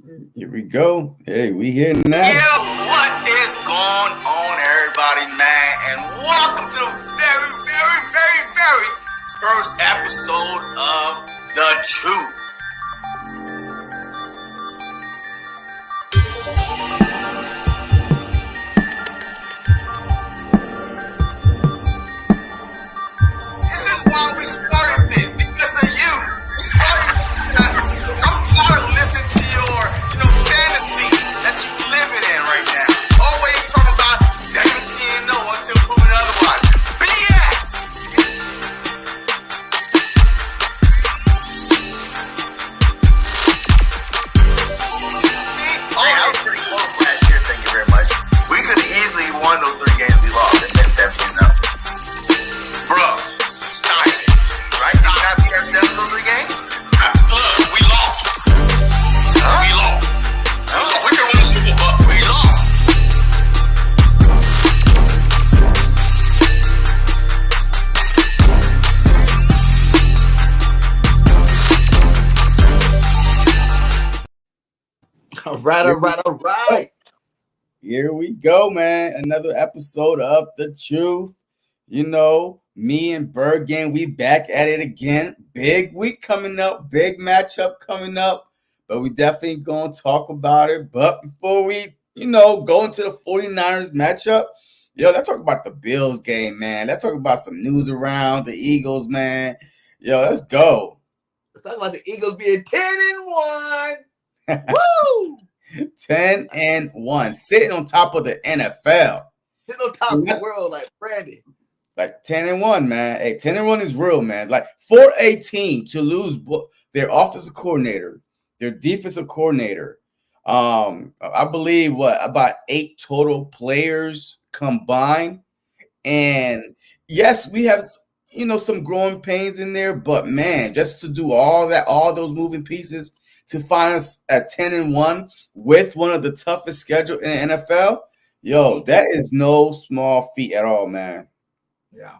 Here we go. Hey, we here now. Yeah, what is going on, everybody, man? And welcome to the very first episode of The Truth. This is why we started this, because of you. We started. I'm tired of listening to your, fantasy that you living in right now. Always talking about 17-0 until proven otherwise. BS. Hey, I was pretty close last year. Thank you very much. We could have easily won those 3 games we lost and been 17-0. Bro, stop it. Right? You happy to have 7 of those 3 games? Look, we lost. We lost. We can win the Super Bowl, but we lost. All right. Here we go, man. Another episode of The Truth. Me and BIRDGANG, we back at it again. Big week coming up, big matchup coming up, but we definitely gonna talk about it. But before we, go into the 49ers matchup, let's talk about the Bills game, man. Let's talk about some news around the Eagles, man. Let's go. Let's talk about the Eagles being 10-1. Woo! 10-1, sitting on top of the NFL. Sitting on top of the world like Brandy. Like 10-1, man. Hey, 10-1 is real, man. Like for a team to lose their offensive coordinator, their defensive coordinator, I believe about 8 total players combined. And yes, we have some growing pains in there, but man, just to do all those moving pieces to find us at 10-1 with one of the toughest schedules in the NFL, that is no small feat at all, man. Yeah,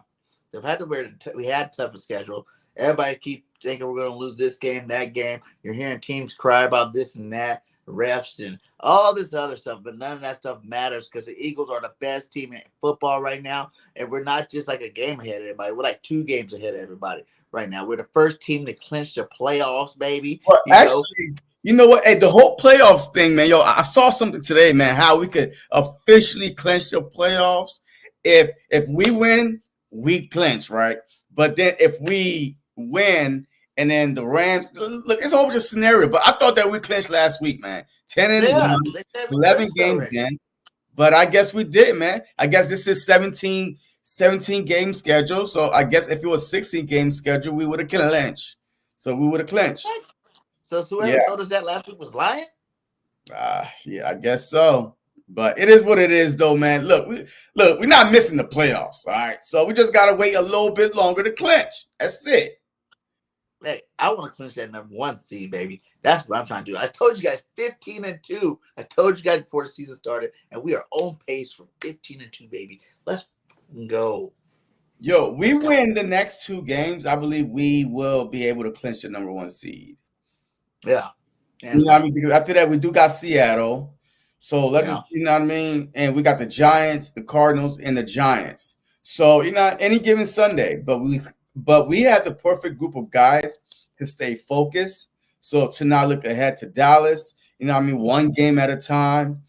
we had a tougher schedule. Everybody keep thinking we're going to lose this game, that game. You're hearing teams cry about this and that, refs and all this other stuff, but none of that stuff matters because the Eagles are the best team in football right now, and we're not just like a game ahead of everybody. We're like 2 games ahead of everybody right now. We're the first team to clinch the playoffs, baby. Well, you know what? Hey, the whole playoffs thing, man. I saw something today, man. How we could officially clinch the playoffs if we win. We clinch, right? But then if we win and then the Rams, look, it's always a scenario. But I thought that we clinched last week, man. 10-1, 11 games in. But I guess we did, man. I guess this is 17 game schedule. So I guess if it was 16 game schedule, we would have clinched. So we would have clinched. So whoever told us that last week was lying? Yeah, I guess so. But it is what it is, though, man. Look, we're not missing the playoffs, all right? So we just got to wait a little bit longer to clinch. That's it. Hey, I want to clinch that number 1 seed, baby. That's what I'm trying to do. I told you guys 15-2. I told you guys before the season started, and we are on pace for 15-2, baby. Let's go. We win the next 2 games. I believe we will be able to clinch the number 1 seed. Yeah. Because after that, we do got Seattle. So let's you know what I mean? And we got the Giants, the Cardinals, and the Giants. So, any given Sunday, but we have the perfect group of guys to stay focused. So to not look ahead to Dallas, 1 game at a time.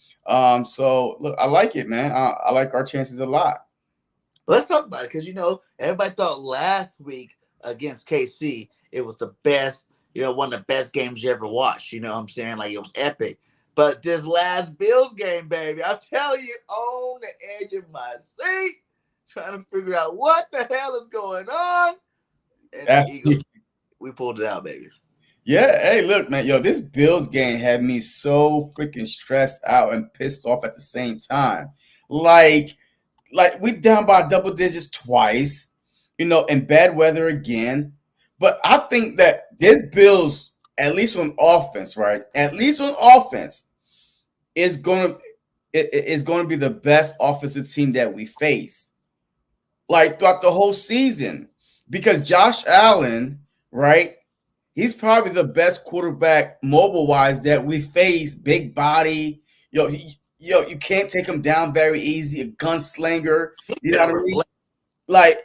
So look, I like it, man. I like our chances a lot. Let's talk about it because everybody thought last week against KC it was the best, one of the best games you ever watched. You know what I'm saying? Like it was epic. But this last Bills game, baby, I'm telling you, on the edge of my seat, trying to figure out what the hell is going on. And the Eagles, we pulled it out, baby. Yeah, hey, look, man, this Bills game had me so freaking stressed out and pissed off at the same time. Like we down by double digits twice, in bad weather again. But I think that this Bills, at least on offense, right? At least on offense, is going to be the best offensive team that we face, like throughout the whole season, because Josh Allen, right? he's probably the best quarterback mobile wise that we face. Big body, you can't take him down very easy. A gunslinger, you know what I mean? Like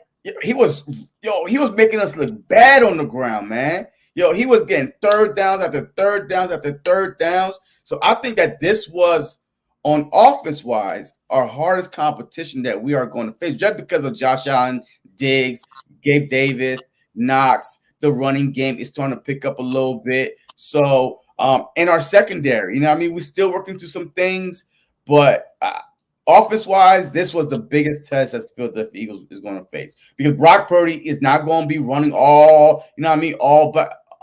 he was making us look bad on the ground, man. He was getting third downs after third downs after third downs. So I think that this was, on offense wise, our hardest competition that we are going to face, just because of Josh Allen, Diggs, Gabe Davis, Knox. The running game is starting to pick up a little bit. So, in our secondary, we're still working through some things, but offense wise, this was the biggest test that the Philadelphia Eagles is going to face, because Brock Purdy is not going to be running all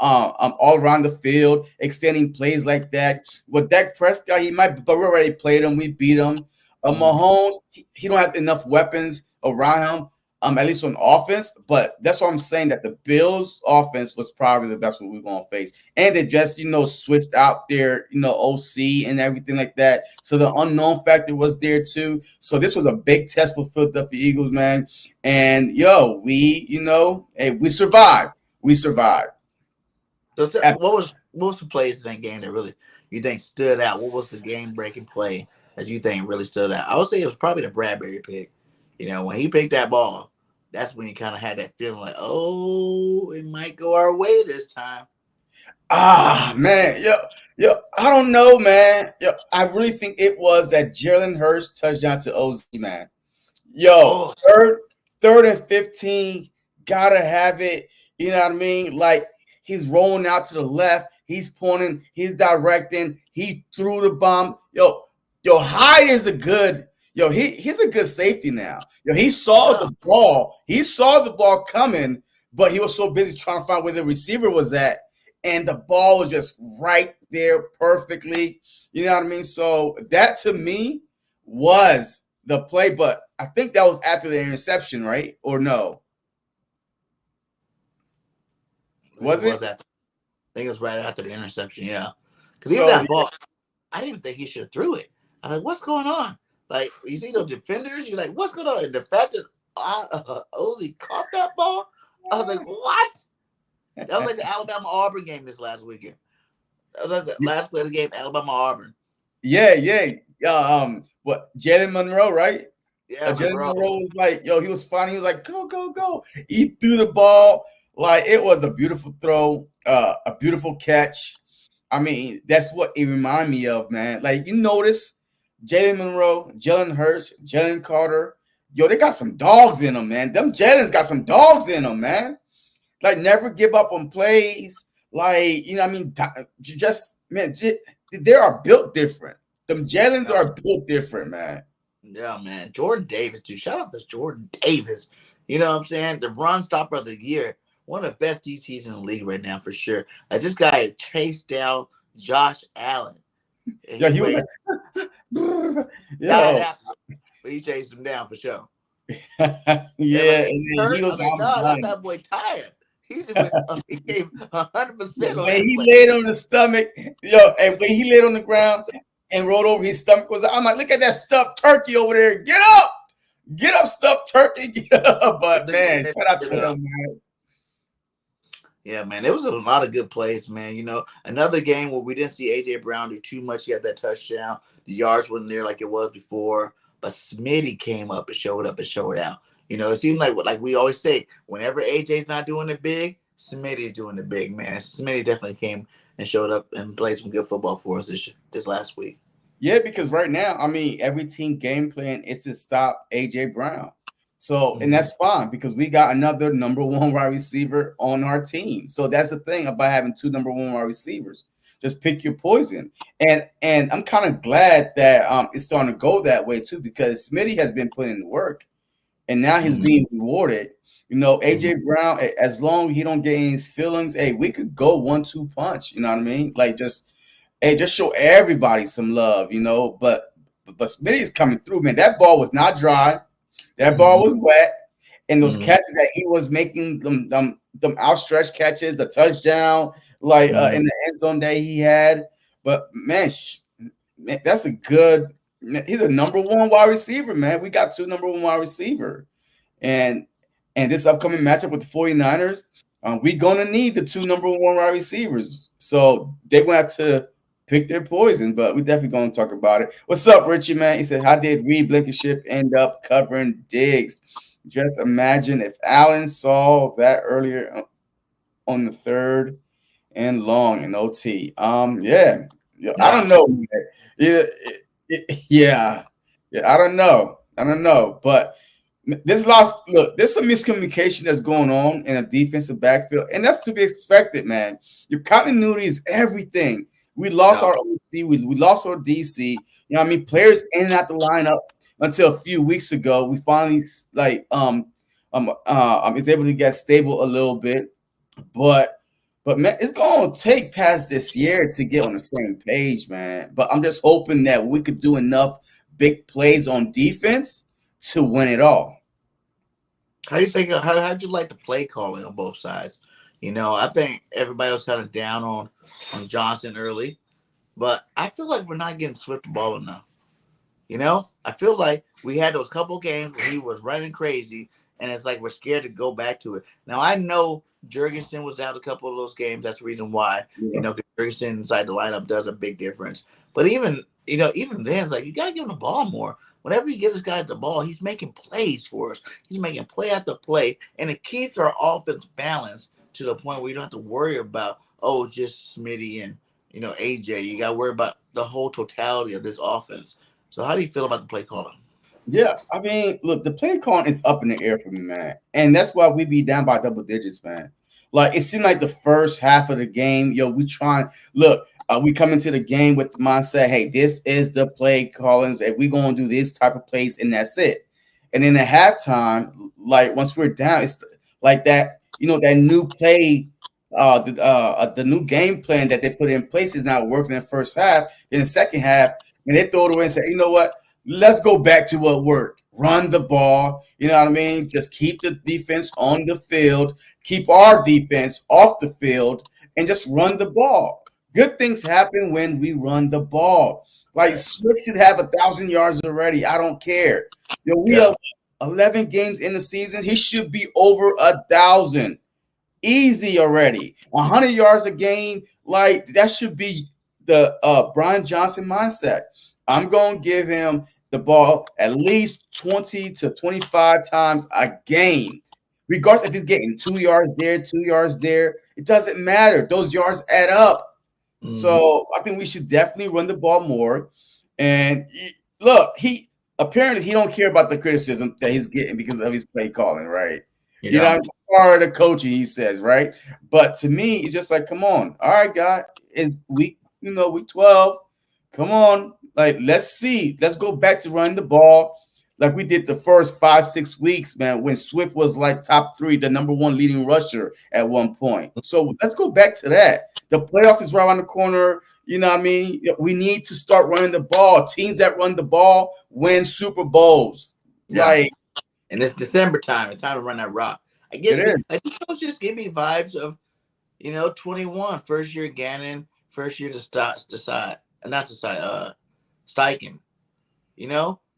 around the field, extending plays like that. With Dak Prescott, he might, but we already played him. We beat him. Mahomes, he don't have enough weapons around him, at least on offense. But that's why I'm saying that the Bills' offense was probably the best one we're going to face. And they just, switched out their, OC and everything like that. So the unknown factor was there too. So this was a big test for Philadelphia Eagles, man. And, we survived. We survived. So what was the plays in that game that really you think stood out? What was the game-breaking play that you think really stood out? I would say it was probably the Bradbury pick. When he picked that ball, that's when you kind of had that feeling like, oh, it might go our way this time. Man, I don't know, man. I really think it was that Jalen Hurts touchdown to OZ, man. Third and 15, gotta have it. You know what I mean? Like, he's rolling out to the left. He's pointing. He's directing. He threw the bomb. Hyde is a good. He's a good safety now. He saw the ball. He saw the ball coming, but he was so busy trying to find where the receiver was at, and the ball was just right there perfectly. You know what I mean? So that, to me, was the play. But I think that was after the interception, right? Or no? Was it? I think it was right after the interception, yeah. Because even that ball, I didn't think he should have threw it. I was like, what's going on? Like, you see those defenders, you're like, what's going on? And the fact that Ozzy caught that ball, I was like, what? That was like the Alabama-Auburn game this last weekend. That was like the last play of the game, Alabama-Auburn. Yeah. What, Jalen Monroe, right? Yeah, Jalen Monroe was like, he was fine. He was like, go, go, go. He threw the ball. Like, it was a beautiful throw, a beautiful catch. I mean, that's what it reminded me of, man. Like, you notice Jalen Monroe, Jalen Hurts, Jalen Carter, they got some dogs in them, man. Them Jalen's got some dogs in them, man. Like, never give up on plays. Like, they are built different. Them Jalen's are built different, man. Yeah, man. Jordan Davis, dude. Shout out to Jordan Davis. You know what I'm saying? The run stopper of the year. One of the best DTs in the league right now, for sure. This guy chased down Josh Allen. He was like, but he chased him down for sure. And he was that boy tired. He just he gave 100% on when he laid on the stomach, and when he laid on the ground and rolled over, his stomach was. I'm like, look at that stuffed turkey over there. Get up, stuffed turkey, get up. But man, shout out to him, man. Yeah, man, there was a lot of good plays, man. Another game where we didn't see A.J. Brown do too much. He had that touchdown. The yards wasn't there like it was before. But Smitty came up and showed out. It seemed like we always say, whenever A.J.'s not doing it big, Smitty's doing it big, man. Smitty definitely came and showed up and played some good football for us this last week. Yeah, because right now, every team game plan is to stop A.J. Brown. So, and that's fine, because we got another number one wide receiver on our team. So that's the thing about having two number one wide receivers. Just pick your poison. And I'm kind of glad that it's starting to go that way too, because Smitty has been putting in the work, and now he's being rewarded. AJ Brown, as long as he don't get any feelings, we could go 1-2 punch. You know what I mean? Like, just show everybody some love. But Smitty is coming through, man. That ball was not dry. That ball was wet, and those catches that he was making, them outstretched catches, the touchdown, in the end zone that he had. But man, that's a good. He's a number one wide receiver, man. We got two number one wide receiver, and this upcoming matchup with the 49ers, We're gonna need the 2 number 1 wide receivers, so they're gonna have to pick their poison. But we definitely gonna talk about it. What's up, Richie, man? He said, "How did Reed Blankenship end up covering Diggs? Just imagine if Allen saw that earlier on the third and long in OT." Yeah, I don't know. Man. Yeah, yeah, yeah. I don't know, but this lost. Look, there's some miscommunication that's going on in a defensive backfield, and that's to be expected, man. Your continuity is everything. We lost our OC, we lost our DC. You know what I mean? Players in and out the lineup until a few weeks ago. We finally is able to get stable a little bit, but man, it's gonna take past this year to get on the same page, man. But I'm just hoping that we could do enough big plays on defense to win it all. How do you think? How'd you like the play calling on both sides? I think everybody was kind of down on Johnson early, but I feel like we're not getting Swift the ball enough. I feel like we had those couple games where he was running crazy, and it's like we're scared to go back to it. Now I know Jurgensen was out a couple of those games. That's the reason why. Yeah. Jurgensen inside the lineup does a big difference. But even then, it's like you gotta give him the ball more. Whenever you give this guy the ball, he's making plays for us. He's making play after play, and it keeps our offense balanced to the point where you don't have to worry about just Smitty and AJ. You got to worry about the whole totality of this offense. So how do you feel about the play calling? Yeah, I mean, look, the play calling is up in the air for me, man, and that's why we be down by double digits, man. Like it seemed like the first half of the game, we trying. Look, we come into the game with the mindset, hey, this is the play callings, and we gonna do this type of plays, and that's it. And then at halftime, like once we're down, it's like that, that new play, the new game plan that they put in place is not working in the first half. In the second half, and they throw it away and say, you know what? Let's go back to what worked. Run the ball. You know what I mean? Just keep the defense on the field. Keep our defense off the field and just run the ball. Good things happen when we run the ball. Like Swift should have 1,000 yards already. I don't care. We have 11 games in the season. He should be over 1,000. Easy already. 100 yards a game. Like that should be the Brian Johnson mindset. I'm going to give him the ball at least 20 to 25 times a game. Regardless if he's getting 2 yards there, 2 yards there, it doesn't matter. Those yards add up. Mm-hmm. So I think we should definitely run the ball more. And look, he don't care about the criticism that he's getting because of his play calling, right? Part of the coaching, he says, right? But to me, it's just like, come on. All right, guy, it's week 12. Come on. Like, let's see. Let's go back to running the ball like we did the first 5-6 weeks, man, when Swift was like top 3, the number 1 leading rusher at one point. So let's go back to that. The playoff is right around the corner. You know what I mean? We need to start running the ball. Teams that run the ball win Super Bowls. Yeah. And it's December time. It's time to run that rock. I guess those just give me vibes of, 21, first year Gannon, first year Steichen,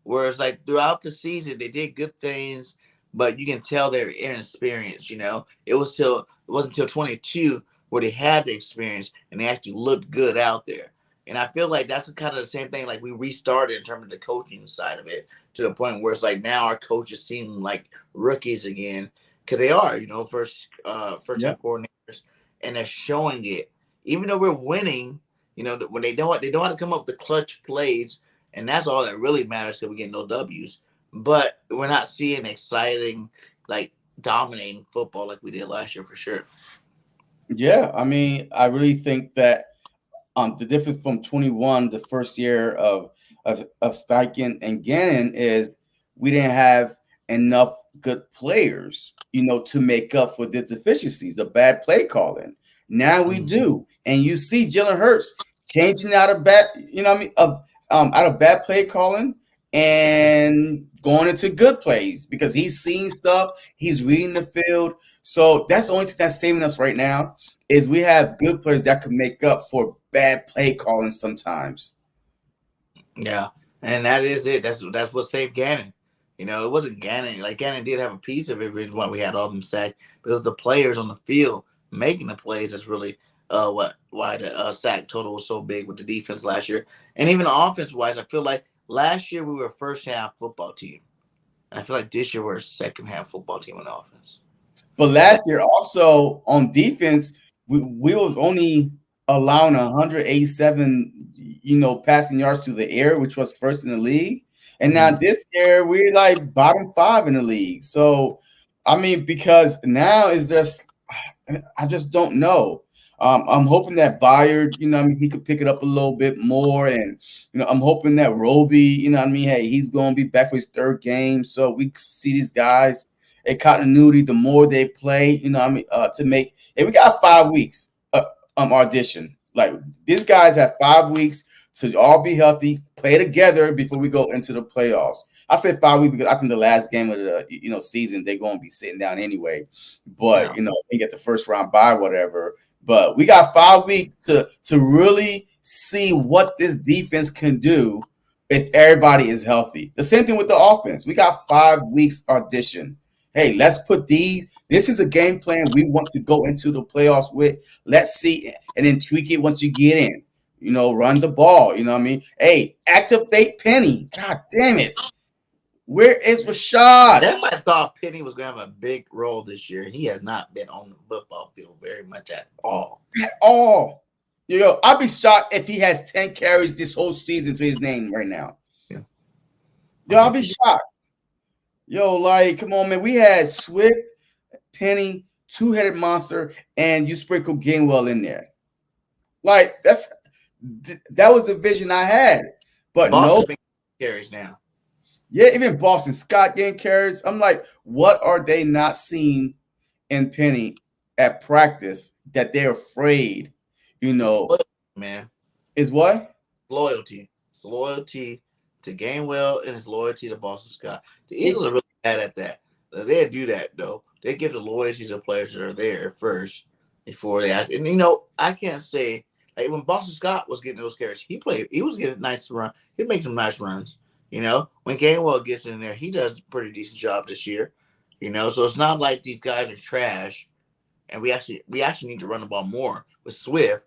whereas like throughout the season they did good things, but you can tell they're inexperienced. It wasn't until 22 where they had the experience and they actually looked good out there. And I feel like that's kind of the same thing. Like we restarted in terms of the coaching side of it to the point where it's like now our coaches seem like rookies again because they are, first time coordinators, and they're showing it. Even though we're winning. When they know how to come up with the clutch plays, and that's all that really matters because we get no W's. But we're not seeing exciting, like dominating football like we did last year for sure. Yeah, I mean, I really think that the difference from 21, the first year of Steichen and Gannon, is we didn't have enough good players, to make up for the deficiencies, the bad play calling. Now we do, and you see Jalen Hurts changing out of bad, out of bad play calling and going into good plays because he's seeing stuff, he's reading the field. So that's the only thing that's saving us right now is we have good players that can make up for bad play calling sometimes. Yeah, and that is it. That's what saved Gannon. You know, it wasn't Gannon. Like Gannon did have a piece of it, which is why we had all them sacks. But it was the players on the field making the plays that's really why the sack total was so big with the defense last year. And even offense wise, I feel like last year we were a first half football team. And I feel like this year we're a second half football team on offense. But last year also on defense, we was only allowing 187, passing yards through the air, which was first in the league. And now this year we're like bottom 5 in the league. So, I mean, because now is just, I just don't know. I'm hoping that Byard, he could pick it up a little bit more. And, I'm hoping that Roby, hey, he's going to be back for his 3rd game. So we see these guys a continuity the more they play, to make. Hey, we got 5 weeks audition. Like, these guys have 5 weeks to all be healthy, play together before we go into the playoffs. I say 5 weeks because I think the last game of the season they're going to be sitting down anyway. But they get the first round bye, whatever. But we got 5 weeks to really see what this defense can do if everybody is healthy. The same thing with the offense. We got 5 weeks audition. Hey, let's put these. This is a game plan we want to go into the playoffs with. Let's see, and then tweak it once you get in. Run the ball. You know what I mean? Hey, activate Penny. God damn it. Where is Rashad? Everybody thought Penny was going to have a big role this year. He has not been on the football field very much at all. At all. I'd be shocked if he has 10 carries this whole season to his name right now. Yeah. I'll be shocked. Like, come on, man. We had Swift, Penny, two-headed monster, and you sprinkle Gainwell in there. Like, that was the vision I had. But Boston carries now. Yeah, even Boston Scott getting carries. I'm like, what are they not seeing in Penny at practice that they're afraid, man. Is what? Loyalty. It's loyalty to Gainwell and it's loyalty to Boston Scott. The Eagles are really bad at that. They do that, though. They give the loyalty to the players that are there first before they ask. And, I can't say, like, when Boston Scott was getting those carries, he was getting nice run. He'd make some nice runs. When Gainwell gets in there, he does a pretty decent job this year. So it's not like these guys are trash. And we actually need to run the ball more with Swift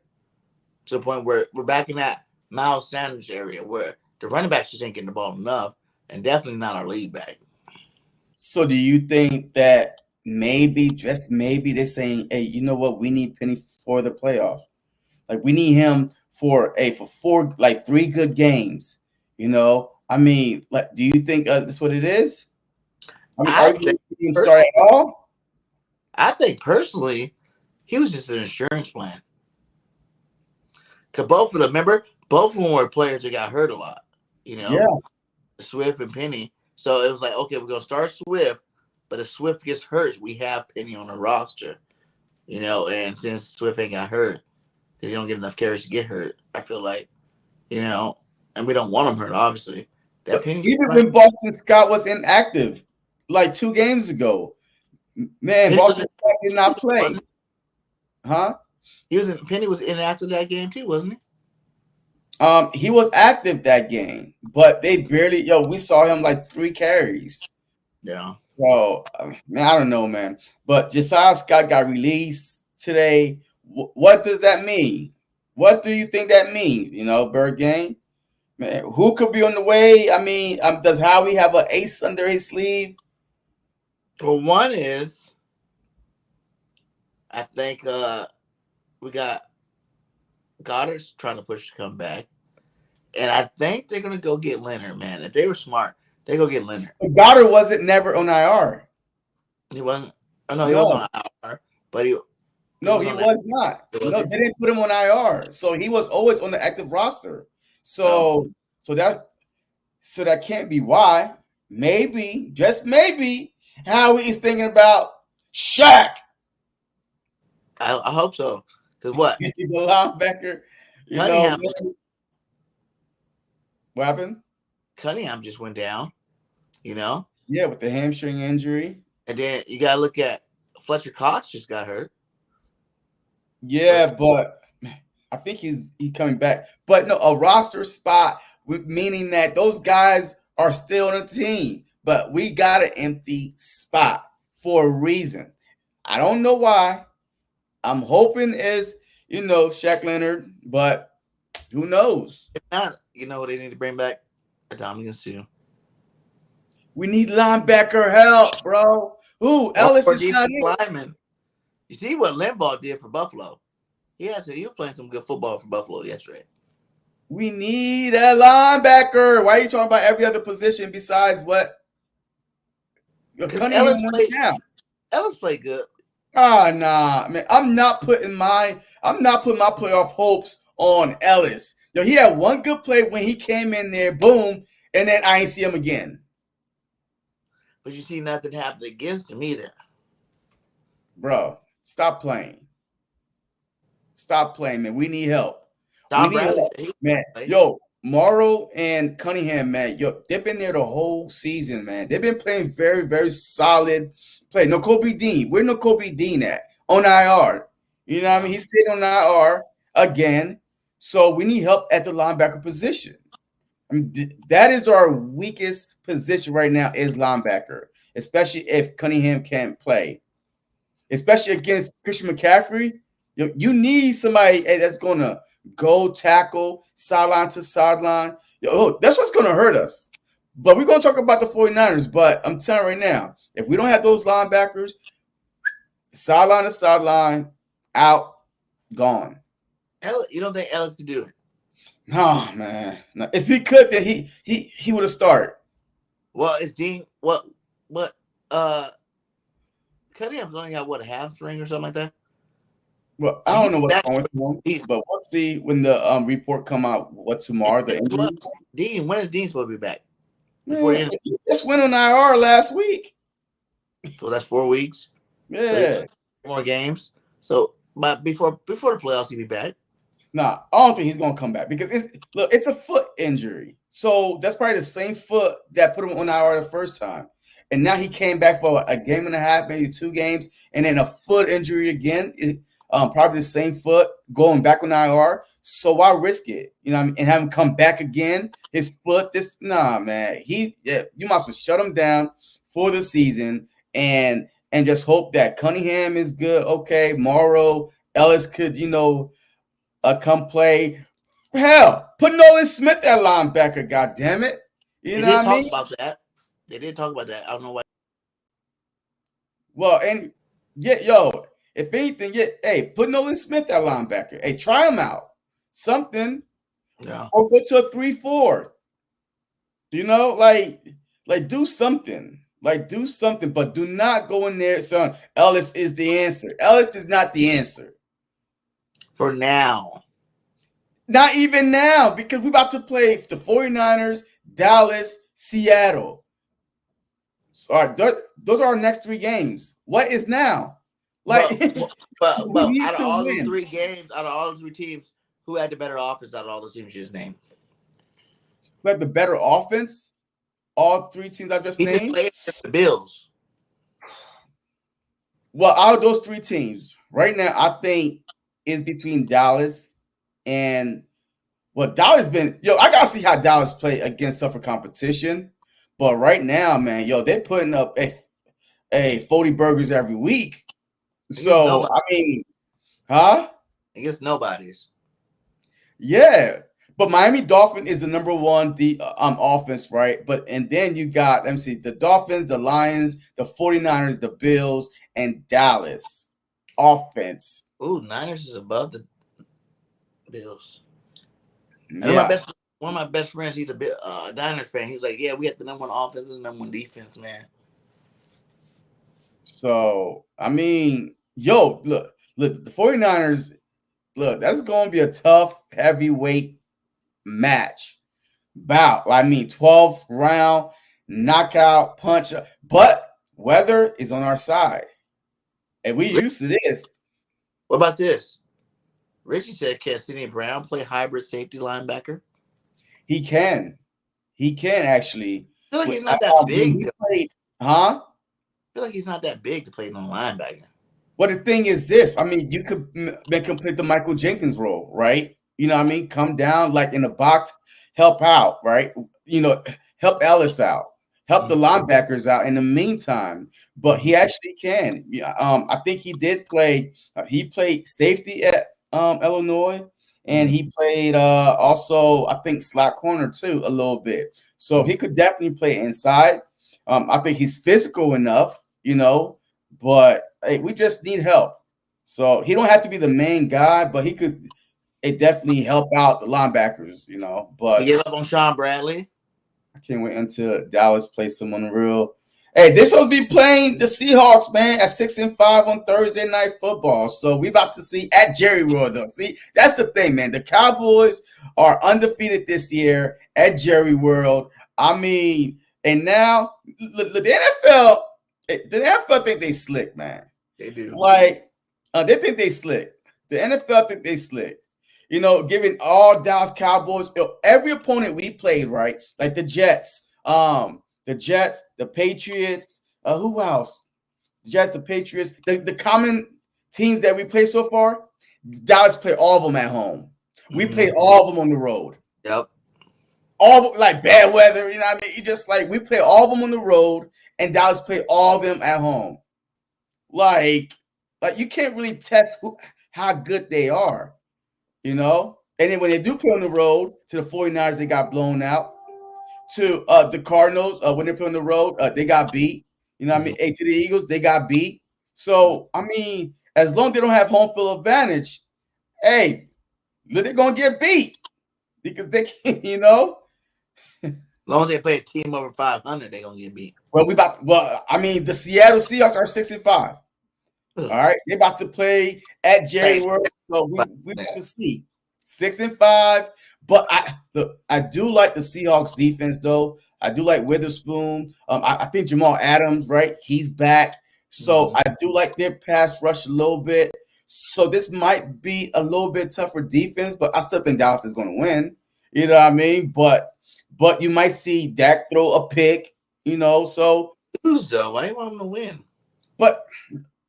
to the point where we're back in that Miles Sanders area where the running backs just ain't getting the ball enough, and definitely not our lead back. So do you think that maybe, just maybe, they're saying, hey, you know what? We need Penny for the playoffs. Like, we need him for 3 good games, I mean, like, do you think that's what it is? I mean, start at all? I think personally, he was just an insurance plan. Cause both of them were players that got hurt a lot. Yeah. Swift and Penny. So it was like, okay, we're gonna start Swift, but if Swift gets hurt, we have Penny on the roster. And since Swift ain't got hurt, because he don't get enough carries to get hurt, I feel like, and we don't want him hurt, obviously. Even when Boston Scott was inactive, like 2 games ago, man, Boston Scott did not play. Huh? Penny was inactive that game too, wasn't he? He was active that game, but they barely. We saw him like 3 carries. Yeah. So, man, I don't know, man. But Josiah Scott got released today. What does that mean? What do you think that means? BIRDGANG? Man, who could be on the way? I mean, does Howie have an ace under his sleeve? Well, one is, I think we got Goddard's trying to push to come back. And I think they're going to go get Leonard, man. If they were smart, they go get Leonard. Goddard wasn't never on IR. He wasn't. Oh, no, he was on IR. But he was not. They didn't put him on IR. So he was always on the active roster. So that can't be why. Maybe, just maybe, Howie is thinking about Shaq. I hope so. Because what? The linebacker. What happened? Cunningham just went down. Yeah, with the hamstring injury. And then you got to look at Fletcher Cox just got hurt. Yeah, but I think he's coming back. But no, a roster spot, meaning that those guys are still on the team. but we got an empty spot for a reason. I don't know why. I'm hoping is, Shaq Leonard, but who knows? If not, you know what they need to bring back? Dominican Sue. We need linebacker help, bro. Who? Ellis is not here. Lineman. You see what Limbaugh did for Buffalo? He was playing some good football for Buffalo yesterday. We need a linebacker. Why are you talking about every other position besides what? Ellis played good. Nah, man. I'm not putting my playoff hopes on Ellis. Yo, he had one good play when he came in there, boom, and then I ain't see him again. But you see nothing happened against him either. Bro, stop playing. Stop playing, man. We need help. Man. Yo, Morrow and Cunningham, man. Yo, they've been there the whole season, man. They've been playing very, very solid play. No Kobe Dean. Where no Kobe Dean at? On IR. You know what I mean? He's sitting on IR again. So we need help at the linebacker position. I mean, that is our weakest position right now is linebacker, especially if Cunningham can't play. Especially against Christian McCaffrey. You need somebody that's going to go tackle sideline to sideline. That's what's going to hurt us. But we're going to talk about the 49ers. But I'm telling you right now, if we don't have those linebackers, sideline to sideline, out, gone. You don't think Ellis could do it? No, man. No. If he could, then he would have started. Well, it's Dean. Cunningham's only got a hamstring or something like that. Well, I don't know what's going on, but we'll see when the report come out. What tomorrow? The injury. Dean, when is Dean supposed to be back? Man, he just went on IR last week. So that's 4 weeks. Yeah, so more games. So, but before the playoffs, he'll be back. Nah, I don't think he's gonna come back because it's a foot injury. So that's probably the same foot that put him on IR the first time. And now he came back for a game and a half, maybe 2 games, and then a foot injury again. Probably the same foot going back on IR. So why risk it? And have him come back again. His foot, man. You might as well shut him down for the season and just hope that Cunningham is good. Okay, Morrow, Ellis could, come play. Hell, put Nolan Smith at linebacker. God damn it! You know what I mean? They did talk about that. I don't know why. Well, and if anything, hey, put Nolan Smith at linebacker. Hey, try him out. Something. Yeah. Or go to a 3-4. Do something. Do something, but do not go in there, son. Ellis is the answer. Ellis is not the answer. For now. Not even now, because we're about to play the 49ers, Dallas, Seattle. All right, those are our next 3 games. What is now? But out of all those 3 games, out of all those 3 teams, who had the better offense out of all those teams you just named? Who had the better offense? All 3 teams I just named? Just played against the Bills. Well, out of those 3 teams, right now, I think it's between Dallas and Dallas been I gotta see how Dallas play against tougher competition. But right now, man, they're putting up a 40 burgers every week. So I mean, huh? Against nobody's. Yeah, but Miami Dolphin is the number 1 offense, right? And then you got the Dolphins, the Lions, the 49ers, the Bills, and Dallas offense. Ooh, Niners is above the Bills. Yeah. One of my best friends, he's a Niners fan. He's like, yeah, we have the number 1 offense and the number 1 defense, man. So, I mean, look, the 49ers, that's going to be a tough heavyweight match. 12th round, knockout, punch. But weather is on our side. And we used to this. What about this? Richie said, can Sidney Brown play hybrid safety linebacker? He can. He can, actually. I feel like he's not that big. Huh? I feel like he's not that big to play on linebacker. Well, the thing is this. I mean, you could make him play the Michael Jenkins role, right? You know what I mean? Come down, in the box, help out, right? Help Ellis out. help the linebackers out in the meantime. But he actually can. I think he did play. He played safety at Illinois, and he played also I think slot corner too a little bit. So he could definitely play inside. I think he's physical enough, but hey, we just need help. So he don't have to be the main guy, but he could definitely help out the linebackers, But he gave up on Sean Bradley. I can't wait until Dallas plays someone real. Hey, this will be playing the Seahawks, man, at 6-5 on Thursday Night Football. So we about to see at Jerry World, though. See, that's the thing, man. The Cowboys are undefeated this year at Jerry World. I mean, and now the NFL think they slick, man. They do. Like, they think they slick. The NFL think they slick. Giving all Dallas Cowboys, every opponent we played, right? Like the Jets, the Patriots, who else? The Jets, the Patriots, the common teams that we played so far, Dallas played all of them at home. We played all of them on the road. Yep. All like bad weather, you know what I mean? You just like we play all of them on the road, and Dallas played all of them at home. Like you can't really test how good they are. And then when they do play on the road to the 49ers, they got blown out. To the Cardinals, when they play on the road, they got beat. You know what I mean? To the Eagles, they got beat. So, I mean, as long as they don't have home field advantage, hey, they're going to get beat. Because they can't, As long as they play a team over 500, they're going to get beat. I mean, the Seattle Seahawks are 6-5. All right? They're about to play at Jerry World. So we have to see 6-5, but I do like the Seahawks defense though. I do like Witherspoon. I think Jamal Adams, right? He's back, so I do like their pass rush a little bit. So this might be a little bit tougher defense, but I still think Dallas is going to win. You know what I mean? But you might see Dak throw a pick. So lose though. Why do you want them to win? But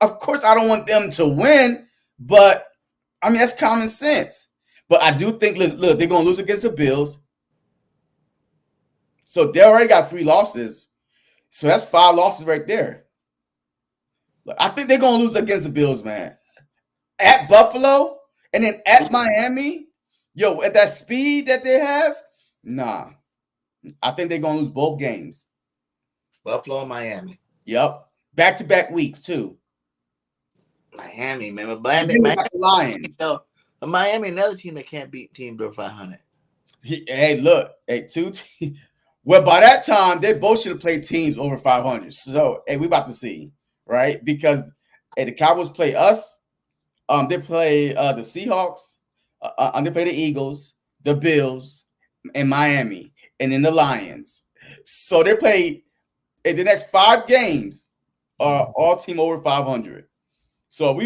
of course, I don't want them to win. But I mean, that's common sense. But I do think, look, they're going to lose against the Bills. So they already got 3 losses. So that's 5 losses right there. I think they're going to lose against the Bills, man. At Buffalo and then at Miami, at that speed that they have, nah. I think they're going to lose both games. Buffalo and Miami. Yep. Back-to-back weeks, too. Miami, man. But Miami Lions. Miami, another team that can't beat teams over 500. Hey, look. Hey, 2 teams. Well, by that time, they both should have played teams over 500. So, hey, we about to see, right? Because the Cowboys play us. They play the Seahawks. They play the Eagles, the Bills, and Miami, and then the Lions. So they play in the next 5 games are all team over 500. So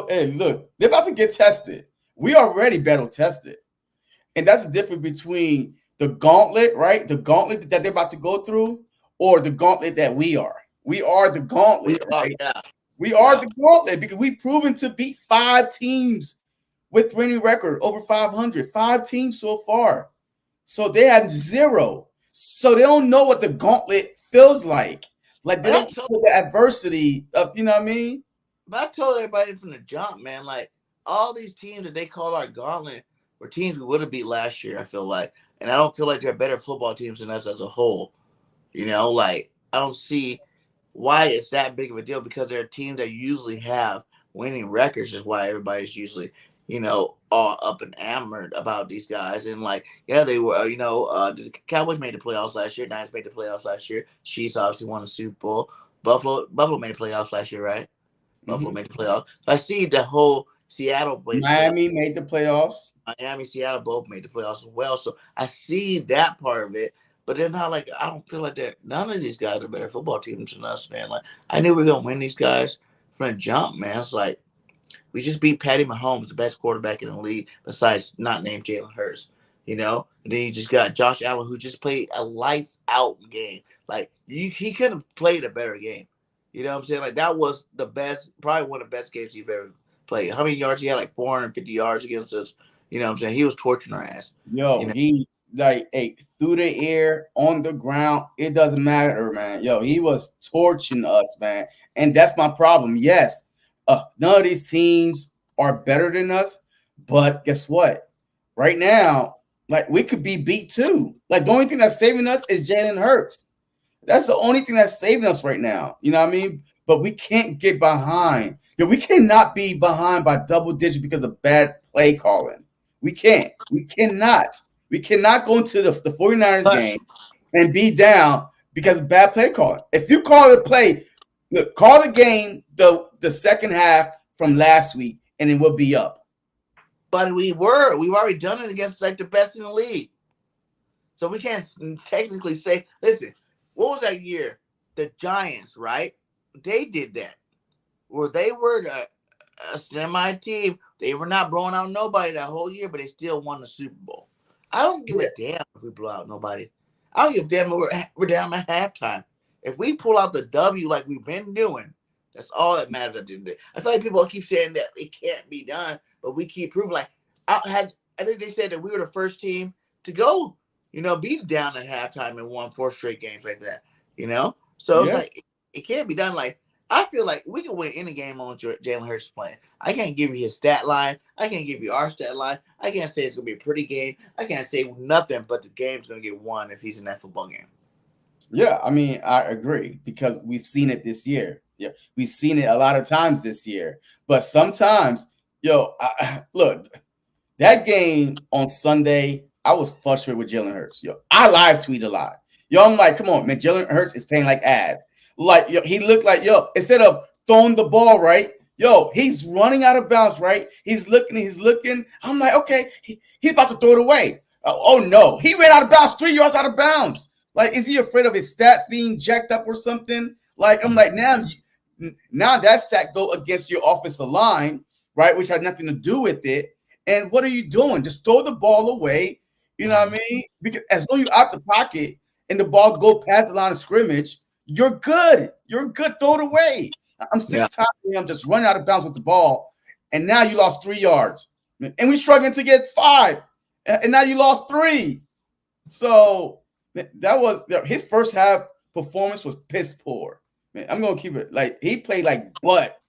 hey, look, they're about to get tested. We already battle tested. And that's the difference between the gauntlet, right? The gauntlet that they're about to go through, or the gauntlet that we are. We are the gauntlet, right? Yeah. We are the gauntlet because we've proven to beat 5 teams with winning record over 500. 5 teams so far. So they had 0. So they don't know what the gauntlet feels like. Like they don't know the adversity of, you know what I mean? But I told everybody from the jump, man, like all these teams that they call our gauntlet were teams we would have beat last year, I feel like. And I don't feel like they're better football teams than us as a whole. Like I don't see why it's that big of a deal because there are teams that usually have winning records is why everybody's usually, all up and enamored about these guys. And like, yeah, they were, the Cowboys made the playoffs last year. Niners made the playoffs last year. Chiefs obviously won the Super Bowl. Buffalo made the playoffs last year, right? Buffalo made the playoffs. I see the whole Seattle. Miami made the playoffs. Miami, Seattle both made the playoffs as well. So I see that part of it. But they're not like, I don't feel like none of these guys are better football teams than us, man. Like, I knew we were going to win these guys from the jump, man. It's like, we just beat Patty Mahomes, the best quarterback in the league, besides not named Jalen Hurts, And then you just got Josh Allen, who just played a lights-out game. Like, he could have played a better game. You know what I'm saying? Like, that was the best, probably one of the best games he's ever played. How many yards he had? Like 450 yards against us. You know what I'm saying? He was torturing our ass. like through the air, on the ground. It doesn't matter, man. Yo, he was torching us, man. And that's my problem. Yes, none of these teams are better than us, but guess what? Right now, like we could be beat too. Like the only thing that's saving us is Jalen Hurts. That's the only thing that's saving us right now. You know what I mean? But we can't get behind. Yo, we cannot be behind by double digits because of bad play calling. We can't. We cannot. We cannot go into the 49ers game and be down because of bad play calling. If you call the play, look, call the game the second half from last week, and it will be up. But we've already done it against like the best in the league. So we can't technically say, listen, what was that year? The Giants, right? They did that. Where they were a semi team. They were not blowing out nobody that whole year, but they still won the Super Bowl. I don't give a damn if we blow out nobody. I don't give a damn if we're down at halftime. If we pull out the W like we've been doing, that's all that matters at the end of the day. I feel like people keep saying that it can't be done, but we keep proving like I think they said that we were the first team to go, be down at halftime and won 4 straight games like that, So it's like it can't be done. Like I feel like we can win any game on Jalen Hurts playing. I can't give you his stat line. I can't give you our stat line. I can't say it's gonna be a pretty game. I can't say nothing, but the game's gonna get won if he's in that football game. Yeah, I mean, I agree because we've seen it this year. Yeah, we've seen it a lot of times this year. But sometimes, look, that game on Sunday, I was frustrated with Jalen Hurts. I live tweet a lot. I'm like, come on, man, Jalen Hurts is playing like ass. Like, he looked like, instead of throwing the ball, right? He's running out of bounds, right? He's looking. I'm like, okay, he's about to throw it away. Oh, no. He ran out of bounds, 3 yards out of bounds. Like, is he afraid of his stats being jacked up or something? Like, I'm like, now that stat go against your offensive line, right, which had nothing to do with it. And what are you doing? Just throw the ball away. You know what I mean? Because as long as you're out the pocket and the ball go past the line of scrimmage, you're good. You're good. Throw it away. I'm sick of tired of him just running out of bounds with the ball. And now you lost 3 yards. And we're struggling to get 5. And now you lost 3. So that was his first half performance was piss poor. Man, I'm gonna keep it like he played like butt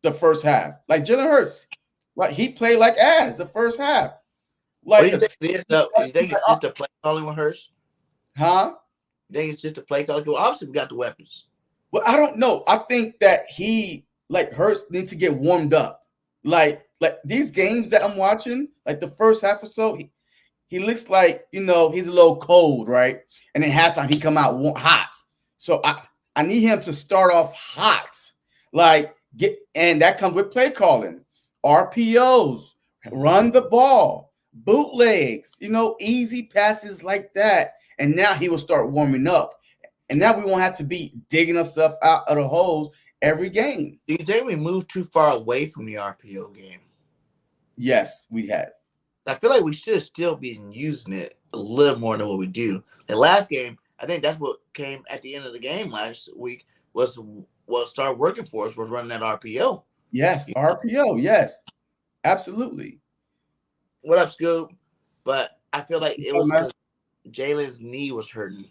the first half. Like Jalen Hurts, like he played like ass the first half. Like you think it's just a play calling with Hurts? Huh? You think it's just a play calling? Well, obviously we got the weapons. Well, I don't know. I think that Hurts needs to get warmed up. Like these games that I'm watching, like the first half or so, he looks like, he's a little cold, right? And then halftime he come out hot. So I need him to start off hot. And that comes with play calling, RPOs, run the ball, bootlegs, easy passes like that. And now he will start warming up. And now we won't have to be digging ourselves out of the holes every game. Do you think we moved too far away from the RPO game? Yes, we have. I feel like we should still be using it a little more than what we do. The last game, I think that's what came at the end of the game last week was what started working for us was running that RPO. Yes, RPO. Yes, absolutely. What up, Scoop? But I feel like it was because Jalen's knee was hurting.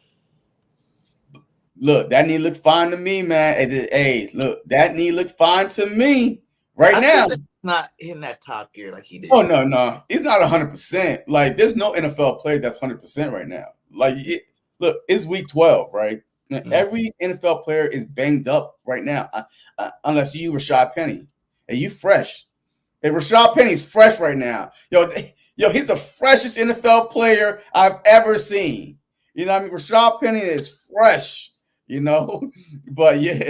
Look, that knee looked fine to me, man. Hey, look, that knee looked fine to me right now. Not hitting that top gear like he did. Oh, no. He's not 100%. Like, there's no NFL player that's 100% right now. Like, look, it's week 12, right? Mm-hmm. Every NFL player is banged up right now, unless you Rashad Penny. And you fresh. Hey, Rashad Penny's fresh right now. Yo, he's the freshest NFL player I've ever seen. You know what I mean? Rashad Penny is fresh. But yeah,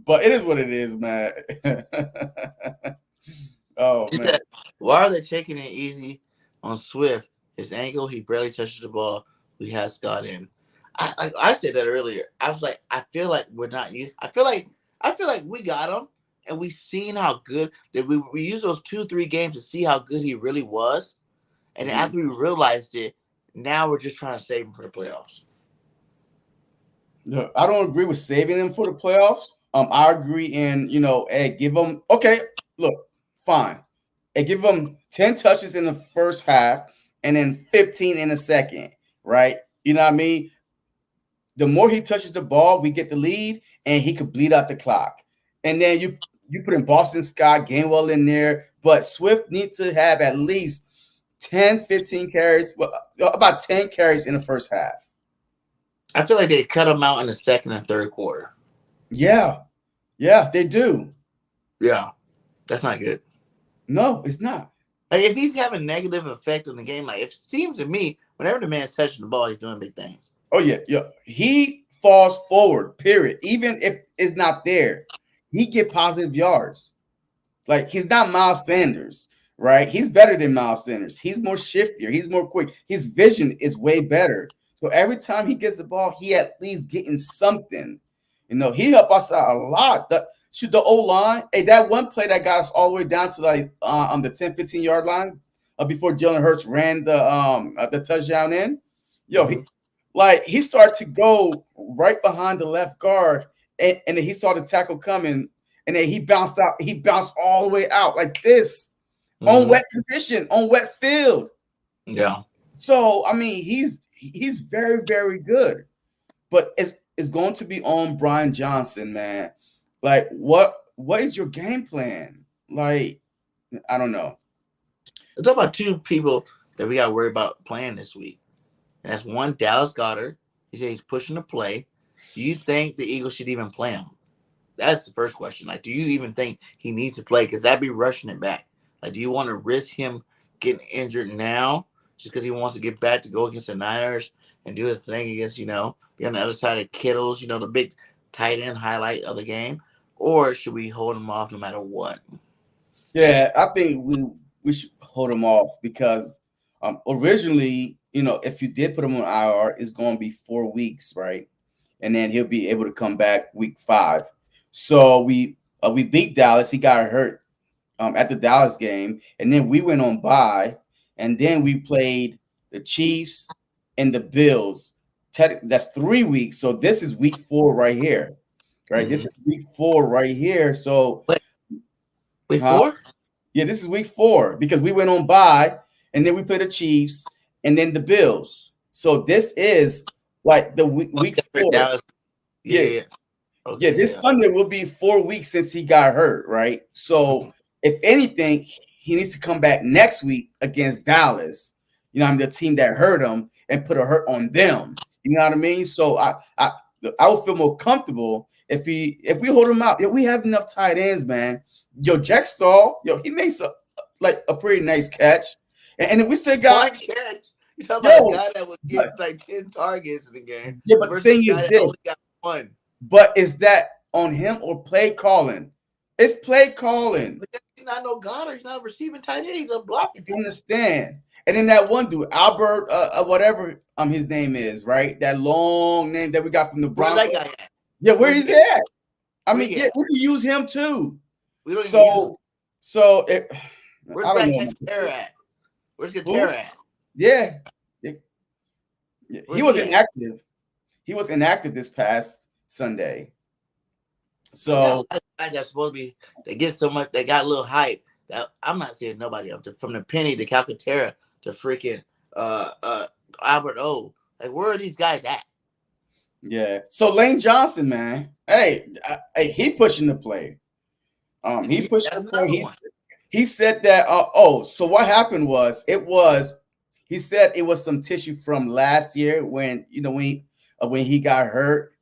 but it is what it is, man. Oh man, why are they taking it easy on Swift? His ankle, he barely touches the ball. We have Scott in. I said that earlier. I was like, I feel like we're not used. I feel like we got him, and we've seen how good that we used those 2-3 games to see how good he really was, and after we realized it, now we're just trying to save him for the playoffs. Look, I don't agree with saving him for the playoffs. I agree in, give him, okay, look, fine. Give him 10 touches in the first half and then 15 in a second, right? You know what I mean? The more he touches the ball, we get the lead, and he could bleed out the clock. And then you put in Boston Scott, Gainwell in there, but Swift needs to have at least 10, 15 carries, well, about 10 carries in the first half. I feel like they cut him out in the second and third quarter. Yeah, they do. Yeah, that's not good. No, it's not. Like, if he's having a negative effect on the game, like it seems to me, whenever the man's touching the ball, he's doing big things. Oh, yeah. He falls forward, period. Even if it's not there, he get positive yards. Like, he's not Miles Sanders, right? He's better than Miles Sanders. He's more shiftier. He's more quick. His vision is way better. So every time he gets the ball, he at least getting something. You know, he helped us out a lot. The O-line, hey, that one play that got us all the way down to like on the 10, 15-yard line before Jalen Hurts ran the touchdown in. He started to go right behind the left guard, and then he saw the tackle coming, and then he bounced out. He bounced all the way out like this on wet condition, on wet field. Yeah. So I mean, he's very, very good, but it's going to be on Brian Johnson, man. Like, what is your game plan? Like, I don't know. Let's talk about two people that we got to worry about playing this week. And that's one, Dallas Goedert. He said he's pushing the play. Do you think the Eagles should even play him? That's the first question. Like, do you even think he needs to play? Because that'd be rushing it back. Like, do you want to risk him getting injured now just because he wants to get back to go against the Niners and do his thing against, be on the other side of Kittles, the big tight end highlight of the game? Or should we hold him off no matter what? Yeah, I think we should hold him off because originally, if you did put him on IR, it's going to be 4 weeks, right? And then he'll be able to come back week 5. So we beat Dallas. He got hurt at the Dallas game, and then we went on bye, and then we played the Chiefs and the Bills. That's 3 weeks. So this is week 4 right here. Right, This is week 4 right here. So week 4? Yeah, this is week 4 because we went on bye, and then we played the Chiefs, and then the Bills. So this is like the week 4. Yeah. Okay, This Sunday will be 4 weeks since he got hurt, right? So if anything, he needs to come back next week against Dallas. The team that hurt him and put a hurt on them. You know what I mean? So I would feel more comfortable if we hold him out. We have enough tight ends, man. Jack Stahl, he makes a pretty nice catch, and we still got one catch. You talking about a guy that would get like 10 targets in the game. Yeah, but the thing is this. Only got 1. But is that on him or play calling? It's play calling. He's not no Goddard. He's not a receiving tight end. He's a blocking. I understand. And then that one dude, Albert, whatever his name is, right? That long name that we got from the Broncos. Where's that guy at? Yeah, where is he at? I mean, we can use him too. We don't even use him. Where's Katera at? Where's Katera at? Yeah. He was inactive. He was inactive this past Sunday. So that's supposed to be. They get so much. They got a little hype. That I'm not seeing nobody up to, from the Penny to Calcaterra to freaking Albert O. Like, where are these guys at? Yeah. So Lane Johnson, man. Hey, he pushing the play. He pushed the play. He said that. So what happened was he said it was some tissue from last year when he got hurt,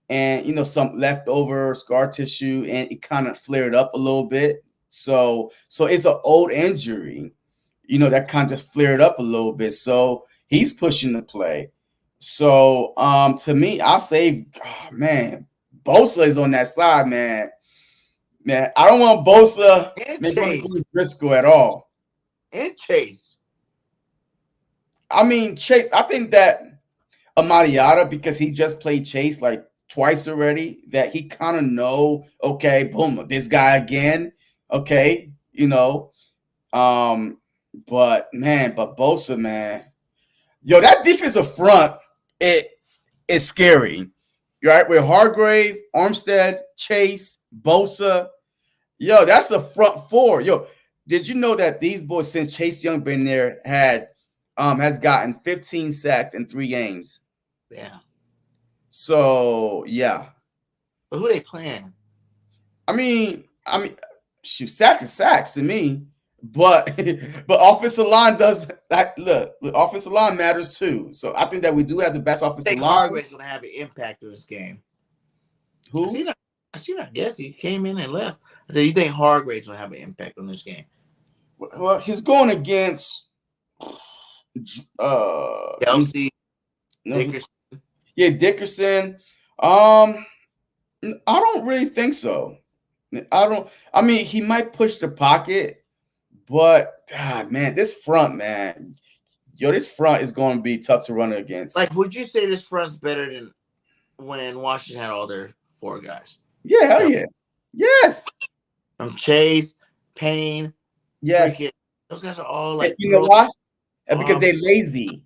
and some leftover scar tissue, and it kind of flared up a little bit. So it's an old injury, that kind of just flared up a little bit. So he's pushing the play. So to me, I'll say, man, Bosa is on that side, man. Man, I don't want Bosa and Briscoe at all. And Chase. I mean, Chase, I think that Amadiata, because he just played Chase like twice already, that he kind of know, okay, boom, this guy again. Okay, but Bosa, man, that defensive front, it is scary. Right, with Hargrave, Armstead, Chase, Bosa, that's a front 4. Did you know that these boys, since Chase Young been there, had has gotten 15 sacks in 3 games. Yeah. So yeah. But who they playing? I mean, shoot, sacks is sacks to me. But but offensive line does that. Look, offensive line matters too. So I think that we do have the best I offensive think line. Hargrave's going to have an impact on this game. Who? I seen her guess. He came in and left. I said, you think Hargrave's going to have an impact on this game? Well, he's going against Kelsey, Dickerson. Yeah, Dickerson. I don't really think so. I mean, he might push the pocket, but God, man, this front, man. Yo, this front is going to be tough to run against. Like, would you say this front's better than when Washington had all their 4 guys? Yeah, hell yeah. Yes. Chase, Payne. Yes. Cricket. Those guys are all like. You know why? Because they're lazy.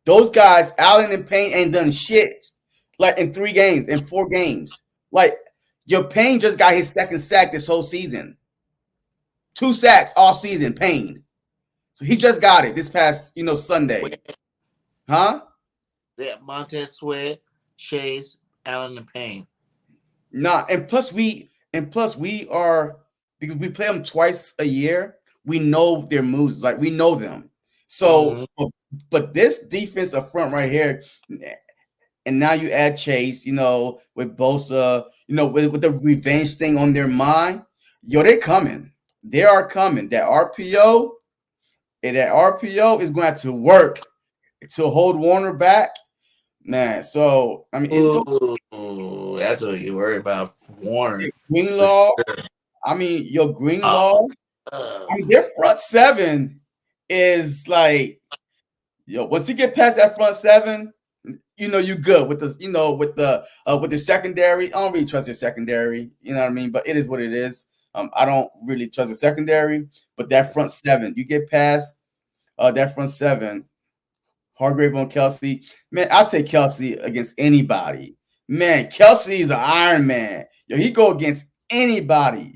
Those guys, Allen and Payne, ain't done shit like in 3 games, in 4 games. Like, your Payne just got his 2nd sack this whole season. 2 sacks all season, Payne. So he just got it this past, Sunday. Huh? They have Montez Sweat, Chase, Allen, and Payne. Nah, and plus we are, because we play them twice a year, we know their moves. Like, we know them. So, but this defense up front right here, and now you add Chase, with Bosa, with the revenge thing on their mind, they're coming. They are coming. That RPO is going to have to work to hold Warner back. Man, so, I mean, that's what you worry about, Warner. Greenlaw. Sure. I mean, your Greenlaw. Their front 7 is like, once you get past that front 7, you good with the with the secondary. I don't really trust your secondary, you know what I mean? But it is what it is. I don't really trust the secondary, but that front 7, you get past that front 7, Hargrave on Kelsey. Man, I'll take Kelsey against anybody. Man, Kelsey is an Iron Man. He go against anybody.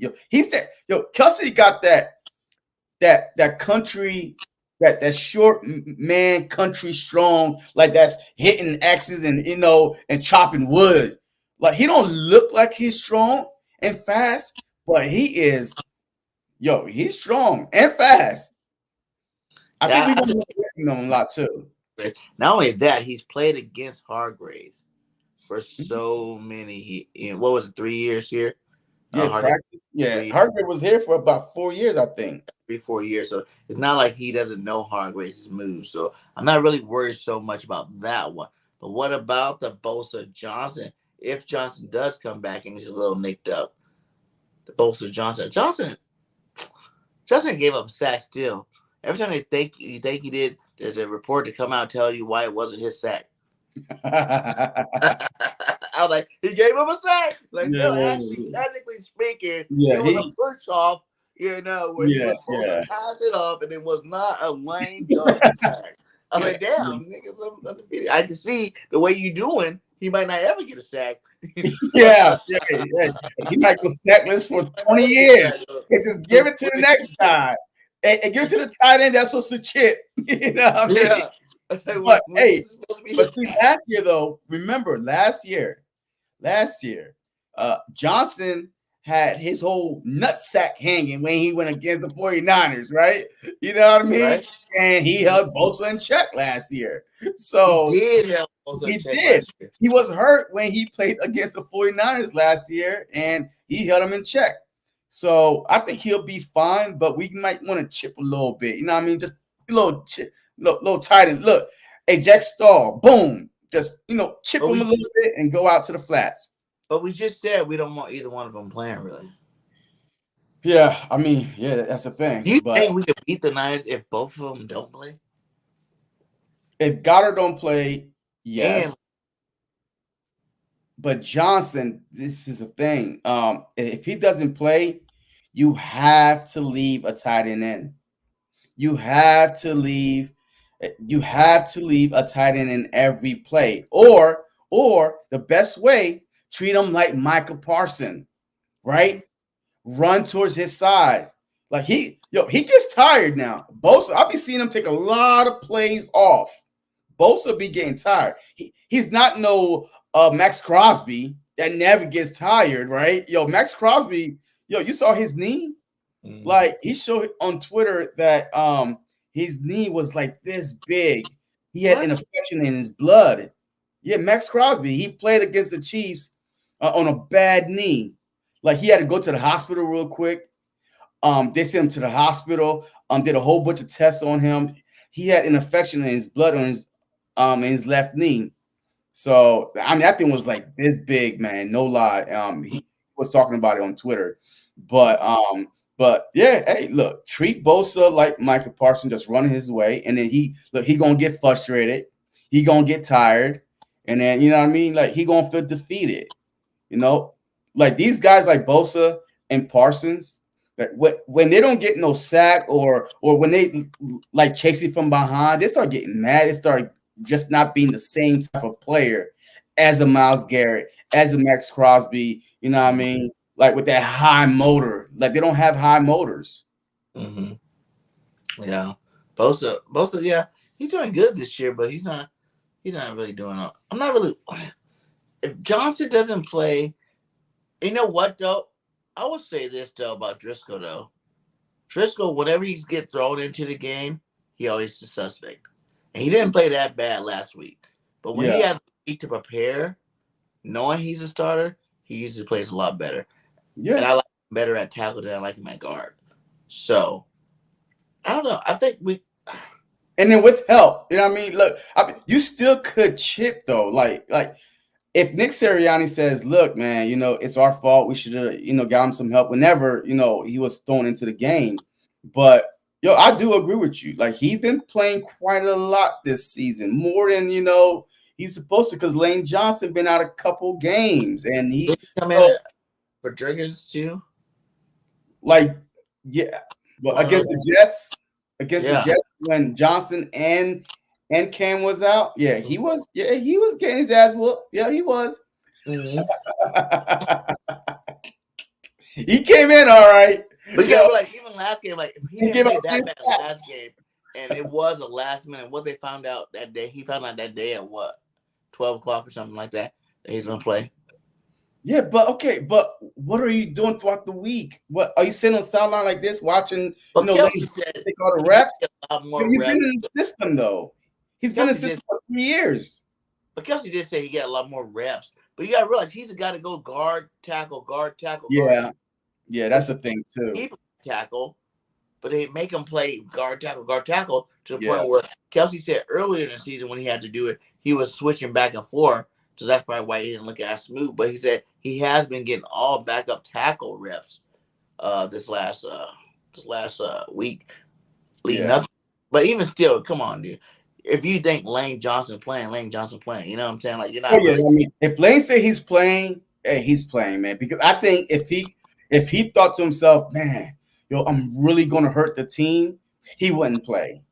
Kelsey got that country, that short man, country strong, like that's hitting axes and and chopping wood. Like, he don't look like he's strong and fast, but he is. He's strong and fast. I think we're gonna be working on him a lot too. Not only that, he's played against Hargraves for so many. What was it, 3 years here? Hargrave was here for about 4 years, I think. 3-4 years. So it's not like he doesn't know Hargraves' moves. So I'm not really worried so much about that one. But what about the Bosa Johnson? If Johnson does come back and he's a little nicked up, the Bosa Johnson gave up sacks still. Every time you think he did, there's a report to come out and tell you why it wasn't his sack. I was like, he gave him a sack. Like, actually, technically speaking, it was a push off, where he was supposed to pass it up, and it was not a Lane Johnson sack. I was like, damn, niggas undefeated. I can see the way you doing, he might not ever get a sack. Yeah. He might go sackless for 20 years. And just give it to the next guy. And give it to the tight end that's supposed to chip. You know what I mean? Yeah. But see, last year though, remember last year, Johnson had his whole nutsack hanging when he went against the 49ers, right? You know what I mean? Right. And he held Bosa in check last year. So he did help Bosa in check last year. He was hurt when he played against the 49ers last year, and he held him in check. So I think he'll be fine, but we might want to chip a little bit. You know what I mean? Just a little chip, little tight end. Look, Jack Stahl, boom. Just, chip him a little bit and go out to the flats. But we just said we don't want either one of them playing, really. Yeah, I mean, that's the thing. Do you think we could beat the Niners if both of them don't play? If Goddard don't play, yes. But Johnson, this is a thing. If he doesn't play, you have to leave a tight end in. You have to leave a tight end in every play. Or the best way, treat him like Micah Parsons, right? Run towards his side. Like Yo, he gets tired now. Bosa, I'll be seeing him take a lot of plays off. Bosa be getting tired. He's not no Max Crosby that never gets tired, right? Yo, Max Crosby, yo, you saw his knee? Like he showed on Twitter that his knee was like this big. He had an infection in his blood. Yeah, Max Crosby. He played against the Chiefs on a bad knee. Like he had to go to the hospital real quick. They sent him to the hospital. Did a whole bunch of tests on him. He had an infection in his blood on his left knee. So I mean, that thing was like this big, man. No lie. He was talking about it on Twitter, but yeah, hey, look, treat Bosa like Micah Parsons, just running his way, and then he gonna get frustrated, he gonna get tired, and then you know what I mean, like he gonna feel defeated, you know, like these guys like Bosa and Parsons, that when they don't get no sack or when they like chasing from behind, they start getting mad, they start just not being the same type of player as a Myles Garrett, as a Max Crosby, you know what I mean? Like with that high motor, like they don't have high motors. Yeah, Bosa, yeah, he's doing good this year, but he's not really doing. I'm not really. If Johnson doesn't play, you know what though? I will say this though about Driscoll though. Driscoll, whenever he gets thrown into the game, he always is a suspect, and he didn't play that bad last week. But when he has a week to prepare, knowing he's a starter, he usually plays a lot better. Yeah, and I like him better at tackle than I like him at guard. So I don't know. I think and then with help, you know what I mean? Look, you still could chip though. Like if Nick Sirianni says, "Look, man, you know it's our fault. We should have, you know, got him some help." Whenever you know he was thrown into the game, but yo, I do agree with you. Like he's been playing quite a lot this season, more than you know he's supposed to, because Lane Johnson been out a couple games, and he come in for Jurgens too. Like, yeah, well, against the Jets, the Jets when Johnson and Cam was out, he was getting his ass whooped. Yeah, he was. He came in all right. But you got like even last game, like he didn't play that bad last game, and it was a last minute. What they found out that day, he found out that day at what 12 o'clock or something like that he's gonna play. Yeah, but what are you doing throughout the week? What are you sitting on the sideline like this, watching? You know, take all the reps. You've been in the system though. He's been in the system for 3 years. But Kelsey did say he got a lot more reps. But you got to realize he's got to go guard, tackle. Yeah, that's the thing too. He tackle, but they make him play guard, tackle to the point where Kelsey said earlier in the season when he had to do it, he was switching back and forth. So that's probably why he didn't look as smooth. But he said he has been getting all backup tackle reps this last week leading up. But even still, come on, dude. If you think Lane Johnson playing, you know what I'm saying? Like you're not. I mean, if Lane say he's playing, hey, he's playing, man. Because I think if he thought to himself, man, yo, I'm really gonna hurt the team, he wouldn't play,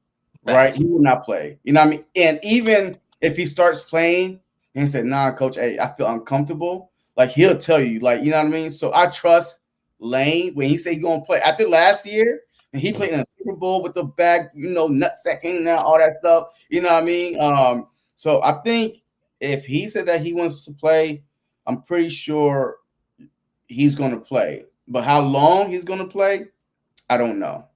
right? He would not play. You know what I mean? And even if he starts playing and he said, nah, coach, hey, I feel uncomfortable, like he'll tell you, like, you know what I mean? So I trust Lane when he say he's gonna play. After last year, and he played in a Super Bowl with the bag, you know, nutsack hanging out, all that stuff. You know what I mean? So I think if he said that he wants to play, I'm pretty sure he's going to play. But how long he's going to play, I don't know.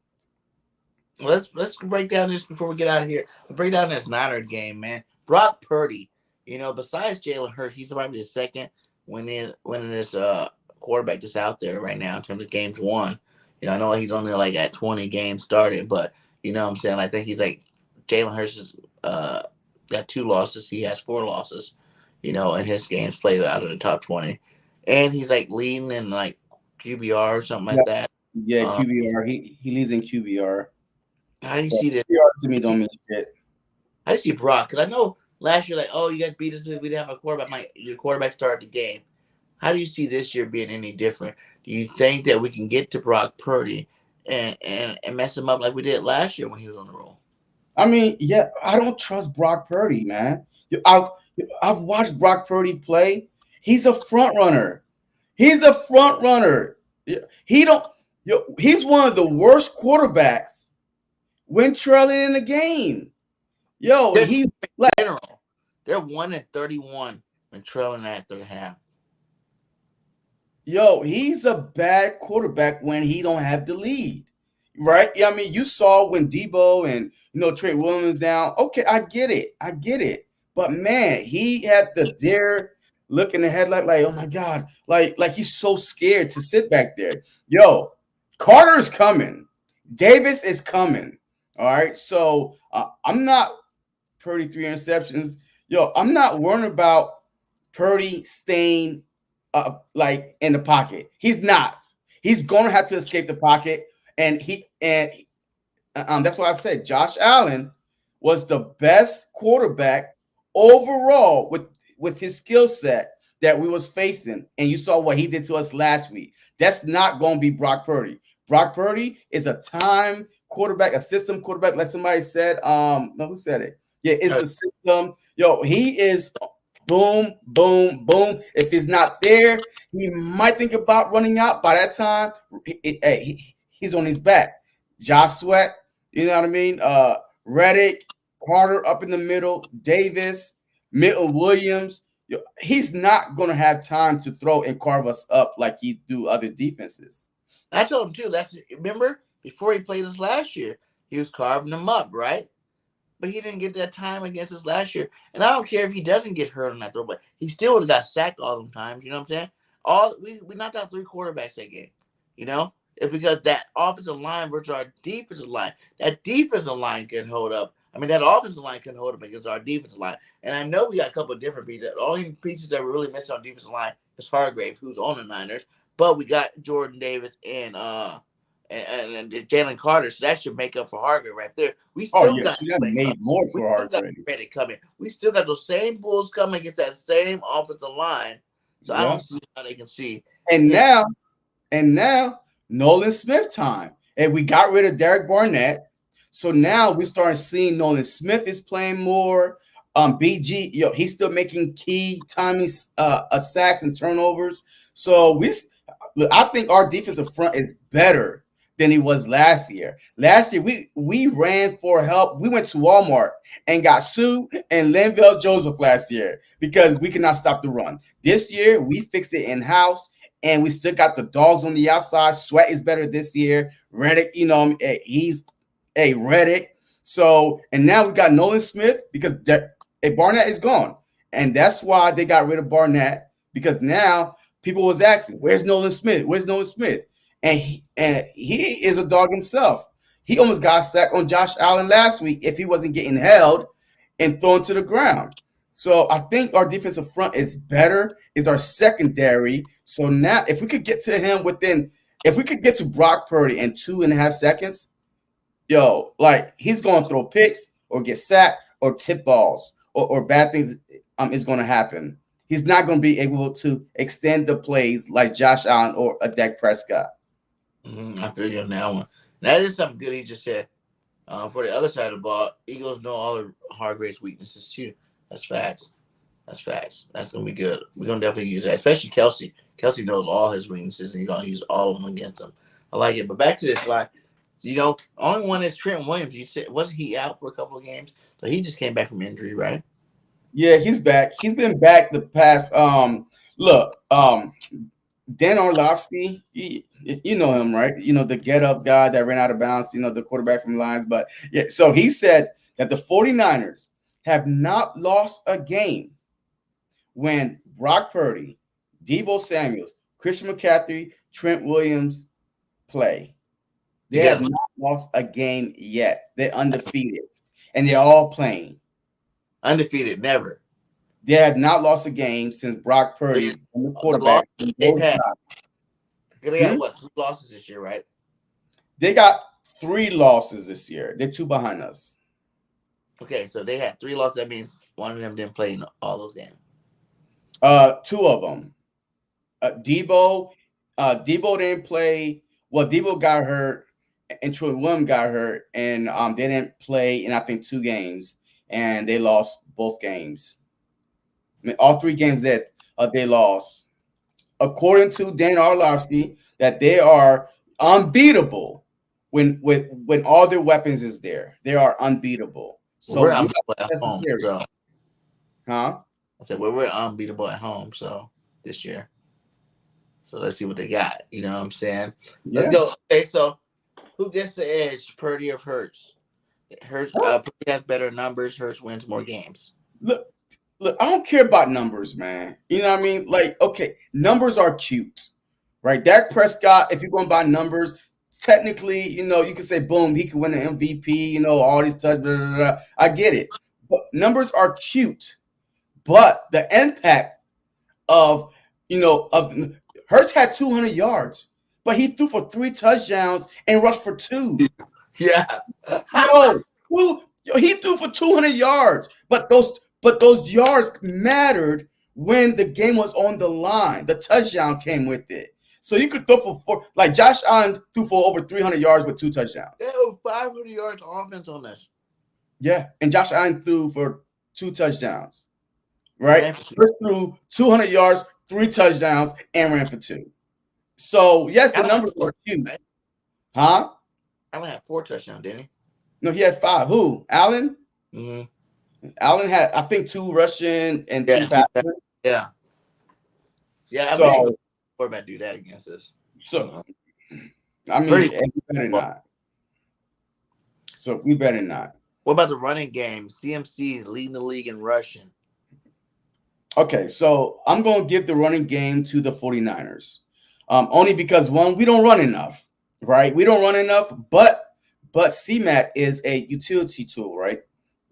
Well, let's break down this before we get out of here. We'll break down this Niners game, man. Brock Purdy, you know, besides Jalen Hurts, he's probably the second winning this quarterback that's out there right now in terms of games won. You know, I know he's only like at 20 games started, but you know what I'm saying? I think he's like Jalen Hurts has got 2 losses. He has 4 losses, you know, in his games played out of the top 20. And he's like leading in like QBR or something like that. Yeah, QBR. He leads in QBR. How do you see this? QBR to me don't mean shit. How do you see Brock? Because I know last year, like, oh, you guys beat us. We didn't have a quarterback. Your quarterback started the game. How do you see this year being any different? Do you think that we can get to Brock Purdy and mess him up like we did last year when he was on the roll? I mean, yeah, I don't trust Brock Purdy, man. I've watched Brock Purdy play. He's a front runner. He don't. He's one of the worst quarterbacks when trailing in the game. He's like, general, they're 1-31 when trailing after the half. he's a bad quarterback when he don't have the lead. Right? Yeah, I mean, you saw when Deebo and Trent Williams down. Okay, I get it. But man, he had the dare look in the headlight like, oh my God, like he's so scared to sit back there. Carter's coming. Davis is coming. All right. So I'm not Purdy 3 interceptions. I'm not worrying about Purdy staying like in the pocket. He's not. He's gonna have to escape the pocket. And that's why I said Josh Allen was the best quarterback overall with his skill set that we was facing. And you saw what he did to us last week. That's not going to be Brock Purdy. Brock Purdy is a time quarterback, a system quarterback. Like somebody said, no, who said it? Yeah, it's a system. He is boom, boom, boom. If he's not there, he might think about running out. By that time, he's on his back. Josh Sweat, you know what I mean? Reddick, Carter up in the middle, Davis, Milton Williams. He's not going to have time to throw and carve us up like he do other defenses. I told him too. Remember before he played us last year, he was carving them up, right? But he didn't get that time against us last year. And I don't care if he doesn't get hurt on that throw, but he still would have got sacked all them times. You know what I'm saying? We knocked out 3 quarterbacks that game. It's because that offensive line versus our defensive line. That defensive line can hold up. I mean, that offensive line can hold up against our defensive line. And I know we got a couple of different pieces. The only pieces that we're really missing on defensive line is Hargrave, who's on the Niners. But we got Jordan Davis and Jalen Carter, so that should make up for Hargrave right there. We still got made more for Hargrave. Reddick coming. We still got those same Bulls coming against that same offensive line. So I don't see how they can see. And now Nolan Smith time. And we got rid of Derek Barnett. So now we start seeing Nolan Smith is playing more. BG, he's still making key timing sacks and turnovers. So I think our defensive front is better than he was last year. Last year, we ran for help. We went to Walmart and got Sue and Linval Joseph last year because we could not stop the run. This year, we fixed it in-house, and we still got the dogs on the outside. Sweat is better this year. Reddick, he's a Reddick. So, and now we got Nolan Smith because Barnett is gone. And that's why they got rid of Barnett, because now people was asking, where's Nolan Smith? Where's Nolan Smith? And he is a dog himself. He almost got sacked on Josh Allen last week if he wasn't getting held and thrown to the ground. So I think our defensive front is better, is our secondary. So now if we could get to him if we could get to Brock Purdy in 2.5 seconds, he's going to throw picks or get sacked or tip balls or bad things is going to happen. He's not going to be able to extend the plays like Josh Allen or a Dak Prescott. I feel you on that one. That is something good he just said. For the other side of the ball, Eagles know all of Hargrave's weaknesses too. That's facts. That's going to be good. We're going to definitely use that, especially Kelsey. Kelsey knows all his weaknesses, and he's going to use all of them against him. I like it. But back to this slide. Only one is Trent Williams. You said, wasn't he out for a couple of games? So he just came back from injury, right? Yeah, he's back. He's been back the past. Dan Orlovsky, you know him, right? The get up guy that ran out of bounds, the quarterback from Lions. But yeah, so he said that the 49ers have not lost a game when Brock Purdy, Deebo Samuels, Christian McCaffrey, Trent Williams play. They have not lost a game yet. They're undefeated, and they're all playing. Undefeated, never. They have not lost a game since Brock Purdy and the quarterback. They got 3 losses this year, right? They got 3 losses this year. They're 2 behind us. Okay, so they had 3 losses. That means one of them didn't play in all those games. 2 of them. Deebo didn't play. Well, Deebo got hurt, and Troy Williams got hurt, and they didn't play in I think 2 games, and they lost both games. I mean, all 3 games that they lost, according to Dan Orlovsky, that they are unbeatable when all their weapons is there. They are unbeatable. So We're we got unbeatable at home, so huh? I said we're unbeatable at home. So this year, so let's see what they got. You know what I'm saying? Let's Yeah. go. Okay, so who gets the edge? Purdy or Hurts? Hurts Purdy has better numbers. Hurts wins more games. Look, I don't care about numbers, man. You know what I mean? Like, okay, numbers are cute, right? Dak Prescott, if you're going by numbers, technically, you can say, boom, he could win an MVP, all these touch, blah, blah, blah. I get it. But numbers are cute. But the impact of, of Hurts had 200 yards, but he threw for 3 touchdowns and rushed for 2. Yeah. Yo, he threw for 200 yards, but those yards mattered when the game was on the line. The touchdown came with it. So you could throw for 4, like Josh Allen threw for over 300 yards with 2 touchdowns. They have 500 yards offense on this. Yeah, and Josh Allen threw for 2 touchdowns, right? First threw 200 yards, 3 touchdowns, and ran for 2. So yes, the numbers are cute, huh? Allen had 4 touchdowns, didn't he? No, he had 5. Who? Allen? Mm-hmm. Allen had, I think, 2 rushing and 2 passing. Yeah. Yeah. So, I mean, quarterback do that against us. So, I mean, we better not. So we better not. What about the running game? CMC is leading the league in rushing. Okay, so I'm going to give the running game to the 49ers. Only because, one, we don't run enough, right? We don't run enough, but C-Mac is a utility tool, right?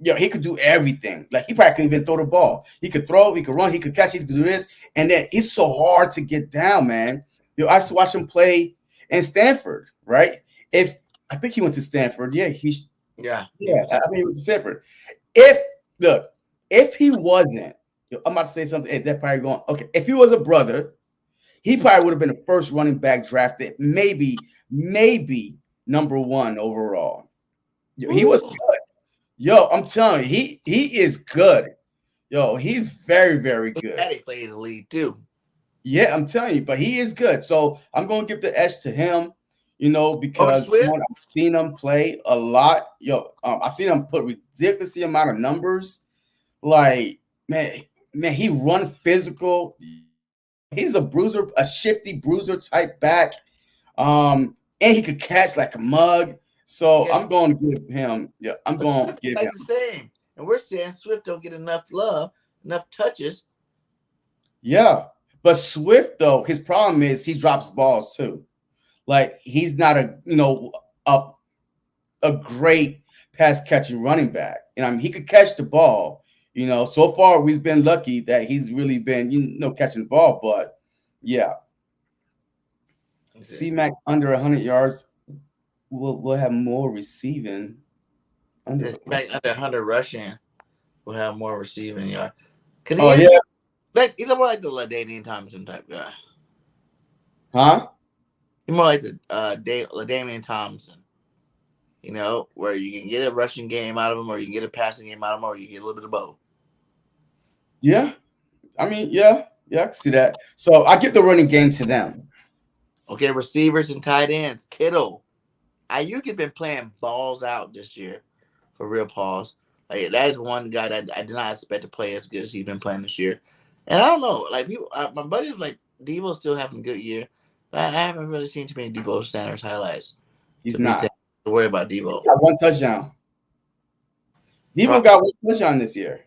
Yeah, he could do everything. Like, he probably could even throw the ball. He could throw, he could run, he could catch, he could do this. And then he's so hard to get down, man. I used to watch him play in Stanford, right? I think he went to Stanford. Yeah, I think he went to Stanford. If he wasn't, I'm about to say something. That probably going, okay, if he was a brother, he probably would have been the first running back drafted, maybe number 1 overall. He was good. Yo, I'm telling you, he is good. Yo, he's very, very good. Daddy played in the league too. Yeah, I'm telling you, but he is good. So I'm going to give the edge to him, because I've seen him play a lot. Yo, I've seen him put ridiculous amount of numbers. Like, man, he run physical. He's a bruiser, a shifty bruiser type back. And he could catch like a mug. So I'm going to give him. Yeah, I'm going to give him the same. And we're saying Swift don't get enough love, enough touches. Yeah, but Swift though, his problem is he drops balls too. Like, he's not a great pass catching running back. And I mean, he could catch the ball. So far we've been lucky that he's really been catching the ball. But yeah, C-Mac under 100 yards. We'll have more receiving. Under 100 rushing, we'll have more receiving yard. He's more like the LaDainian Thompson type guy. Huh? He's more like the LaDainian Thompson. Where you can get a rushing game out of him, or you can get a passing game out of him, or you get a little bit of both. Yeah. I mean, yeah, I can see that. So I give the running game to them. Okay, receivers and tight ends. Kittle. Aiyuk has been playing balls out this year, for real, pause. Like, that is one guy that I did not expect to play as good as he's been playing this year. And I don't know, like, people, my buddy was like, Deebo's still having a good year. But I haven't really seen too many Deebo Sanders highlights. He's not. To worry about Deebo. He got 1 touchdown. Deebo got 1 touchdown this year,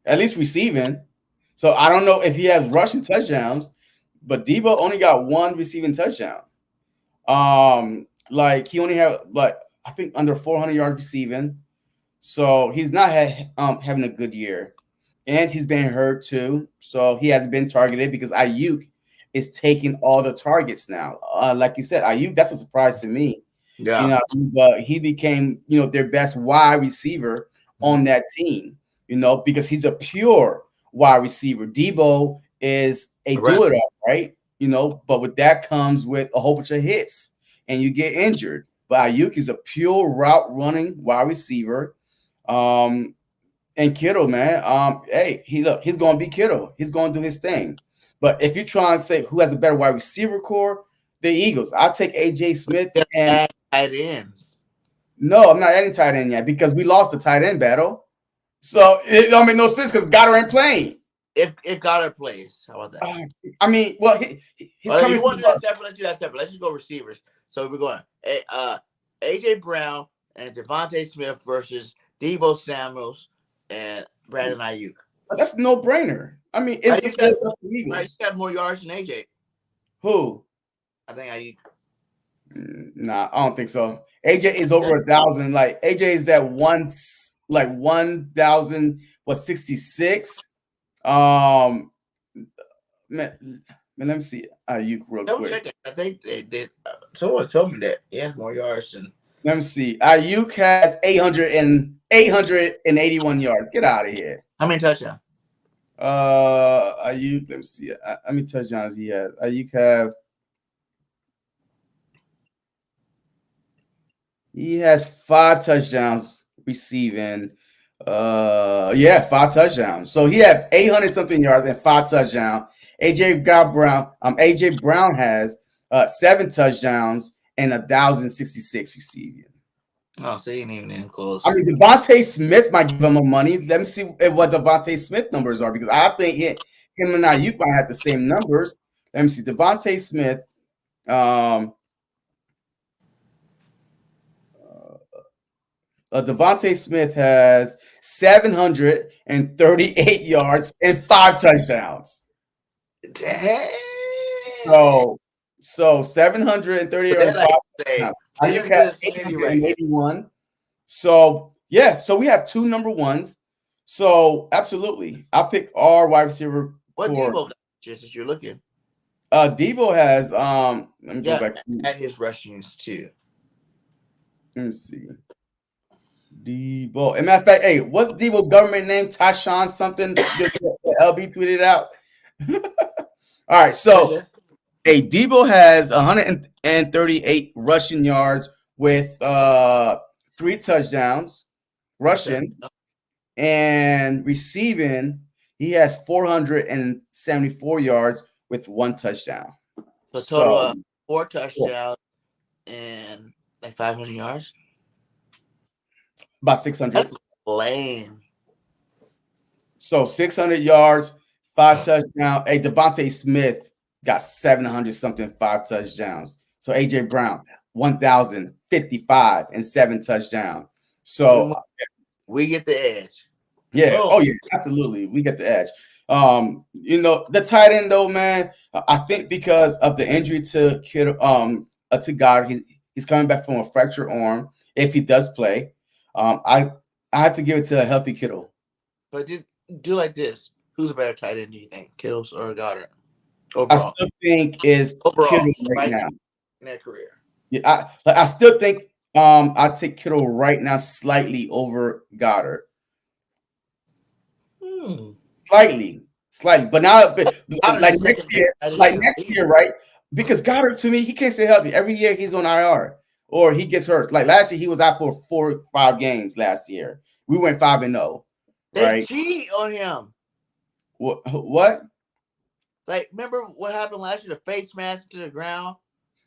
at least receiving. So I don't know if he has rushing touchdowns, but Deebo only got 1 receiving touchdown. Like, he only had, I think under 400 yards receiving. So he's not having a good year. And he's been hurt too. So he hasn't been targeted because Aiyuk is taking all the targets now. Like you said, Aiyuk, that's a surprise to me. Yeah. But he became, their best wide receiver on that team, because he's a pure wide receiver. Deebo is a do-it-all, right? But with that comes with a whole bunch of hits and you get injured. But Aiyuk is a pure route running wide receiver. And Kittle, man, he's going to be Kittle. He's going to do his thing. But if you try and say who has a better wide receiver core, The Eagles. I'll take AJ Smith Just and add tight ends. no, I'm not adding tight end yet because we lost the tight end battle. So it don't make no sense because Goddard ain't playing. If Goddard plays, how about that? I mean, well, he's coming. You want to do that separate? Let's do that separate. Let's just go receivers. So we're going AJ Brown and Devonte Smith versus Deebo Samuels and Brandon Aiyuk. That's no brainer. I mean, it's the Aiyuk got more yards than AJ. Who? I think Aiyuk. Nah, I don't think so. AJ is over 1,000. Like AJ is at 1,066. Man, let me see Aiyuk real quick. I think they did. Someone told me that. Yeah, more yards than. Let me see. Aiyuk has 881 yards. Get out of here. How many touchdowns? Aiyuk. Let me see. How many touchdowns he has? He has 5 touchdowns receiving. 5 touchdowns. So he had 800 something yards and 5 touchdowns. AJ Brown has 7 touchdowns and 1,066 receiving. Oh, so he ain't even in close. I mean, Devonte Smith might give him more money. Let me see what Devonte Smith numbers are because I think him and Aiyuk might have the same numbers. Let me see. Devonte Smith. Devonte Smith has 738 yards and 5 touchdowns. Dang. So 738 yards and 5 touchdowns. Aiyuk has 881. So yeah, so we have 2 number ones. So absolutely, I'll pick our wide receiver. What Deebo got? Just as you're looking. Deebo has let me go back and his rushings too. Let me see. Deebo. As a matter of fact, hey, what's Deebo government name? Tyshawn something. LB tweeted out. All right, so Deebo has 138 rushing yards with 3 touchdowns rushing, and receiving he has 474 yards with 1 touchdown. So total of 4 touchdowns and like 500 yards. About 600. That's lame. So 600 yards, 5 touchdowns. Hey, Devonte Smith got 700 something, 5 touchdowns. So AJ Brown, 1,055 and 7 touchdowns. So we get the edge. Yeah. Oh yeah, absolutely. We get the edge. The tight end though, man, I think because of the injury to Goddard, he's coming back from a fractured arm. If he does play, I have to give it to a healthy Kittle. But just do like this. Who's a better tight end, do you think? Kittle's or Goddard? Overall. I still think is Kittle right now. In their career. Yeah, I still think I take Kittle right now slightly over Goddard. Slightly. But now like next year, right? Because Goddard, to me, he can't stay healthy. Every year he's on IR or he gets hurt. Like last year, he was out for 4 or 5 games last year. We went 5-0. They cheat on him. What? Like, remember what happened last year? The face mask to the ground.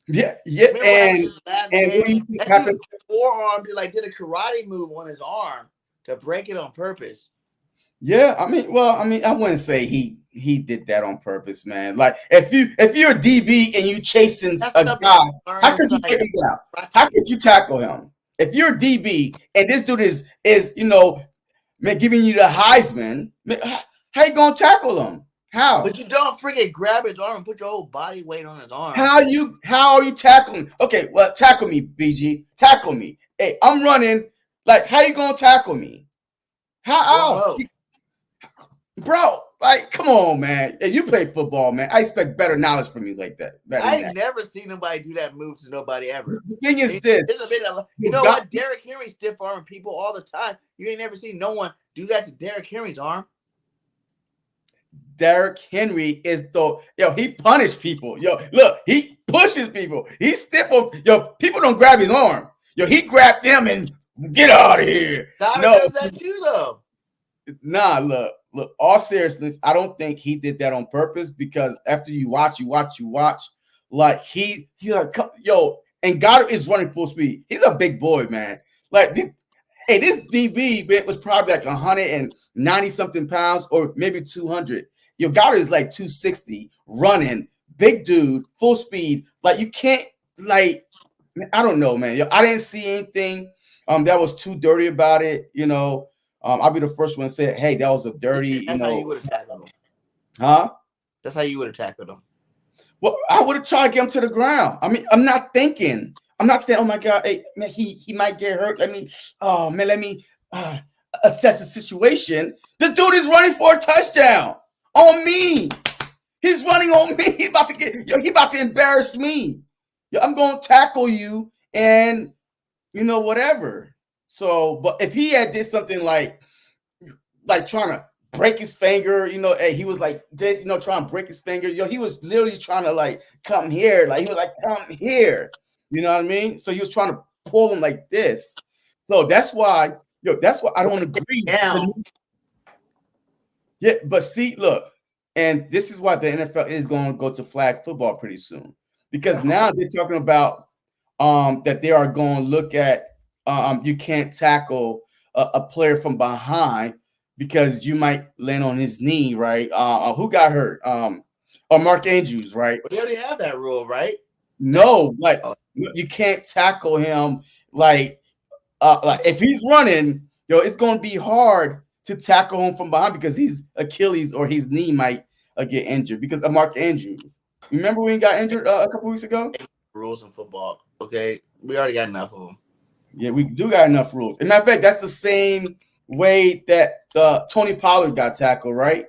Yeah. And what do you think happened? Forearm did a karate move on his arm to break it on purpose. Yeah, I wouldn't say he did that on purpose, man. Like if you're a DB and you chasing a guy, how could you take him down? How could you tackle him? If you're a DB and this dude is man giving you the Heisman, man, how you gonna tackle him? How? But you don't freaking grab his arm and put your whole body weight on his arm. How are you tackling? Okay, well, tackle me, BG. Tackle me. Hey, I'm running. Like, how you gonna tackle me? How else? Bro, like, come on, man. If you play football, man, I expect better knowledge from you like that. I ain't never seen nobody do that move to nobody ever. The thing is this. You know what? Derrick Henry stiff arming people all the time. You ain't never seen no one do that to Derrick Henry's arm. Derrick Henry is he punished people. Look, he pushes people. He stiff them. People don't grab his arm. He grabbed them and get out of here. Goddard does that too, though. Nah, look, all seriousness, I don't think he did that on purpose because after you watch, like he like yo, and Goddard is running full speed. He's a big boy, man. Like hey, this DB man, was probably like 190 something pounds or maybe 200. Your Goddard is like 260 running, big dude, full speed. Like you can't like I don't know, man. Yo, I didn't see anything that was too dirty about it. I'll be the first one to say, hey, that was a dirty, That's how you would have tackled him. Huh? That's how you would have tackled him. Well, I would have tried to get him to the ground. I mean, I'm not saying, oh my God, hey, man, he might get hurt. Let me assess the situation. The dude is running for a touchdown on me. He's running on me. He about to embarrass me. Yo, I'm gonna tackle you and whatever. So, but if he had did something like trying to break his finger, hey, he was like this, trying to break his finger. He was literally trying to like come here, like he was like come here. You know what I mean? So he was trying to pull him like this. So that's why I don't agree. Yeah, but see, look, and this is why the NFL is going to go to flag football pretty soon, because now they're talking about that they are going to look at you can't tackle a player from behind because you might land on his knee, right? Who got hurt? Or Mark Andrews, right? But they already have that rule, right? No, like you can't tackle him like if he's running, it's going to be hard to tackle him from behind because his Achilles or his knee might get injured because of Mark Andrews. Remember when he got injured a couple weeks ago? Rules in football, okay? We already got enough of them. Yeah, we do got enough rules. As a matter of fact, that's the same way that Tony Pollard got tackled, right?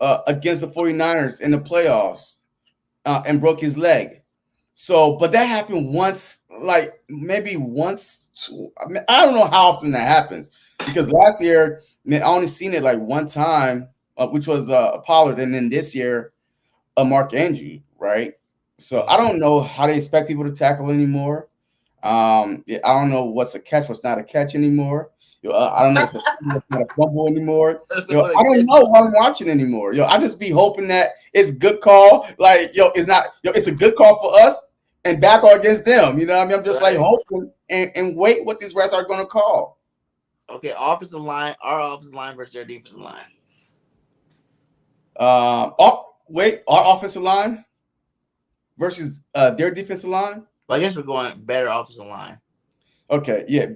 Against the 49ers in the playoffs and broke his leg. So, but that happened once, like maybe once. I don't know how often that happens because last year, I only seen it like one time, which was Pollard, and then this year, Mark Andrews, right? So I don't know how they expect people to tackle anymore. I don't know what's a catch, what's not a catch anymore. I don't know if it's not a fumble anymore. I don't know what I'm watching anymore. I just be hoping that it's good call. Like, it's not. It's a good call for us and back or against them. You know what I mean? I'm just like hoping and wait what these refs are going to call. Okay, offensive line, our offensive line versus their defensive line. Our offensive line versus their defensive line. Well, I guess we're going better offensive line. Okay, yeah.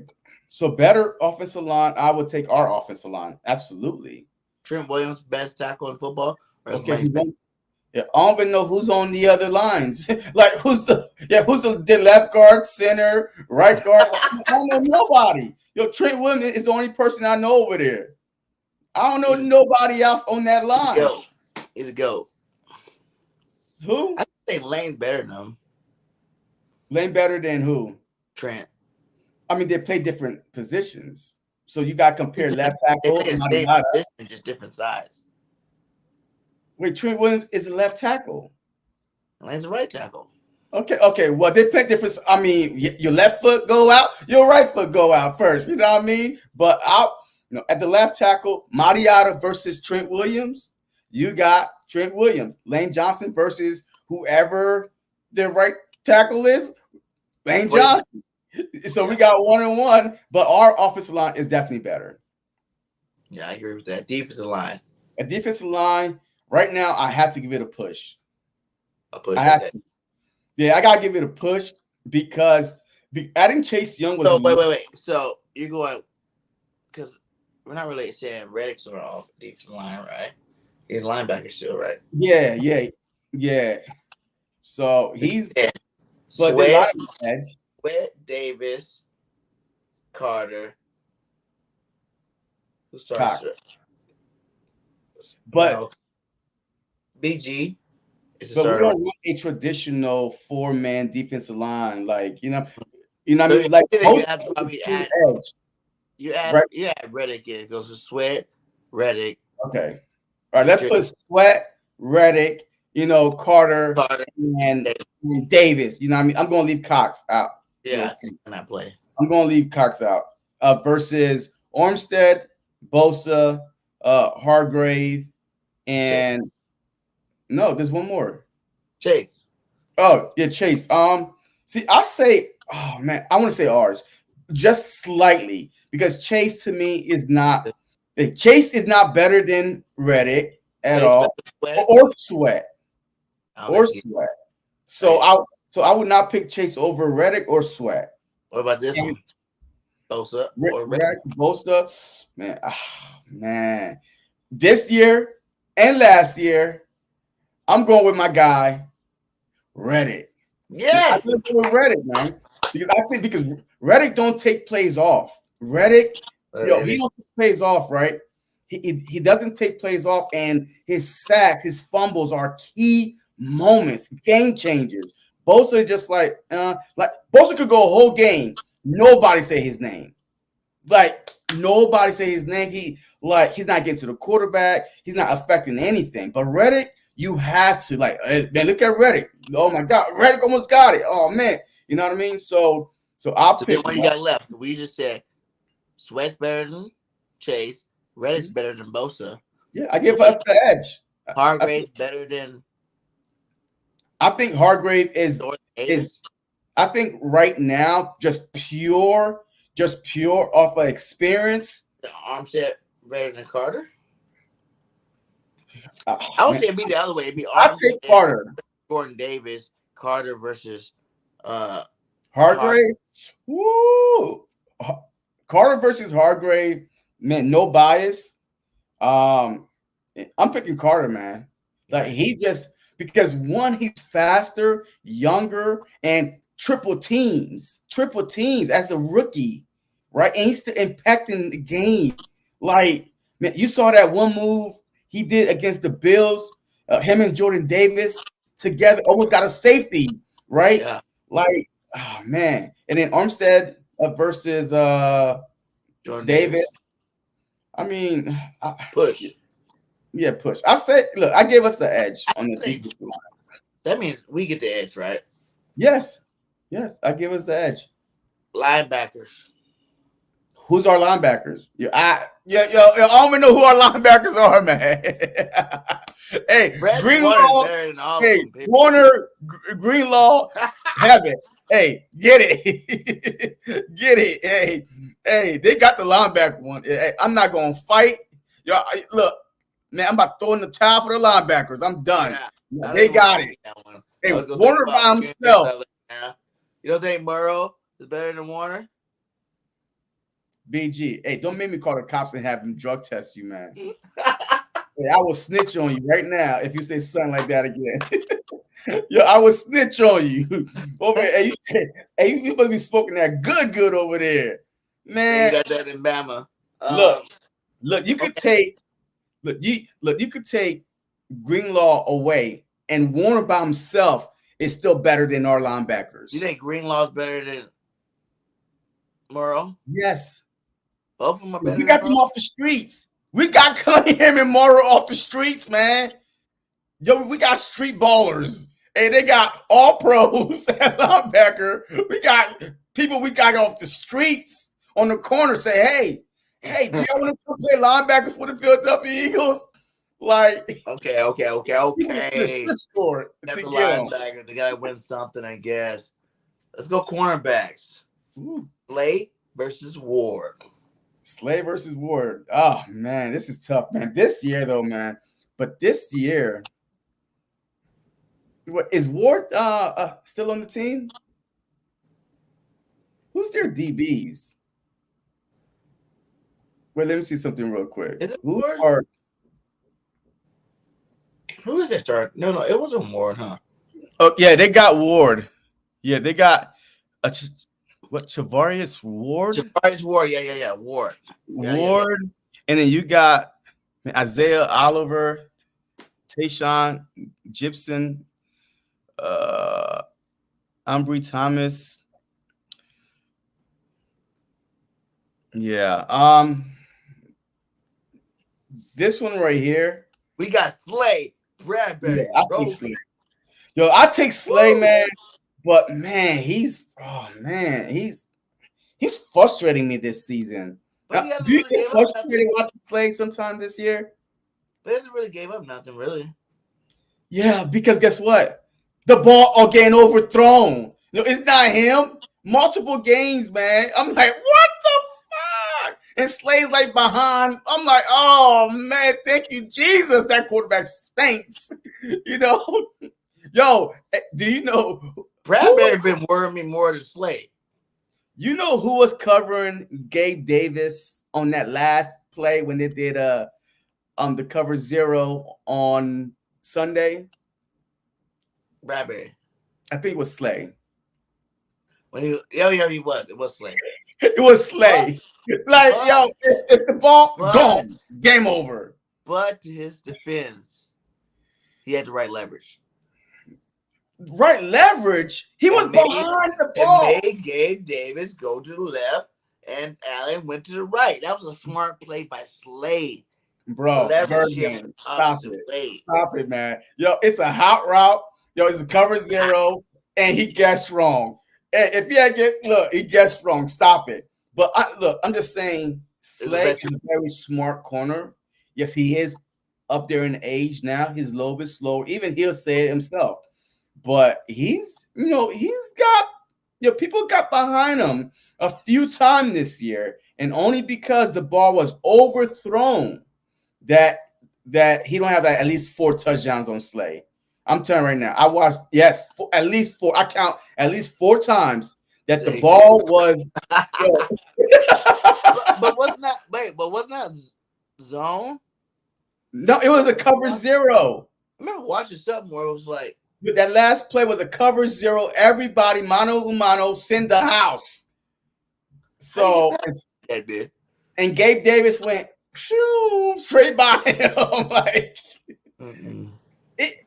So better offensive line, I would take our offensive line. Absolutely. Trent Williams, best tackle in football. Okay, I don't even know who's on the other lines. Like who's the left guard, center, right guard? I don't know nobody. Trent Williams is the only person I know over there. I don't know nobody else on that line. He's a GOAT. Who? I think Lane's better than him. Lane better than who? Trent. I mean, they play different positions, so you got to compare left tackle and just different sides. Wait, Trent Williams is a left tackle. Lane's a right tackle. Okay. Well, they play different. I mean, your left foot go out, your right foot go out first. You know what I mean? But at the left tackle, Mariota versus Trent Williams, you got Trent Williams. Lane Johnson versus whoever their right tackle is, Lane Johnson. So we got 1-1, but our offensive line is definitely better. Yeah, I agree with that. Defensive line. A defensive line, right now, I have to give it a push. A push. Yeah, I gotta give it a push because adding Chase Young was. So wait. So you're going because we're not really saying Reddick's on our defensive line, right? He's linebacker still, right? Yeah. So he's Sweat, Davis, Carter. Who starts? But BG is but we don't want a traditional 4-man defensive line, like you know what I mean. Like you add Reddick. It goes to Sweat, Reddick. Okay, all right. Let's put Sweat, Reddick. Carter and Davis. You know what I mean. I'm going to leave Cox out. Yeah, I cannot play. I'm going to leave Cox out. Versus Armstead, Bosa, Hargrave, and no, there's one more. Chase. Oh, yeah, Chase. See, I say, oh man, I want to say ours just slightly because Chase to me is not. Chase is not better than Reddick at Chase better all, than Sweat? or Sweat, I don't or think he- Sweat. So I would not pick Chase over Reddick or Sweat. What about this And one? Bosa or Reddick? Reddick, Bosa, man. This year and last year, I'm going with my guy, Reddick. Yes. I'm going with Reddick, man. Because Reddick don't take plays off. Reddick, he don't take plays off, right? He doesn't take plays off, and his sacks, his fumbles are key moments, game changers. Bosa just like Bosa could go a whole game, nobody say his name. Like nobody say his name. He's not getting to the quarterback. He's not affecting anything. But Reddick, you have to man. Look at Reddick. Oh my God, Reddick almost got it. Oh man, you know what I mean. So I'll pick. What you got left? We just said Sweat's better than Chase. Reddick's better than Bosa. Yeah, I give us the edge. Hargrave's better than. I think Hargrave is. I think right now just pure off of experience. The Armstead better than Carter. I would say it'd be the other way. It'd be I take Carter. Jordan Davis, Carter versus Hargrave. Woo! Carter versus Hargrave. Man, no bias. I'm picking Carter, man. Like because one, he's faster, younger, and triple teams as a rookie, right? And he's still impacting the game. Like, man, you saw that one move he did against the Bills. Him and Jordan Davis together almost got a safety, right? Yeah. Like, oh man. And then Armstead versus Jordan Davis. I mean, push. Yeah, push. I gave us the edge on the defensive line. That means we get the edge, right? Yes, I give us the edge. Linebackers. Who's our linebackers? I don't even know who our linebackers are, man. Hey, Greenlaw. Hey, Warner, Greenlaw, have it. Hey, get it. Get it. Hey, they got the linebacker one. Hey, I'm not going to fight. Y'all, look, man, I'm about to throw in the towel for the linebackers. I'm done. Yeah, they got it. Hey, Warner by himself. You don't think Murrow is better than Warner? BG, hey, don't make me call the cops and have them drug test you, man. Hey, I will snitch on you right now if you say something like that again. Yo, I will snitch on you. Over here. You must be smoking that good over there. Man. You got that in Bama. Look, you could take Greenlaw away, and Warner by himself is still better than our linebackers. You think Greenlaw's better than Murrow? Yes. Both of them are better. We got them off the streets. We got Cunningham and Morrow off the streets, man. Yo, we got street ballers. Hey, they got all pros at linebacker. We got people we got off the streets on the corner say, hey, do y'all want to play linebacker for the Philadelphia Eagles? Like, okay. Score That's the linebacker. They gotta win something, I guess. Let's go cornerbacks. Slay versus Ward. Slay versus Ward. Oh man, this is tough, man. This year though, man. But this year, what is Ward still on the team? Who's their DBs? Wait, let me see something real quick. Is it Ward? Who is that start? No, it wasn't Ward, huh? Oh yeah, they got Ward. Yeah, they got Chavarius Ward? Chavarius Ward, yeah. Ward. Ward. Yeah. And then you got Isaiah Oliver, Tayshawn Gibson, Ambry Thomas. Yeah. This one right here. We got Slay, Bradbury. Yeah, I take Slay. Yo, I take Slay, man. But man, he's frustrating me this season. Do you get frustrated watching Slay sometime this year? But he hasn't really gave up nothing, really. Yeah, because guess what? the ball or getting overthrown. It's not him. Multiple games, man. I'm like, what the fuck? And Slay's like behind. I'm like, oh man, thank you, Jesus. That quarterback stinks. Yo, do you know Bradbury been worrying me more than Slay. You know who was covering Gabe Davis on that last play when they did the cover 0 on Sunday? Bradbury. I think it was Slay. When he was. It was Slay. It was Slay. If the ball gone, game over. But to his defense, he had the right leverage. Right leverage? He was behind the ball. It made Gabe Davis go to the left, and Allen went to the right. That was a smart play by Slade. Bro, BIRDGANG. Stop it, man. Yo, it's a hot route. Yo, it's a cover 0, and he guessed wrong. And if he had he guessed wrong. Stop it. But I'm just saying, Slade is a very smart corner. Yes, he is up there in age now. He's a little bit slower. Even he'll say it himself. But he's got, people got behind him a few times this year, and only because the ball was overthrown that he don't have at least 4 touchdowns on Slay. I'm telling you right now. I watched, at least 4. I count at least 4 times that the ball was. but wasn't that zone? No, it was a cover 0. I remember watching something where it was like, that last play was a cover 0. Everybody, mano a mano, send the house. So, and Gabe Davis went straight by him. Like,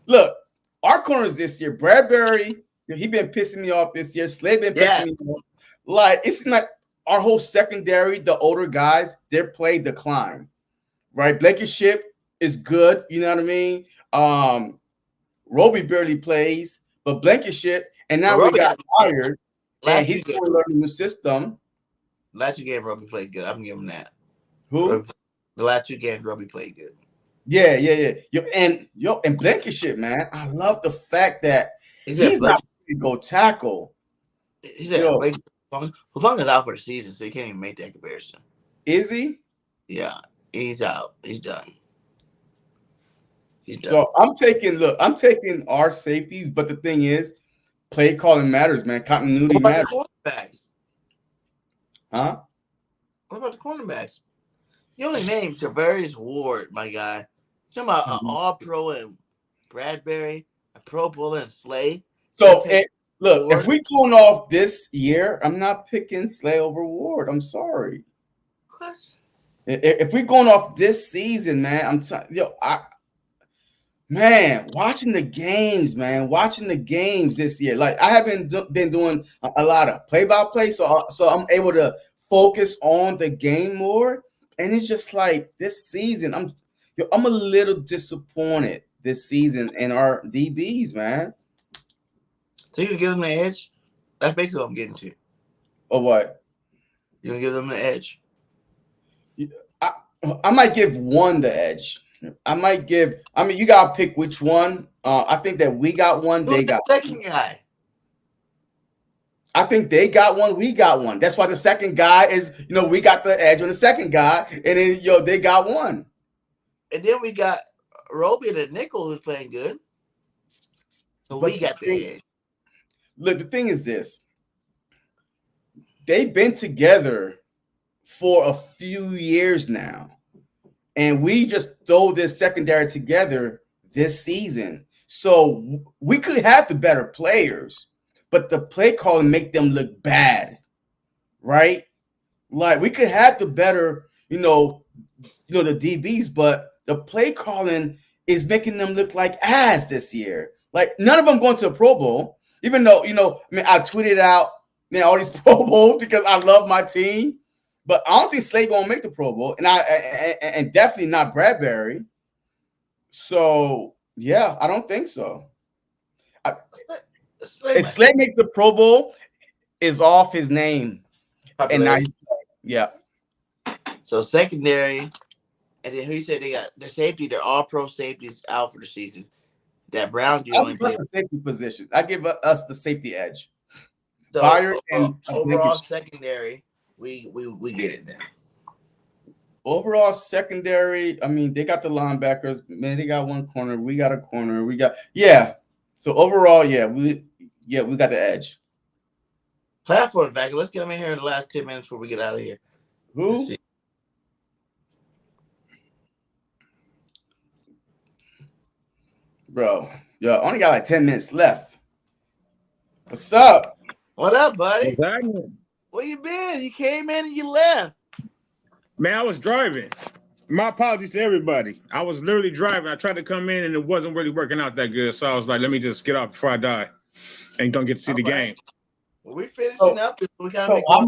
look, our corners this year, Bradbury, he been pissing me off this year. Slade been pissing me off. Like, it seems like our whole secondary, the older guys, their play decline. Right? Blankenship is good. You know what I mean? Roby barely plays, but Blankenship, and now we got fired, and he's going to learn the new system. Last 2 games, Roby played good. I'm giving him that. Who? The last 2 games, Roby played good. Yeah. And Blankenship, man, I love the fact that he's not going to go tackle. He said, Hufanga is out for the season, so you can't even make that comparison. Is he? Yeah, he's out. He's done. So I'm taking our safeties, but the thing is, play calling matters, man. Continuity matters. What about the cornerbacks? Huh? What about the cornerbacks? You only named Tavarius Ward, my guy. You're talking about an All-Pro and Bradbury, a Pro Bowler and Slay. So look, if we're going off this year, I'm not picking Slay over Ward. I'm sorry. What? If we're going off this season, man, watching the games, this year. Like, I haven't been doing a lot of play-by-play, so I'm able to focus on the game more. And it's just like this season, I'm a little disappointed this season in our DBs, man. So you can give them the edge? That's basically what I'm getting to. Or what? You gonna give them the edge? I might give one the edge. You gotta pick which one. I think that we got one, they got the second guy. I think they got one, we got one. That's why the second guy is, we got the edge on the second guy, and then they got one. And then we got Roby and the nickel who's playing good. So we got the edge. Look, the thing is this. They've been together for a few years now. And we just throw this secondary together this season. So we could have the better players, but the play calling make them look bad, right? Like, we could have the better, the DBs, but the play calling is making them look like ass this year. Like, none of them going to a Pro Bowl, even though, I tweeted out, all these Pro Bowls because I love my team. But I don't think Slade gonna make the Pro Bowl, and definitely not Bradbury. So yeah, I don't think so. If Slade makes the Pro Bowl, is off his name, and now So secondary, and then who said they got their safety? They're all pro safeties out for the season. that Brown dude I only give us played. the safety position. I give us the safety edge. So Byard and overall Blankenship. secondary, we get it then. Overall secondary, I mean, they got the linebackers. Man, they got one corner. We got a corner. So overall, we got the edge. Platform back. Let's get him in here in the last 10 minutes before we get out of here. Who? Bro, yo, only got like 10 minutes left. What's up? What up, buddy? Exactly. Where you been? You came in and you left. Man, I was driving. My apologies to everybody. I was literally driving. I tried to come in and it wasn't really working out that good. So I was like, let me just get off before I die and don't get to see the game. Well, we're finishing up. We gotta how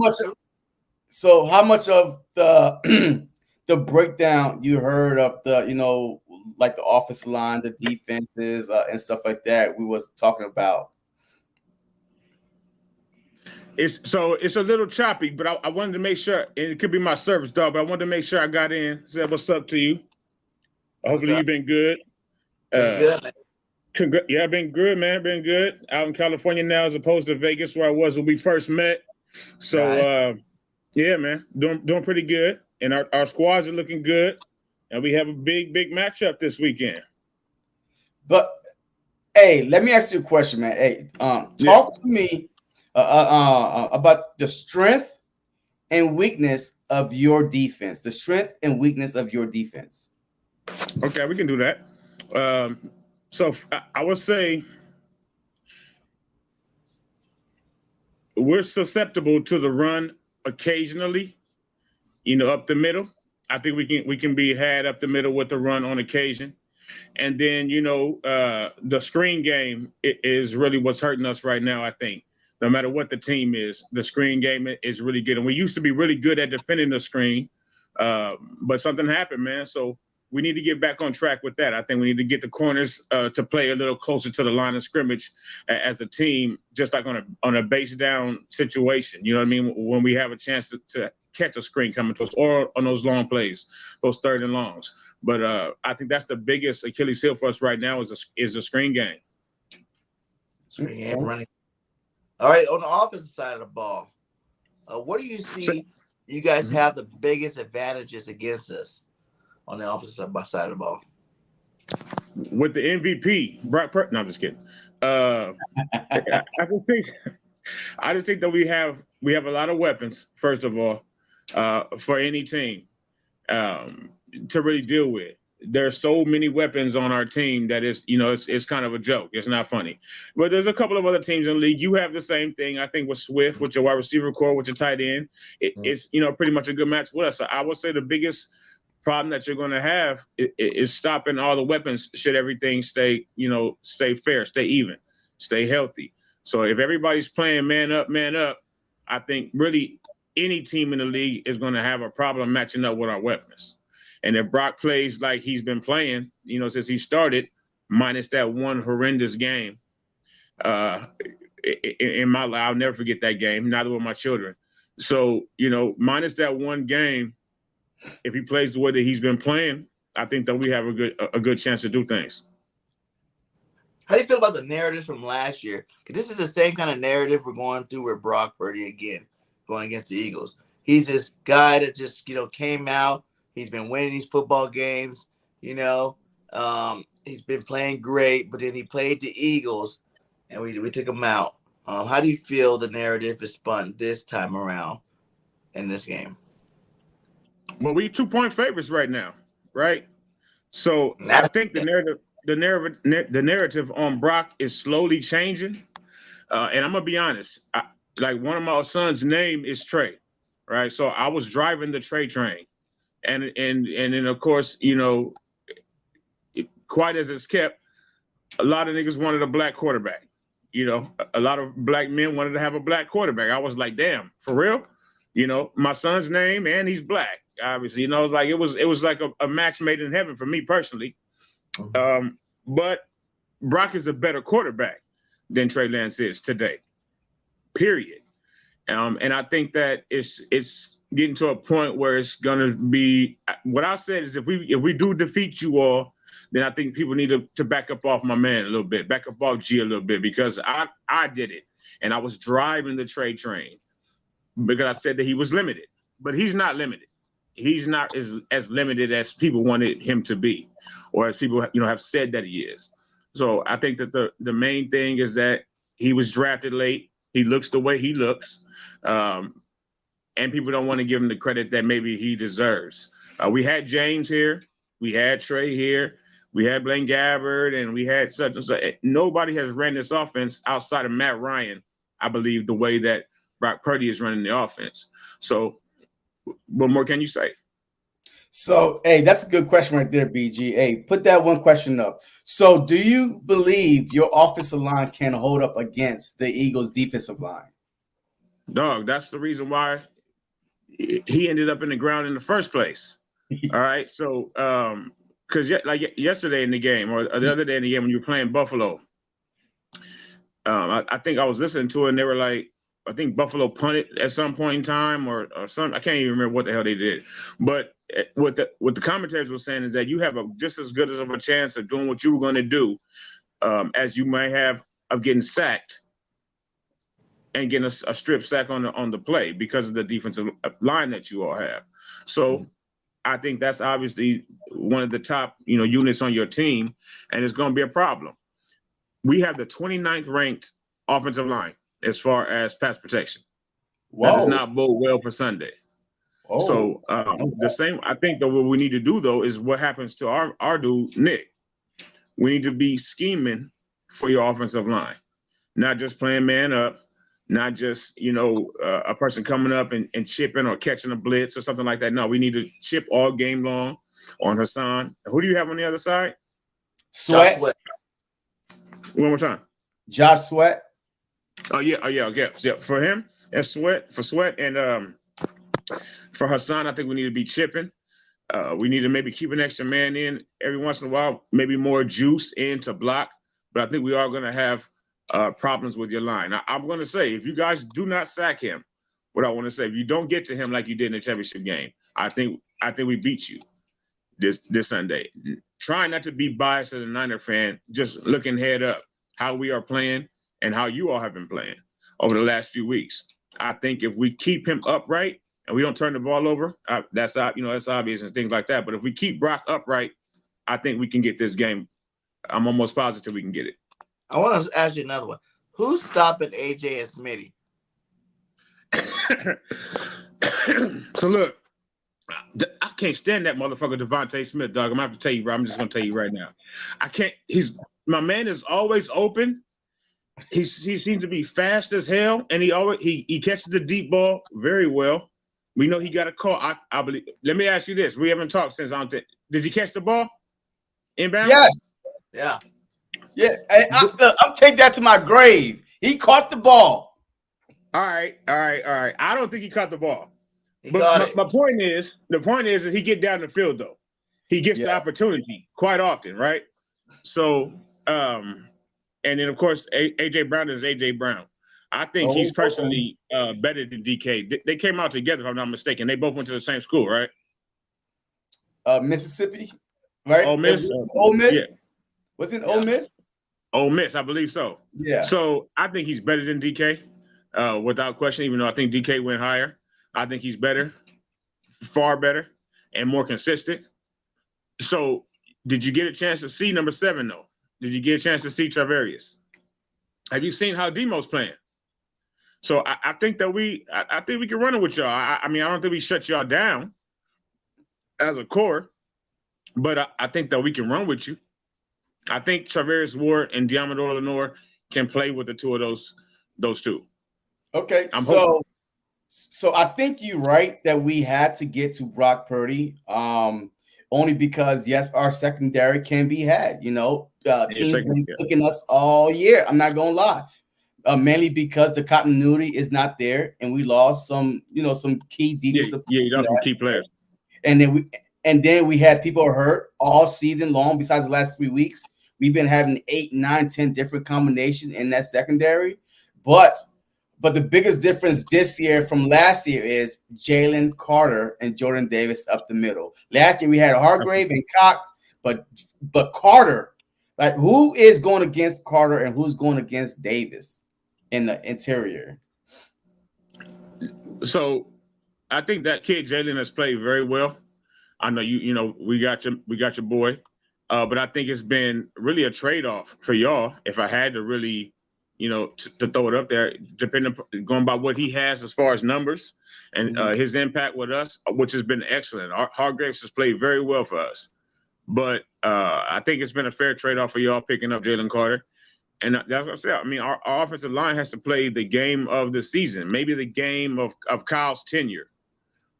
much of the the breakdown you heard of the, like the offensive line, the defenses, and stuff like that we was talking about? It's a little choppy, but I wanted to make sure, and it could be my service, dog, but I wanted to make sure I got in. Said what's up to you. Hopefully you've been good. Been good, man. Yeah, been good, man. Been good. Out in California now as opposed to Vegas where I was when we first met. So yeah, man, doing pretty good. And our squads are looking good. And we have a big matchup this weekend. But hey, let me ask you a question, man. Hey, talk to me about the strength and weakness of your defense. The strength and weakness of your defense. Okay, we can do that. So I would say we're susceptible to the run occasionally, up the middle. I think we can be had up the middle with the run on occasion. And then, the screen game is really what's hurting us right now, I think. No matter what the team is, the screen game is really good. And we used to be really good at defending the screen, but something happened, man. So we need to get back on track with that. I think we need to get the corners to play a little closer to the line of scrimmage as a team, just like on a base down situation. You know what I mean? When we have a chance to catch a screen coming to us, or on those long plays, those third and longs. But I think that's the biggest Achilles heel for us right now is the screen game. Screen game running. All right, on the offensive side of the ball, what do you see you guys have the biggest advantages against us on the offensive side of the ball? With the MVP, no, I'm just kidding. I just think that we have a lot of weapons, first of all, for any team to really deal with. There are so many weapons on our team that it's kind of a joke. It's not funny. But there's a couple of other teams in the league. You have the same thing, I think, with Swift, with your wide receiver core, with your tight end. It's pretty much a good match with us. So I would say the biggest problem that you're going to have is stopping all the weapons should everything stay fair, stay even, stay healthy. So if everybody's playing man up, I think really any team in the league is going to have a problem matching up with our weapons. And if Brock plays like he's been playing, since he started, minus that one horrendous game in my life, I'll never forget that game, neither will my children. So, minus that one game, if he plays the way that he's been playing, I think that we have a good chance to do things. How do you feel about the narrative from last year? Because this is the same kind of narrative we're going through with Brock Purdy again, going against the Eagles. He's this guy that just, came out. He's been winning these football games, he's been playing great, but then he played the Eagles and we took him out. How do you feel the narrative is spun this time around in this game? Well, we 2-point favorites right now, right? So I think the narrative on Brock is slowly changing. And I'm gonna be honest, like one of my sons' name is Trey, right? So I was driving the Trey train. And then of course, quite as it's kept, a lot of niggas wanted a black quarterback. A lot of black men wanted to have a black quarterback. I was like, damn, for real? My son's name and he's black. Obviously, it was like a match made in heaven for me personally. But Brock is a better quarterback than Trey Lance is today. Period. And I think that it's getting to a point where it's gonna be. What I said is, if we do defeat you all, then I think people need to back up off my man a little bit, back up off G a little bit, because I did it, and I was driving the trade train because I said that he was limited, but he's not limited. He's not as limited as people wanted him to be, or as people have said that he is. So I think that the main thing is that he was drafted late. He looks the way he looks, and people don't want to give him the credit that maybe he deserves. We had James here, we had Trey here, we had Blaine Gabbert, and we had such and such. Nobody has ran this offense outside of Matt Ryan, I believe, the way that Brock Purdy is running the offense. So what more can you say? So, hey, that's a good question right there, BG. Hey, put that one question up. So, do you believe your offensive line can hold up against the Eagles' defensive line? Dog, that's the reason why he ended up in the ground in the first place. All right. So, because like yesterday in the game or the other day in the game when you were playing Buffalo, I think I was listening to it and they were like, I think Buffalo punted at some point in time or something. I can't even remember what the hell they did. But what the commentators were saying is that you have just as good of a chance of doing what you were going to do as you might have of getting sacked and getting a strip sack on the play because of the defensive line that you all have. So I think that's obviously one of the top units on your team, and it's going to be a problem. We have the 29th ranked offensive line as far as pass protection. Whoa. That does not bode well for Sunday. Oh. So the same, I think that what we need to do though is what happens to our dude Nick. We need to be scheming for your offensive line, not just playing man up, not just a person coming up and chipping or catching a blitz or something like that. No, we need to chip all game long on Hassan. Who do you have on the other side? Sweat. Sweat. One more time. Josh Sweat. Oh yeah. Yeah. For him and Sweat, and for Hassan, I think we need to be chipping. We need to maybe keep an extra man in every once in a while, maybe more juice in to block. But I think we are going to have problems with your line. Now, I'm going to say, if you guys do not sack him, what I want to say, if you don't get to him like you did in the championship game, I think we beat you this Sunday. Try not to be biased as a Niner fan, just looking head up how we are playing and how you all have been playing over the last few weeks. I think if we keep him upright and we don't turn the ball over, that's obvious and things like that. But if we keep Brock upright, I think we can get this game. I'm almost positive we can get it. I want to ask you another one. Who's stopping AJ and Smitty? So look, I can't stand that motherfucker Devonte Smith, dog. I'm gonna have to tell you. I'm just gonna tell you right now. I can't. My man is always open. He seems to be fast as hell, and he catches the deep ball very well. We know he got a call. I believe. Let me ask you this: we haven't talked since did you catch the ball inbound? Yes. Yeah. Yeah. Hey, I'm take that to my grave. He caught the ball. All right. I don't think he caught the ball. But my point is, that he get down the field though. He gets the opportunity quite often, right? So, and then of course, AJ Brown is AJ Brown. I think he's personally better than DK. They came out together, if I'm not mistaken. They both went to the same school, right? Mississippi, right? Ole Miss. Ole Miss. Yeah. Was it Ole Miss? Ole Miss, I believe so. Yeah. So I think he's better than DK, without question. Even though I think DK went higher, I think he's better, far better, and more consistent. So, did you get a chance to see number 7 though? Did you get a chance to see Travarius? Have you seen how Demo's playing? So I think that I think we can run it with y'all. I mean, I don't think we shut y'all down as a core, but I think that we can run with you. I think Travarius Ward and Diamador Lenore can play with the two of those two. Okay, so I think you're right that we had to get to Brock Purdy, only because yes, our secondary can be had. Teams been cooking us all year. I'm not gonna lie, mainly because the continuity is not there, and we lost some key defensive. Yeah, you lost some key players, and then we had people hurt all season long. Besides the last 3 weeks, we've been having 8, 9, 10 different combinations in that secondary, but the biggest difference this year from last year is Jalen Carter and Jordan Davis up the middle. Last year we had Hargrave and Cox, But Carter, like, who is going against Carter and who's going against Davis in the interior? So I think that kid Jalen has played very well. I know you know we got your boy, but I think it's been really a trade-off for y'all. If I had to really, you know, to throw it up there, going by what he has as far as numbers and his impact with us, which has been excellent. Hargraves has played very well for us, but I think it's been a fair trade-off for y'all picking up Jalen Carter. And that's what I said. I mean, our offensive line has to play the game of the season, maybe the game of Kyle's tenure.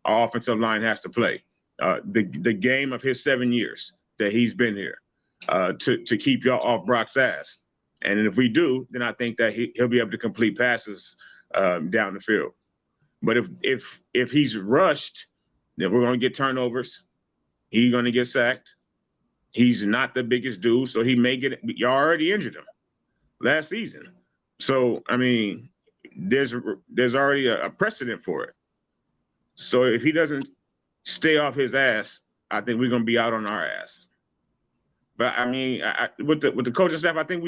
Our offensive line has to play the game of his 7 years that he's been here to keep y'all off Brock's ass. And if we do, then I think that he'll be able to complete passes down the field. But if he's rushed, then we're going to get turnovers. He's going to get sacked. He's not the biggest dude, so he may get – y'all already injured him last season. So, I mean, there's already a precedent for it. So if he doesn't stay off his ass, I think we're gonna be out on our ass. But I mean, with the coaching staff, I think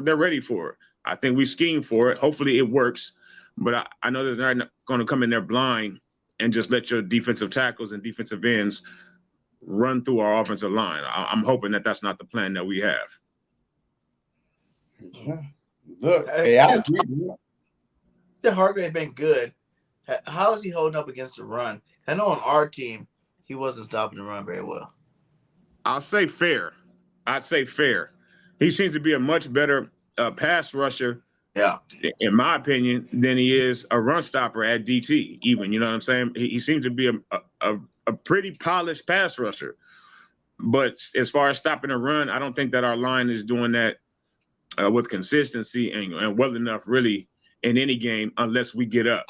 they're ready for it. I think we scheme for it. Hopefully it works. But I know that they're not going to come in there blind and just let your defensive tackles and defensive ends run through our offensive line. I'm hoping that that's not the plan that we have. Yeah. Look, hey, I agree. The Hargrave been good. How is he holding up against the run? I know on our team, he wasn't stopping the run very well. I'll say fair. I'd say fair. He seems to be a much better pass rusher, in my opinion, than he is a run stopper at DT, even. You know what I'm saying? He seems to be a pretty polished pass rusher. But as far as stopping a run, I don't think that our line is doing that with consistency and well enough, really, in any game, unless we get up.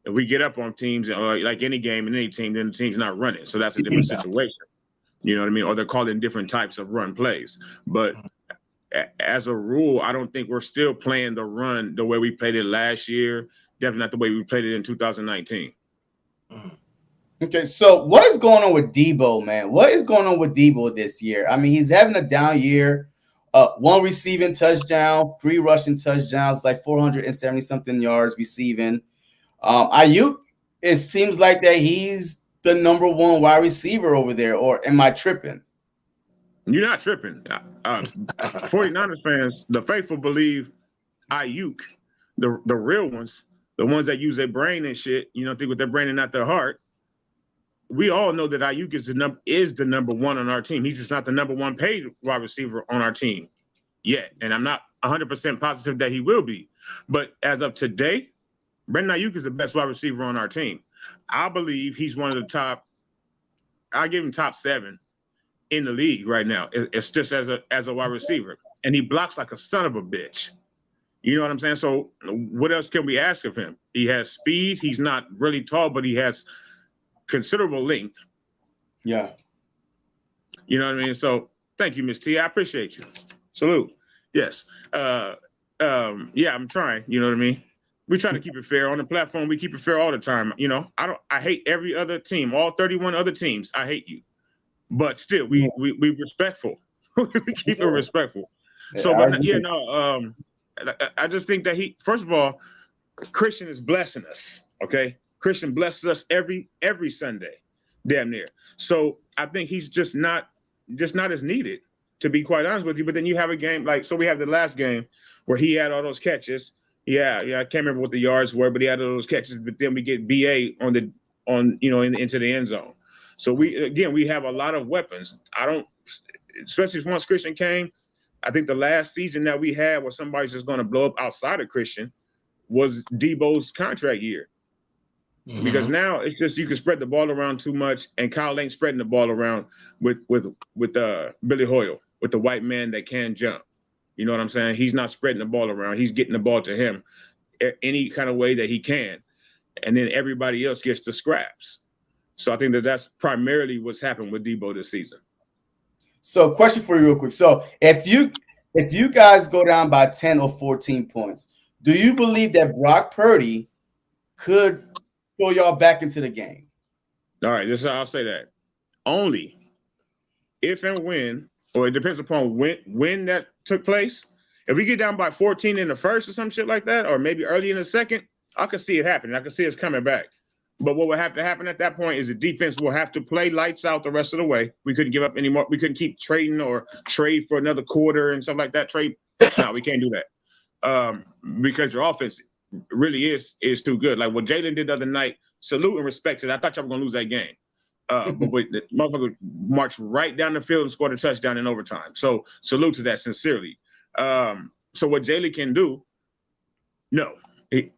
If we get up on teams, like any game in any team, then the team's not running. So that's a different situation. You know what I mean? Or they're calling different types of run plays. But as a rule, I don't think we're still playing the run the way we played it last year. Definitely not the way we played it in 2019. Okay, so what is going on with Deebo, man? What is going on with Deebo this year? I mean, he's having a down year. 1 receiving touchdown, 3 rushing touchdowns, like 470-something yards receiving. Aiyuk, it seems like that he's the number 1 wide receiver over there, or am I tripping? You're not tripping. 49ers fans, the faithful, believe Aiyuk, the real ones, the ones that use their brain and shit, you know, think with their brain and not their heart. We all know that Aiyuk is the number 1 on our team. He's just not the number 1 paid wide receiver on our team yet. And I'm not 100% positive that he will be. But as of today, Brandon Aiyuk is the best wide receiver on our team. I believe he's one of the top. I give him top 7 in the league right now. It's just as a wide receiver, and he blocks like a son of a bitch. You know what I'm saying? So what else can we ask of him? He has speed. He's not really tall, but he has considerable length. Yeah. You know what I mean? So thank you, Miss T. I appreciate you. Salute. Yes. Yeah, I'm trying. You know what I mean? We try to keep it fair on the platform. We keep it fair all the time. You know, I hate every other team, all 31 other teams. I hate you, but still, we respectful. We keep it respectful. So, but yeah, no. I just think that first of all, Christian is blessing us. Okay, Christian blesses us every Sunday, damn near. So I think he's just not as needed, to be quite honest with you. But then you have a game so we have the last game where he had all those catches. Yeah, I can't remember what the yards were, but he had all those catches. But then we get BA into the end zone. So we have a lot of weapons. Especially once Christian came, I think the last season that we had where somebody's just going to blow up outside of Christian was Deebo's contract year. Mm-hmm. Because now it's just you can spread the ball around too much, and Kyle ain't spreading the ball around with Billy Hoyle, with the white man that can jump. You know what I'm saying? He's not spreading the ball around. He's getting the ball to him any kind of way that he can. And then everybody else gets the scraps. So I think that's primarily what's happened with Deebo this season. So question for you real quick. So if you guys go down by 10 or 14 points, do you believe that Brock Purdy could throw y'all back into the game? All right, I'll say that. Only if and when, or it depends upon when that took place. If we get down by 14 in the first or some shit like that, or maybe early in the second, I could see it happening. I could see us coming back. But what would have to happen at that point is the defense will have to play lights out the rest of the way. We couldn't give up anymore. We couldn't keep trading or trade for another quarter and stuff like that. No, we can't do that. Because your offense really is too good. Like what Jalen did the other night, salute and respect to that. I thought y'all were going to lose that game. But the motherfucker marched right down the field and scored a touchdown in overtime. So salute to that sincerely. So what Jalen can do, no. If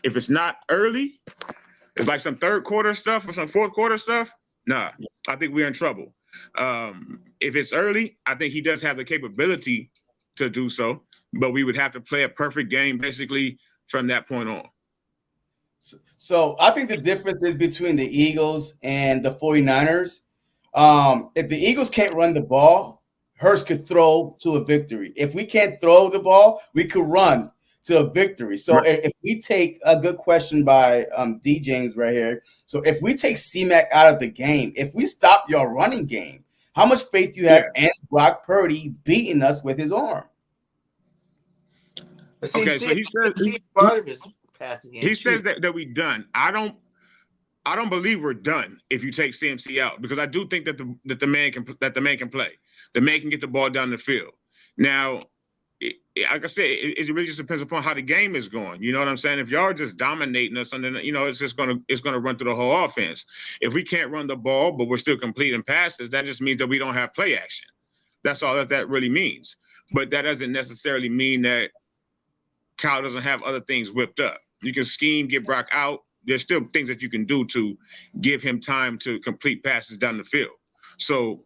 it's not early, it's like some third quarter stuff or some fourth quarter stuff. Nah, I think we're in trouble. If it's early, I think he does have the capability to do so, but we would have to play a perfect game basically from that point on. So I think the difference is between the Eagles and the 49ers. If the Eagles can't run the ball, Hurts could throw to a victory. If we can't throw the ball, we could run to a victory. So if we take a good question by D James right here. So if we take C-Mac out of the game, if we stop your running game, how much faith do you have in Brock Purdy beating us with his arm? Okay, so he says part of his passing game. He says that we done. I don't believe we're done if you take CMC out, because I do think that the man can play. The man can get the ball down the field. Now, like I said, it really just depends upon how the game is going. You know what I'm saying? If y'all are just dominating us, and then it's gonna run through the whole offense. If we can't run the ball, but we're still completing passes, that just means that we don't have play action. That's all that really means. But that doesn't necessarily mean that Kyle doesn't have other things whipped up. You can scheme, get Brock out. There's still things that you can do to give him time to complete passes down the field. So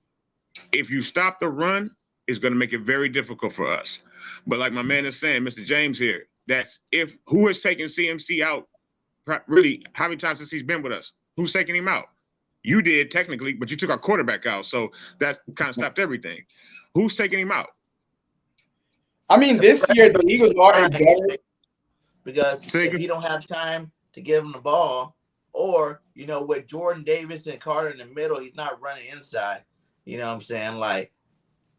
if you stop the run, it's going to make it very difficult for us. But like my man is saying, Mr. James here, that's who has taken CMC out, really, how many times since he's been with us? Who's taking him out? You did technically, but you took our quarterback out. So that kind of stopped everything. Who's taking him out? I mean, this year the Eagles are better. Because if you don't have time to give him the ball, or, with Jordan Davis and Carter in the middle, he's not running inside. You know what I'm saying? Like,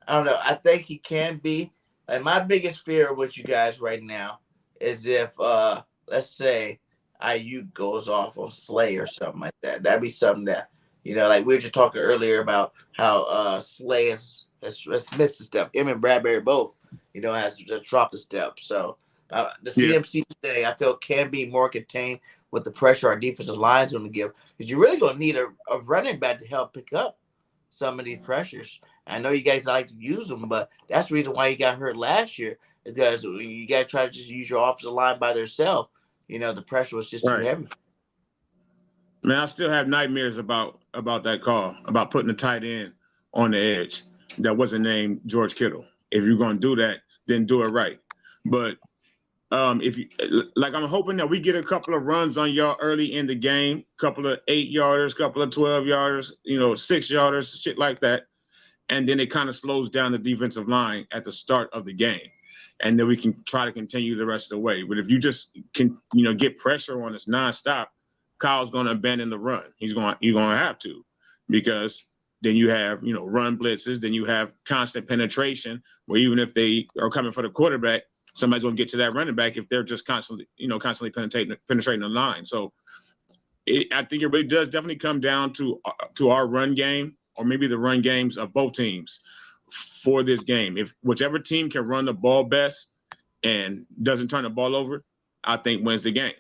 I don't know. I think he can be. And my biggest fear with you guys right now is if, let's say, Aiyuk goes off on Slay or something like that. That'd be something that, like we were just talking earlier about how Slay has missed a step. Him and Bradbury both, has dropped a step. So the CMC today, I feel, can be more contained with the pressure our defensive line is going to give. Because you're really going to need a running back to help pick up some of these pressures. I know you guys like to use them, but that's the reason why you got hurt last year, because you guys try to just use your offensive line by themselves. The pressure was just too heavy. Man, I still have nightmares about that call, about putting a tight end on the edge that wasn't named George Kittle. If you're going to do that, then do it right. But I'm hoping that we get a couple of runs on y'all early in the game, couple of 8-yarders, couple of 12-yarders, 6-yarders, shit like that. And then it kind of slows down the defensive line at the start of the game. And then we can try to continue the rest of the way. But if you just can, get pressure on us nonstop, Kyle's going to abandon the run. You're going to have to, because then you have, run blitzes. Then you have constant penetration, where even if they are coming for the quarterback, somebody's going to get to that running back if they're just constantly penetrating the line. So I think it really does definitely come down to our run game, or maybe the run games of both teams for this game. If whichever team can run the ball best and doesn't turn the ball over, I think wins the game.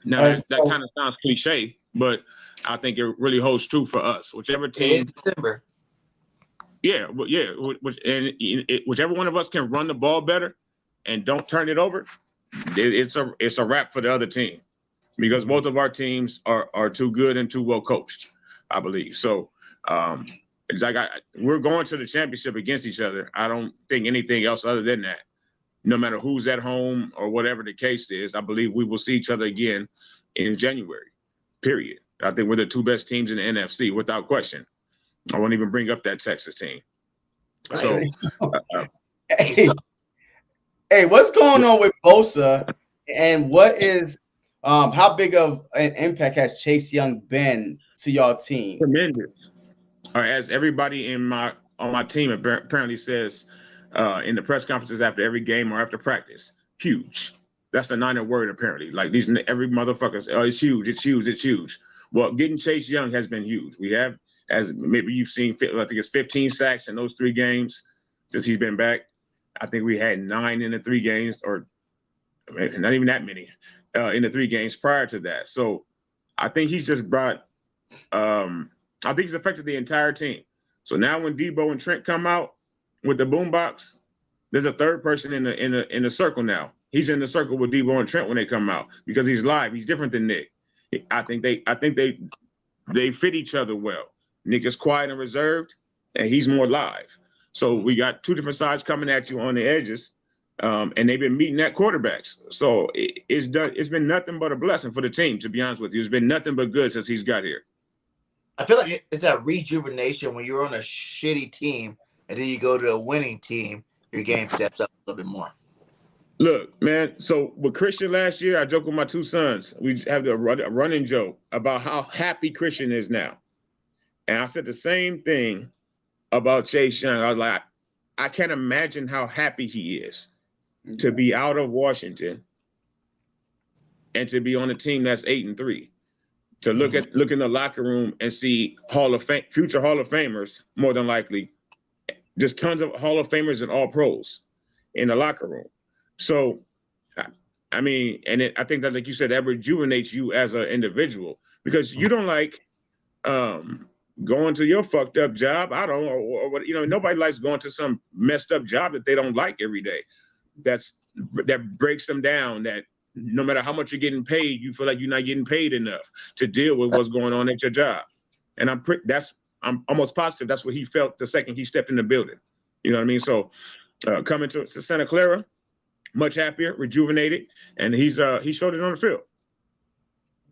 Now, that kind of sounds cliche, but I think it really holds true for us. Whichever team. It's December. Yeah. Whichever one of us can run the ball better and don't turn it over, it's a wrap for the other team, because both of our teams are too good and too well coached, I believe. So, we're going to the championship against each other. I don't think anything else other than that. No matter who's at home or whatever the case is, I believe we will see each other again in January, period. I think we're the two best teams in the NFC, without question. I won't even bring up that Texas team. So, hey, what's going on with Bosa, and what is how big of an impact has Chase Young been to y'all team? Tremendous. or as everybody on my team apparently says in the press conferences after every game or after practice, huge. That's a Niner word apparently. Like every motherfucker, oh, it's huge, it's huge, it's huge. Well, getting Chase Young has been huge. We have, as maybe you've seen, I think it's 15 sacks in those 3 games since he's been back. I think we had 9 in the 3 games, or maybe not even that many in the 3 games prior to that. So I think he's just brought, I think he's affected the entire team. So now when Deebo and Trent come out with the boombox, there's a third person in the circle now. He's in the circle with Deebo and Trent when they come out because he's live. He's different than Nick. I think they fit each other well. Nick is quiet and reserved, and he's more live. So we got 2 different sides coming at you on the edges, and they've been meeting at quarterbacks. So it's been nothing but a blessing for the team, to be honest with you. It's been nothing but good since he's got here. I feel like it's that rejuvenation when you're on a shitty team and then you go to a winning team, your game steps up a little bit more. Look, man, so with Christian last year, I joked with my 2 sons. We have a running joke about how happy Christian is now. And I said the same thing about Chase Young. I was like, I can't imagine how happy he is to be out of Washington and to be on a team that's 8-3. To look in the locker room and see future Hall of Famers, more than likely, just tons of Hall of Famers and all pros in the locker room. So, I mean, and I think that, like you said, that rejuvenates you as an individual because you don't like going to your fucked up job. I don't, or nobody likes going to some messed up job that they don't like every day. That breaks them down. That no matter how much you're getting paid, you feel like you're not getting paid enough to deal with what's going on at your job. And I'm almost positive that's what he felt the second he stepped in the building. You know what I mean? So coming to Santa Clara, much happier, rejuvenated, and he showed it on the field.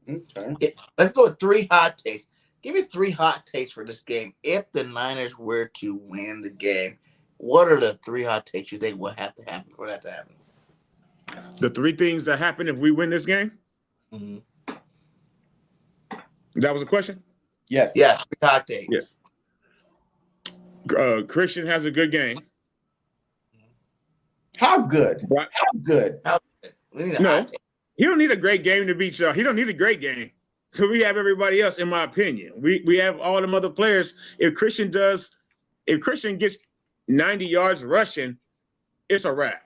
Okay. Yeah, let's go with 3 hot takes. Give me 3 hot takes for this game. If the Niners were to win the game, what are the 3 hot takes you think will have to happen for that to happen? The 3 things that happen if we win this game? Mm-hmm. That was a question? Yes. Yeah, 3 hot takes. Yeah. Christian has a good game. How good? Right. How good? No, he don't need a great game to beat y'all. He don't need a great game. So we have everybody else, in my opinion. We have all them other players. If Christian gets 90 yards rushing, it's a wrap.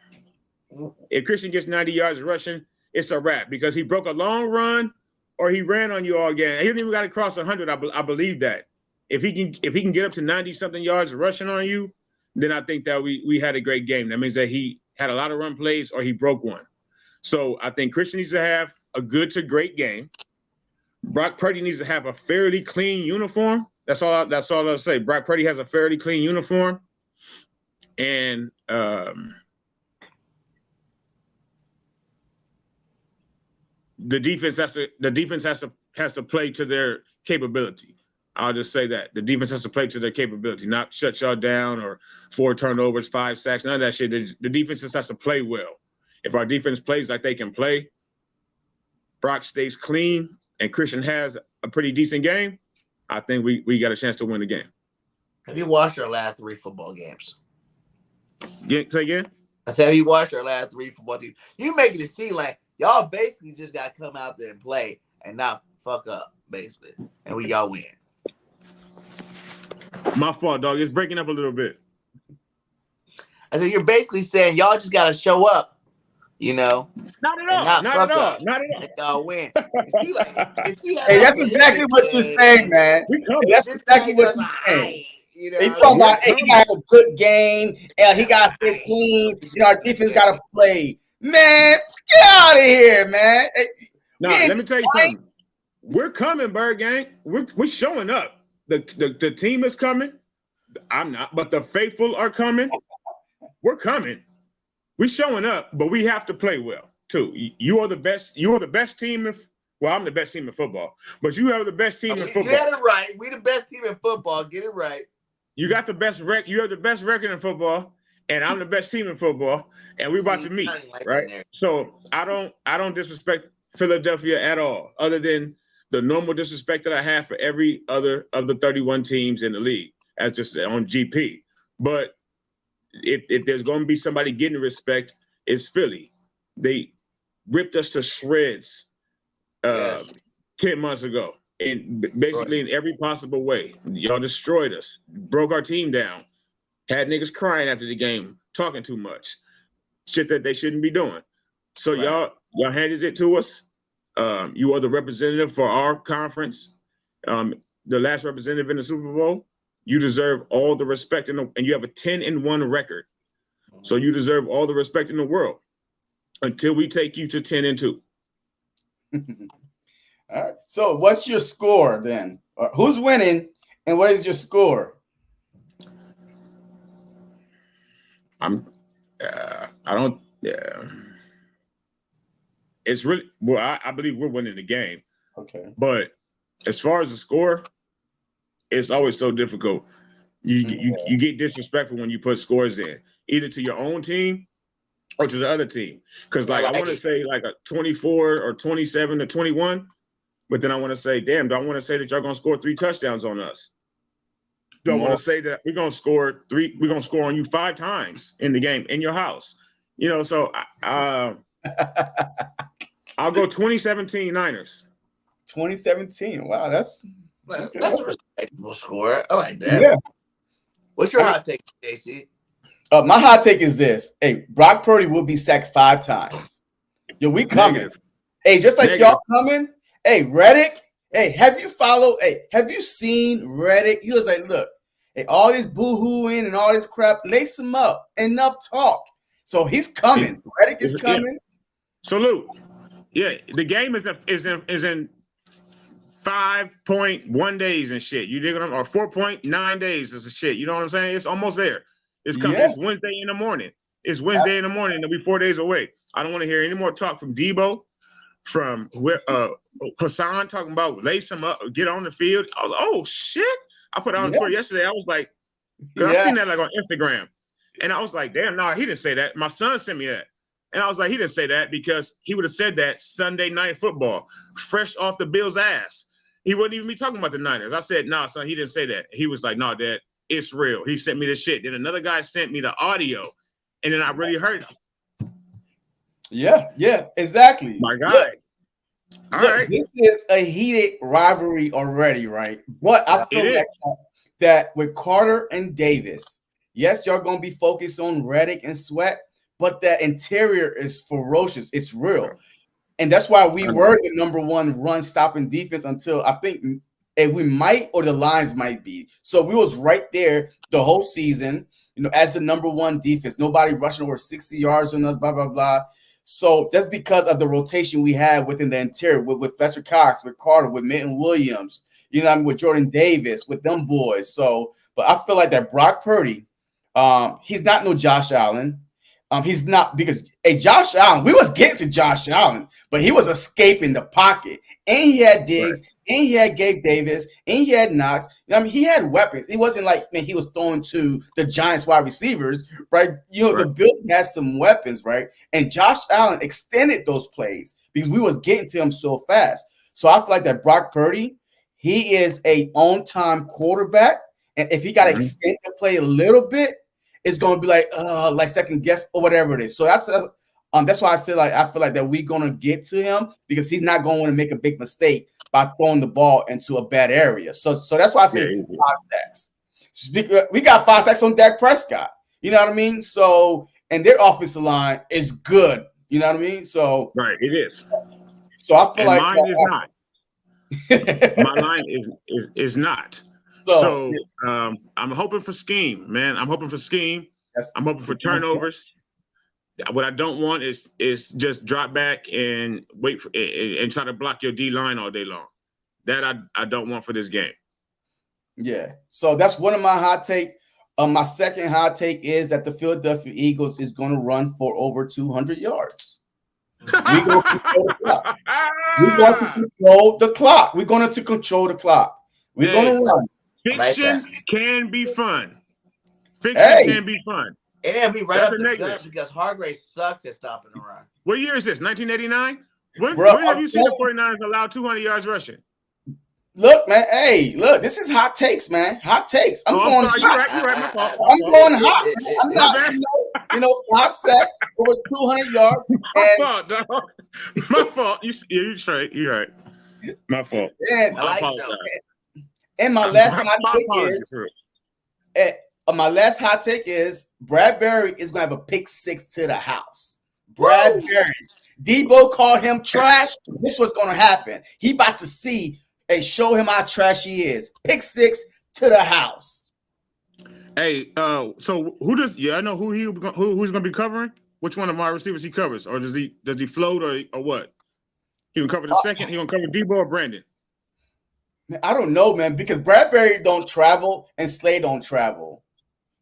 If Christian gets 90 yards rushing, it's a wrap because he broke a long run or he ran on you all game. He didn't even got to cross 100. I believe that. If he can get up to 90-something yards rushing on you, then I think that we had a great game. That means that he had a lot of run plays or he broke one. So I think Christian needs to have a good to great game. Brock Purdy needs to have a fairly clean uniform. That's all I'll say. Brock Purdy has a fairly clean uniform. And the defense has to play to their capability. I'll just say that the defense has to play to their capability, not shut y'all down or 4 turnovers, 5 sacks, none of that shit. The defense just has to play well. If our defense plays like they can play, Brock stays clean, and Christian has a pretty decent game, I think we got a chance to win the game. Have you watched our last 3 football games? Yeah, say again? I said, have you watched our last 3 football teams? You making it seem like y'all basically just got to come out there and play and not fuck up, basically, and y'all win. My fault, dog. It's breaking up a little bit. I said, you're basically saying y'all just got to show up, Not at all. Not at all. Not at all. And y'all win. Hey, that's exactly what you're saying, man. That's exactly what you're saying. He's talking about, hey, he got a good game. He got to stay clean. Our defense got to play. Man, get out of here, man. No, let me tell you something. We're coming, Bird Gang. We're showing up. The team is coming. I'm not, but the faithful are coming. We're coming. We're showing up, but we have to play well too. You are the best. You are the best team. I'm the best team in football, but you have the best team in football. You got it right. We the best team in football. Get it right. You got the best record. You have the best record in football, and I'm the best team in football, and we're about to meet, right? So I don't disrespect Philadelphia at all, other than the normal disrespect that I have for every other of the 31 teams in the league, as just on GP. But if there's going to be somebody getting respect, it's Philly. They ripped us to shreds 10 months ago, and basically in every possible way. Y'all destroyed us, broke our team down, had niggas crying after the game, talking too much, shit that they shouldn't be doing. So y'all handed it to us. You are the representative for our conference, the last representative in the Super Bowl. You deserve all the respect, and you have a 10-1 record. So you deserve all the respect in the world until we take you to 10-2. All right. So what's your score then? Who's winning, and what is your score? It's really, well, I believe we're winning the game. Okay. But as far as the score, it's always so difficult. You get disrespectful when you put scores in, either to your own team or to the other team. Because I want to say like a 24 or 27 to 21, but then I want to say, damn, do I want to say that y'all gonna score 3 touchdowns on us? Do I want to say that we're gonna score on you 5 times in the game in your house? So I'll go 2017 Niners. 2017. Wow, that's a respectable score. I like that. Yeah. What's your hot take, JC? My hot take is this. Hey, Brock Purdy will be sacked 5 times. Yo, we coming. Negative. Hey, just like Negative. y'all coming. Hey, Reddick. Hey, have you seen Reddick? He was like, look, hey, all this boo-hooing and all this crap, lace him up. Enough talk. So he's coming. Reddick is coming. Yeah. Salute. Yeah, the game is in 5.1 days and shit. You dig what I'm, or 4.9 days is a shit. You know what I'm saying? It's almost there. It's coming. Yeah. It's Wednesday in the morning. It's Wednesday in the morning. It'll be 4 days away. I don't want to hear any more talk from Deebo, from Hassan talking about lace him up, get on the field. I was like, oh shit. I put it on Twitter yesterday. I was like, I seen that like on Instagram. And I was like, damn, no, he didn't say that. My son sent me that. And I was like, he didn't say that because he would have said that Sunday Night Football, fresh off the Bills' ass. He wouldn't even be talking about the Niners. I said, nah, son, he didn't say that. He was like, no, Dad, it's real. He sent me the shit. Then another guy sent me the audio, and then I really heard him. Yeah, exactly. My guy. All right. This is a heated rivalry already, right? But I feel like that with Carter and Davis, yes, y'all going to be focused on Reddick and Sweat, but that interior is ferocious. It's real. And that's why we were the #1 run stopping defense until I think we might, or the Lions might be. So we was right there the whole season, as the #1 defense. Nobody rushing over 60 yards on us, blah, blah, blah. So that's because of the rotation we had within the interior with Fletcher Cox, with Carter, with Minton Williams, with Jordan Davis, with them boys. So, but I feel like that Brock Purdy, he's not no Josh Allen. He's not, because Josh Allen, we was getting to Josh Allen, but he was escaping the pocket. And he had Diggs, and he had Gabe Davis, and he had Knox. He had weapons. It wasn't like he was throwing to the Giants wide receivers, right? The Bills had some weapons, right? And Josh Allen extended those plays because we was getting to him so fast. So I feel like that Brock Purdy, he is a on-time quarterback. And if he got to extend the play a little bit, it's going to be like second guess or whatever it is. So that's why I said I feel like that we're going to get to him because he's not going to make a big mistake by throwing the ball into a bad area. So that's why I said 5 sacks. We got 5 sacks on Dak Prescott. You know what I mean? So, and their offensive line is good. You know what I mean? So it is. So I feel like mine is not. My line is not. So I'm hoping for scheme, man. I'm hoping for scheme. I'm hoping for turnovers. What I don't want is just drop back and wait for and try to block your D line all day long. That I don't want for this game. Yeah. So that's one of my hot take. My second hot take is that the Philadelphia Eagles is going to run for over 200 yards. We're going to control the clock. We're going to control the clock. We're going to control the clock. We're going to run. Fiction can be fun. Fiction can be fun. And it'll be right up the gut because Hargrave sucks at stopping the run. What year is this? 1989? When have you seen the 49ers allow 200 yards rushing? Look, man. Hey, look. This is hot takes, man. Hot takes. I'm going sorry. You're hot. right. You're right. My fault. I'm going hot. Man. I'm My not, bad. you know, 5 sacks, over 200 yards. My And, fault, dog. My fault. You're straight. You're right. My fault. and, I like it, apologize. and my last hot My take apologies is, for it. my last hot take is Bradbury is going to have a pick 6 to the house. Bradbury. Deebo called him trash. This was going to happen. He about to see and show him how trash he is. Pick 6 to the house. Hey, so who does? Yeah, I know who's going to be covering. Which one of my receivers he covers, or does he float or what? He can cover the second. He gonna cover Deebo or Brandon. I don't know, man, because Bradbury don't travel and Slay don't travel.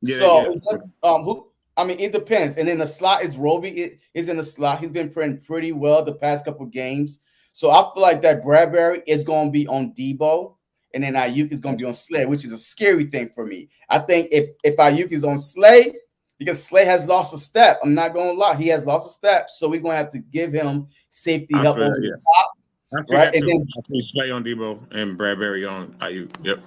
Yeah, So yeah. it's just, who? I mean, it depends. And then the slot is Roby. It is in the slot. He's been playing pretty well the past couple games. So I feel like that Bradbury is going to be on Deebo, and then Aiyuk is going to be on Slay, which is a scary thing for me. I think if Aiyuk is on Slay, because Slay has lost a step. I'm not going to lie. He has lost a step. So we're going to have to give him safety help over the top. I see right? that too. And then, I see Slay on Deebo and Bradbury on Aiyuk. Yep.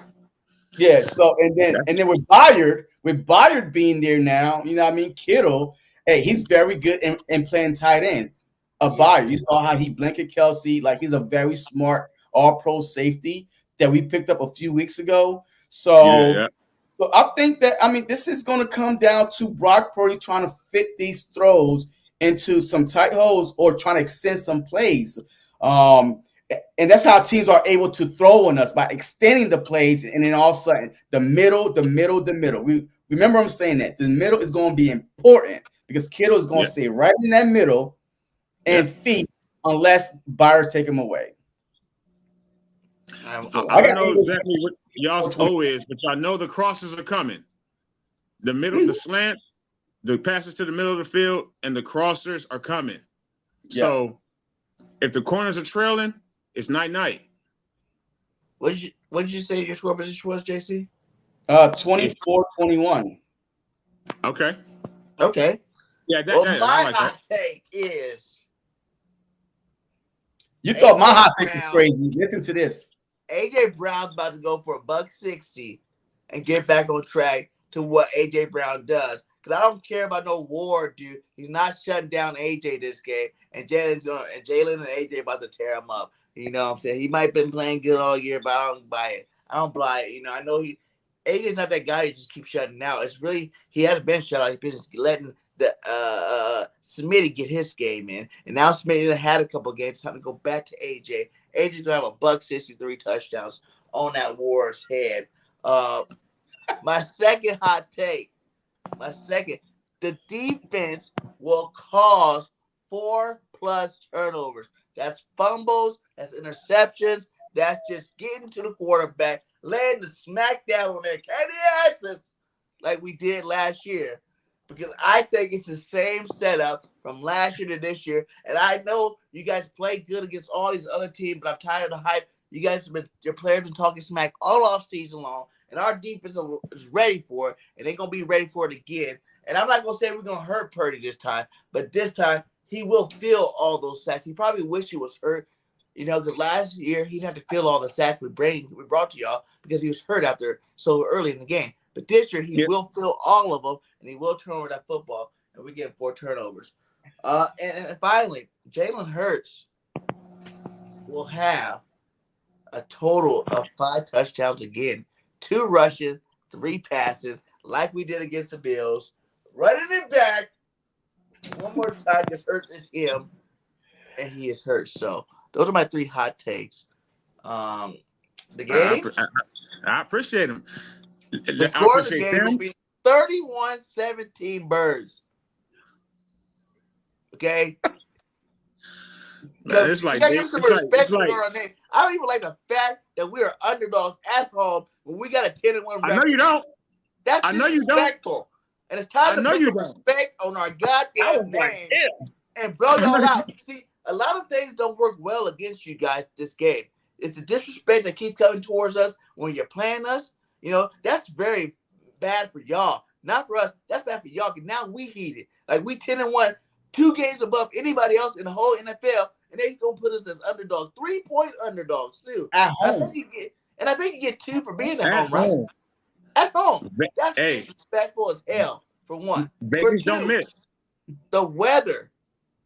yeah. So and then with Bayard being there now, you know what I mean? Kittle, hey, he's very good in playing tight ends. Bayard, you saw how he blanket Kelsey. Like, he's a very smart all-pro safety that we picked up a few weeks ago. So, so I think that, I mean, this is going to come down to Brock Purdy trying to fit these throws into some tight holes or trying to extend some plays. And that's how teams are able to throw on us, by extending the plays, and then all of a sudden the middle. We remember I'm saying that the middle is going to be important because Kittle is going to stay right in that middle and feast unless Byers take him away. I don't know exactly what y'all's O is, but y'all know the crosses are coming. The middle, the slants, the passes to the middle of the field, and the crossers are coming. Yeah. So if the corners are trailing, it's night. What did you say your score position was, JC? 24-21. Okay. Yeah, my hot take is. You thought my hot take was crazy. Listen to this. AJ Brown's about to go for $160 and get back on track to what AJ Brown does. Because I don't care about no war, dude. He's not shutting down AJ this game. And Jalen and AJ about to tear him up. You know what I'm saying? He might have been playing good all year, but I don't buy it. You know, I know AJ's not that guy who just keeps shutting out. It's really, he hasn't been shut out. He's been just letting the Smitty get his game in. And now Smitty had a couple games. It's time to go back to AJ. AJ's gonna have a $163 touchdowns on that Warriors head. My second hot take. The defense will cause 4+ turnovers. That's fumbles, that's interceptions, that's just getting to the quarterback, laying the smack down on their candy asses like we did last year. Because I think it's the same setup from last year to this year. And I know you guys play good against all these other teams, but I'm tired of the hype. You guys your players been talking smack all off season long, and our defense is ready for it, and they're going to be ready for it again. And I'm not going to say we're going to hurt Purdy this time, but this time he will feel all those sacks. He probably wish he was hurt, you know, because last year he'd have to feel all the sacks we brought to y'all because he was hurt out there so early in the game. But this year he will feel all of them, and he will turn over that football, and we get 4 turnovers. And finally, Jalen Hurts will have a total of 5 touchdowns again, 2 rushing, 3 passing, like we did against the Bills. Running it back one more time because Hurts is him, and he is Hurts. So those are my 3 hot takes. The game? I appreciate him. The score of the game will be 31-17 Birds. Okay? It's like, you gotta give some respect to our name. I don't even like the fact that we are underdogs at home when we got a 10-1 record. I know you don't. That's disrespectful. And it's time to put some respect on our goddamn name and blow y'all out. See, a lot of things don't work well against you guys this game. It's the disrespect that keeps coming towards us when you're playing us. You know, that's very bad for y'all. Not for us. That's bad for y'all. Now we heated. Like, we 10-1, 2 games above anybody else in the whole NFL, and they gonna put us as underdog, 3-point underdogs too. At I home. think you get 2 for being at home, At right? home. At home. That's Hey, disrespectful as hell, for one. For Vegas 2, don't miss. the weather.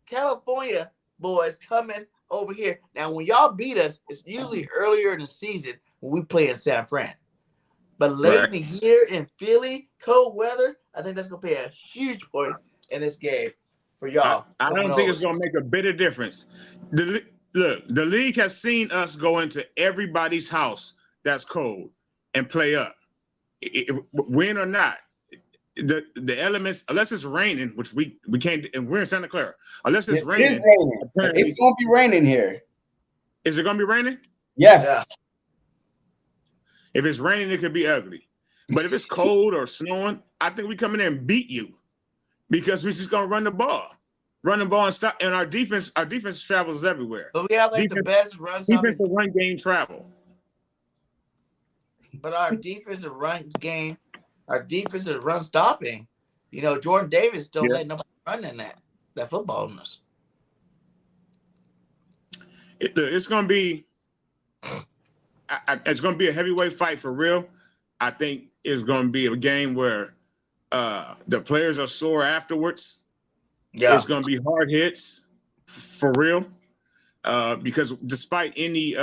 California boys coming over here. Now, when y'all beat us, it's usually earlier in the season when we play in San Fran. But late in the year in Philly, cold weather, I think that's going to play a huge point in this game for y'all. I don't think it's going to make a bit of difference. Look, the league has seen us go into everybody's house that's cold and play up. Win or not, the elements, unless it's raining, which we can't, and we're in Santa Clara, unless it's raining. It's going to be raining here. Is it going to be raining? Yes. Yeah. If it's raining, it could be ugly. But if it's cold or snowing, I think we come in there and beat you because we're just going to run the ball and stop. And our defense travels everywhere. But we have like the best run stopping. Defensive run game travel. But our defensive run game, our defensive run stopping, you know, Jordan Davis don't let nobody run in that football on us. It's going to be a heavyweight fight for real. I think it's going to be a game where the players are sore afterwards. Yeah. It's going to be hard hits for real because despite any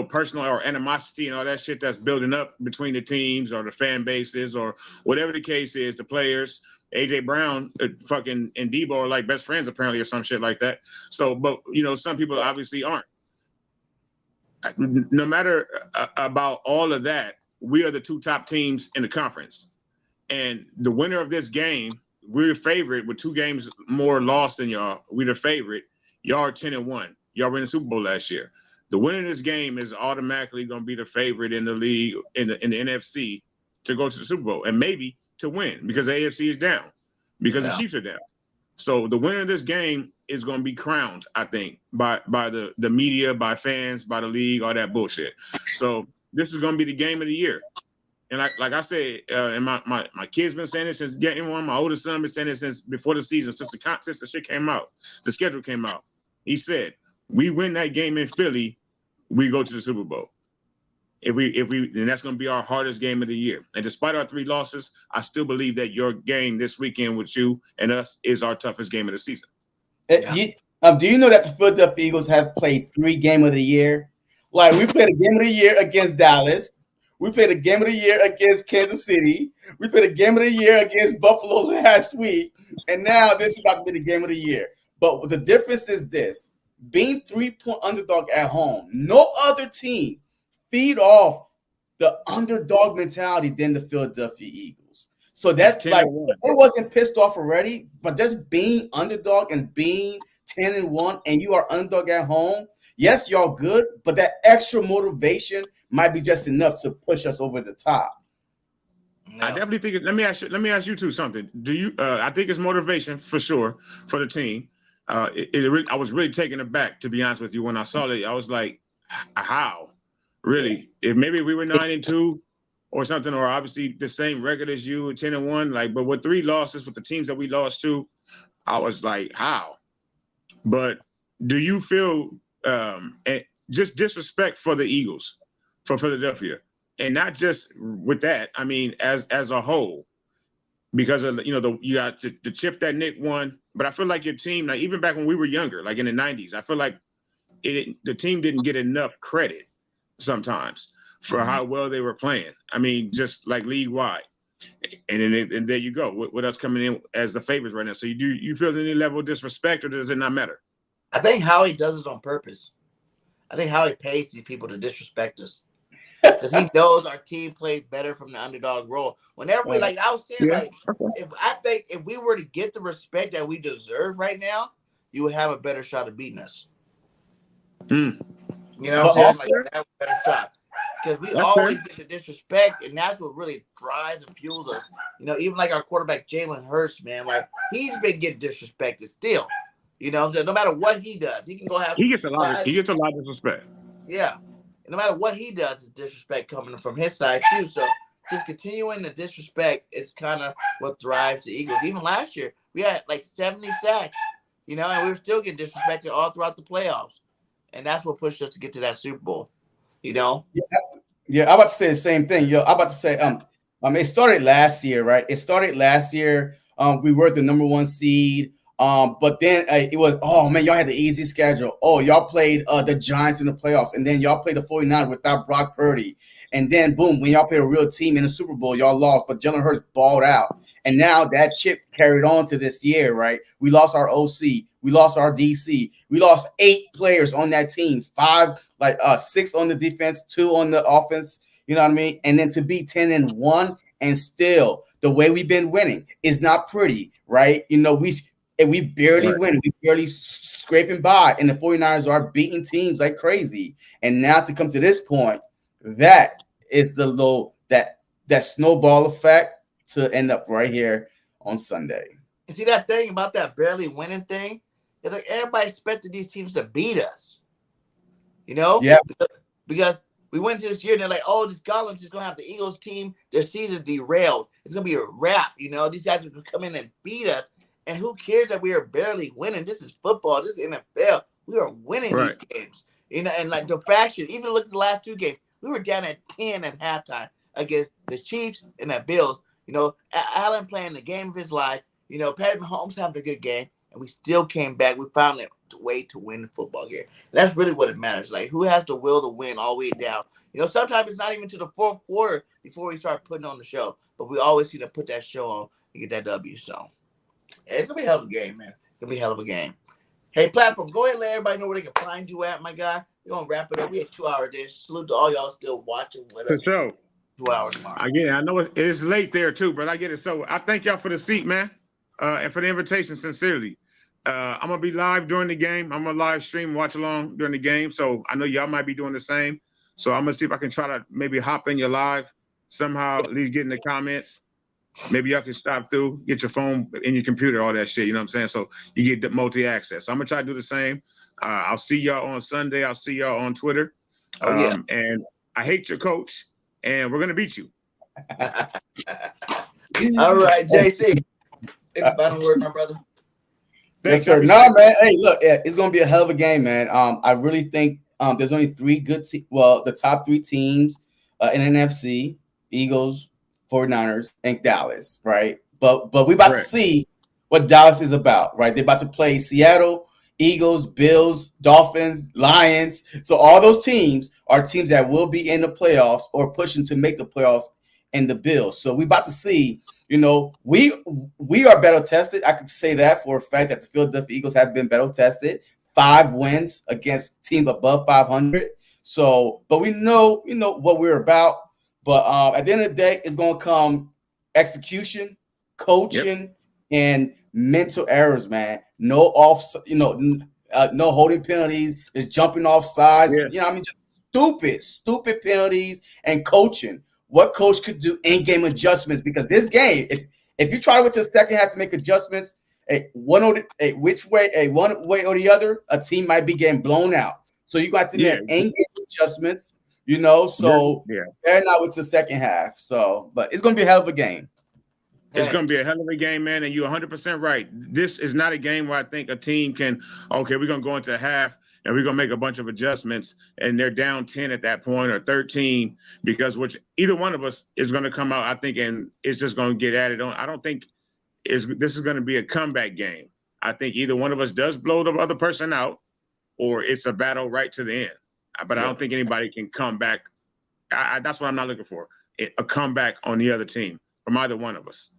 personal or animosity and all that shit that's building up between the teams or the fan bases or whatever the case is, the players, AJ Brown, and Deebo are like best friends apparently or some shit like that. So, but some people obviously aren't. No matter about all of that, we are the 2 top teams in the conference, and the winner of this game, we're favorite with 2 games more lost than y'all. We're the favorite. Y'all are 10-1. Y'all were in the Super Bowl last year. The winner of this game is automatically going to be the favorite in the league, in the NFC, to go to the Super Bowl and maybe to win because the AFC is down, because the Chiefs are down. So the winner of this game is going to be crowned, I think, by the media, by fans, by the league, all that bullshit. So this is going to be the game of the year. And like I said, and my kids been saying it since getting one. My oldest son been saying it since before the season, since the shit came out, the schedule came out. He said, "We win that game in Philly, we go to the Super Bowl. If we, then that's going to be our hardest game of the year. And despite our 3 losses, I still believe that your game this weekend with you and us is our toughest game of the season." Do you know that the Philadelphia Eagles have played 3 game of the year? Like, we played a game of the year against Dallas. We played a game of the year against Kansas City. We played a game of the year against Buffalo last week. And now this is about to be the game of the year. But the difference is this. Being 3-point underdog at home, no other team feed off the underdog mentality than the Philadelphia Eagles. So that's like, it wasn't pissed off already, but just being underdog and being 10-1 and you are underdog at home, yes, y'all good, but that extra motivation might be just enough to push us over the top. No. I definitely think. Let me ask you two something. Do you? I think it's motivation for sure for the team. I was really taken aback, to be honest with you, when I saw it. I was like, how? Really? If maybe we were 9-2 or something, or obviously the same record as you, 10-1. Like, but with 3 losses with the teams that we lost to, I was like, how? But do you feel just disrespect for the Eagles, for Philadelphia, and not just with that? I mean, as a whole, because of you got the chip that Nick won. But I feel like your team, like even back when we were younger, like in the 90s, I feel like the team didn't get enough credit sometimes for how well they were playing. I mean, just like league wide. And there you go with us coming in as the favorites right now. So you feel any level of disrespect, or does it not matter? I think Howie does it on purpose. I think Howie pays these people to disrespect us because he knows our team plays better from the underdog role. Whenever we, like I was saying, if we were to get the respect that we deserve right now, you would have a better shot of beating us. You know what I'm saying? Like, have a better shot. Because we always get the disrespect, and that's what really drives and fuels us. Even like our quarterback, Jalen Hurts, man, like he's been getting disrespected still. No matter what he does, he can go have. He gets a lot of disrespect. Yeah. And no matter what he does, it's disrespect coming from his side too. So just continuing the disrespect is kind of what drives the Eagles. Even last year, we had like 70 sacks. you know, and we were still getting disrespected all throughout the playoffs. And that's what pushed us to get to that Super Bowl, you know? Yeah, I'm about to say the same thing. Yo, I'm about to say, it started last year, right? It started last year. We were the number 1 seed. But then it was, oh man, y'all had the easy schedule. Oh, y'all played the Giants in the playoffs, and then y'all played the 49ers without Brock Purdy. And then boom, when y'all played a real team in the Super Bowl, y'all lost, but Jalen Hurts balled out. And now that chip carried on to this year, right? We lost our OC, we lost our DC, we lost 8 players on that team, 6 on the defense, 2 on the offense. You know what I mean? And then to be 10-1, and still the way we've been winning is not pretty, right? You know, we barely win. We barely scraping by, and the 49ers are beating teams like crazy. And now to come to this point, that is the low, that snowball effect to end up right here on Sunday. You see that thing about that barely winning thing? It's like everybody expected these teams to beat us. You know? Yeah. Because we went to this year and they're like, oh, this Gollins is going to have the Eagles team. Their season derailed. It's going to be a wrap. You know, these guys are going to come in and beat us. And who cares that we are barely winning? This is football. This is NFL. We are winning these games. You know, and like the fraction, even look at the last 2 games, we were down at 10 at halftime against the Chiefs and the Bills. You know, Allen playing the game of his life. You know, Patrick Mahomes having a good game. And we still came back. We found a way to win the football game. That's really what it matters. Like, who has the will to win all the way down? You know, sometimes it's not even to the 4th quarter before we start putting on the show. But we always seem to put that show on and get that W. So, yeah, it's going to be a hell of a game, man. It's going to be a hell of a game. Hey, Platform, go ahead and let everybody know where they can find you at, my guy. We're going to wrap it up. We had 2 hours there. Salute to all y'all still watching with us. For sure. 2 hours tomorrow. I know it's late there, too, but I get it. So I thank y'all for the seat, man, and for the invitation, sincerely. I'm going to be live during the game. I'm going to live stream, watch along during the game. So I know y'all might be doing the same. So I'm going to see if I can try to maybe hop in your live somehow, at least get in the comments. Maybe y'all can stop through, get your phone in your computer, all that shit. You know what I'm saying? So you get the multi-access. So I'm going to try to do the same. I'll see y'all on Sunday. I'll see y'all on Twitter. And I hate your coach, and we're going to beat you. All right, JC. Any final word, my brother? Yes, sir. No, man. Hey, look, it's going to be a hell of a game, man. I really think there's only 3 good the top 3 teams in NFC, Eagles, 49ers, and Dallas, right? But we about to see what Dallas is about, right? They're about to play Seattle, Eagles, Bills, Dolphins, Lions. So all those teams are teams that will be in the playoffs or pushing to make the playoffs, and the Bills. So we about to see, you know, we are better tested. I could say that for a fact that the Philadelphia Eagles have been better tested. 5 wins against teams above 500. So, but we know, you know, what we're about. But at the end of the day, it's going to come execution, coaching, and mental errors, man. No no holding penalties, just jumping off sides. Yeah. You know, I mean, just stupid penalties and coaching. What coach could do in-game adjustments? Because this game, if you try to wait to the second half to make adjustments, one way or the other, a team might be getting blown out. So you got to make in-game adjustments. You know, so they're not with the second half. So, but it's going to be a hell of a game. It's going to be a hell of a game, man. And you're 100% right. This is not a game where I think a team can, okay, we're going to go into half and we're going to make a bunch of adjustments and they're down 10 at that point or 13 because either one of us is going to come out, I think, and it's just going to get added on. I don't think this is going to be a comeback game. I think either one of us does blow the other person out or it's a battle right to the end. But I don't think anybody can come back. That's what I'm not looking for, a comeback on the other team from either one of us.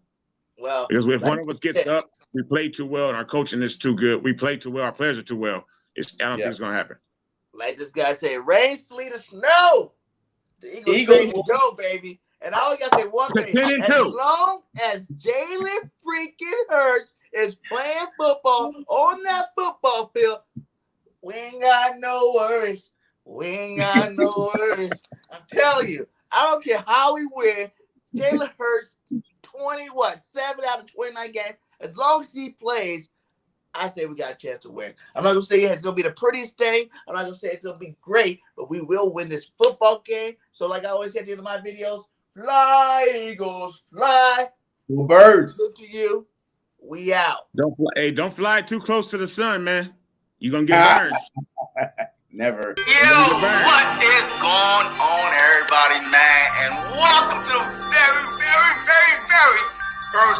Well, because if one of us gets up, we play too well, and our coaching is too good. We play too well, our players are too well. I don't think it's going to happen. Like this guy said, rain, sleet, or snow. The Eagles will go, baby. And I only got to say one thing. As long as Jalen freaking Hurts is playing football on that football field, we ain't got no worries. We ain't got no worries. I'm telling you, I don't care how we win. Jalen Hurts, 7 out of 29 games. As long as he plays, I say we got a chance to win. I'm not going to say it's going to be the prettiest thing. I'm not going to say it's going to be great, but we will win this football game. So like I always say at the end of my videos, fly, Eagles, fly. Go Birds. Look to you. We out. Don't fly too close to the sun, man. You're gonna get burned. Never. Yo, what is going on, everybody, man? And welcome to the very, very, very, very first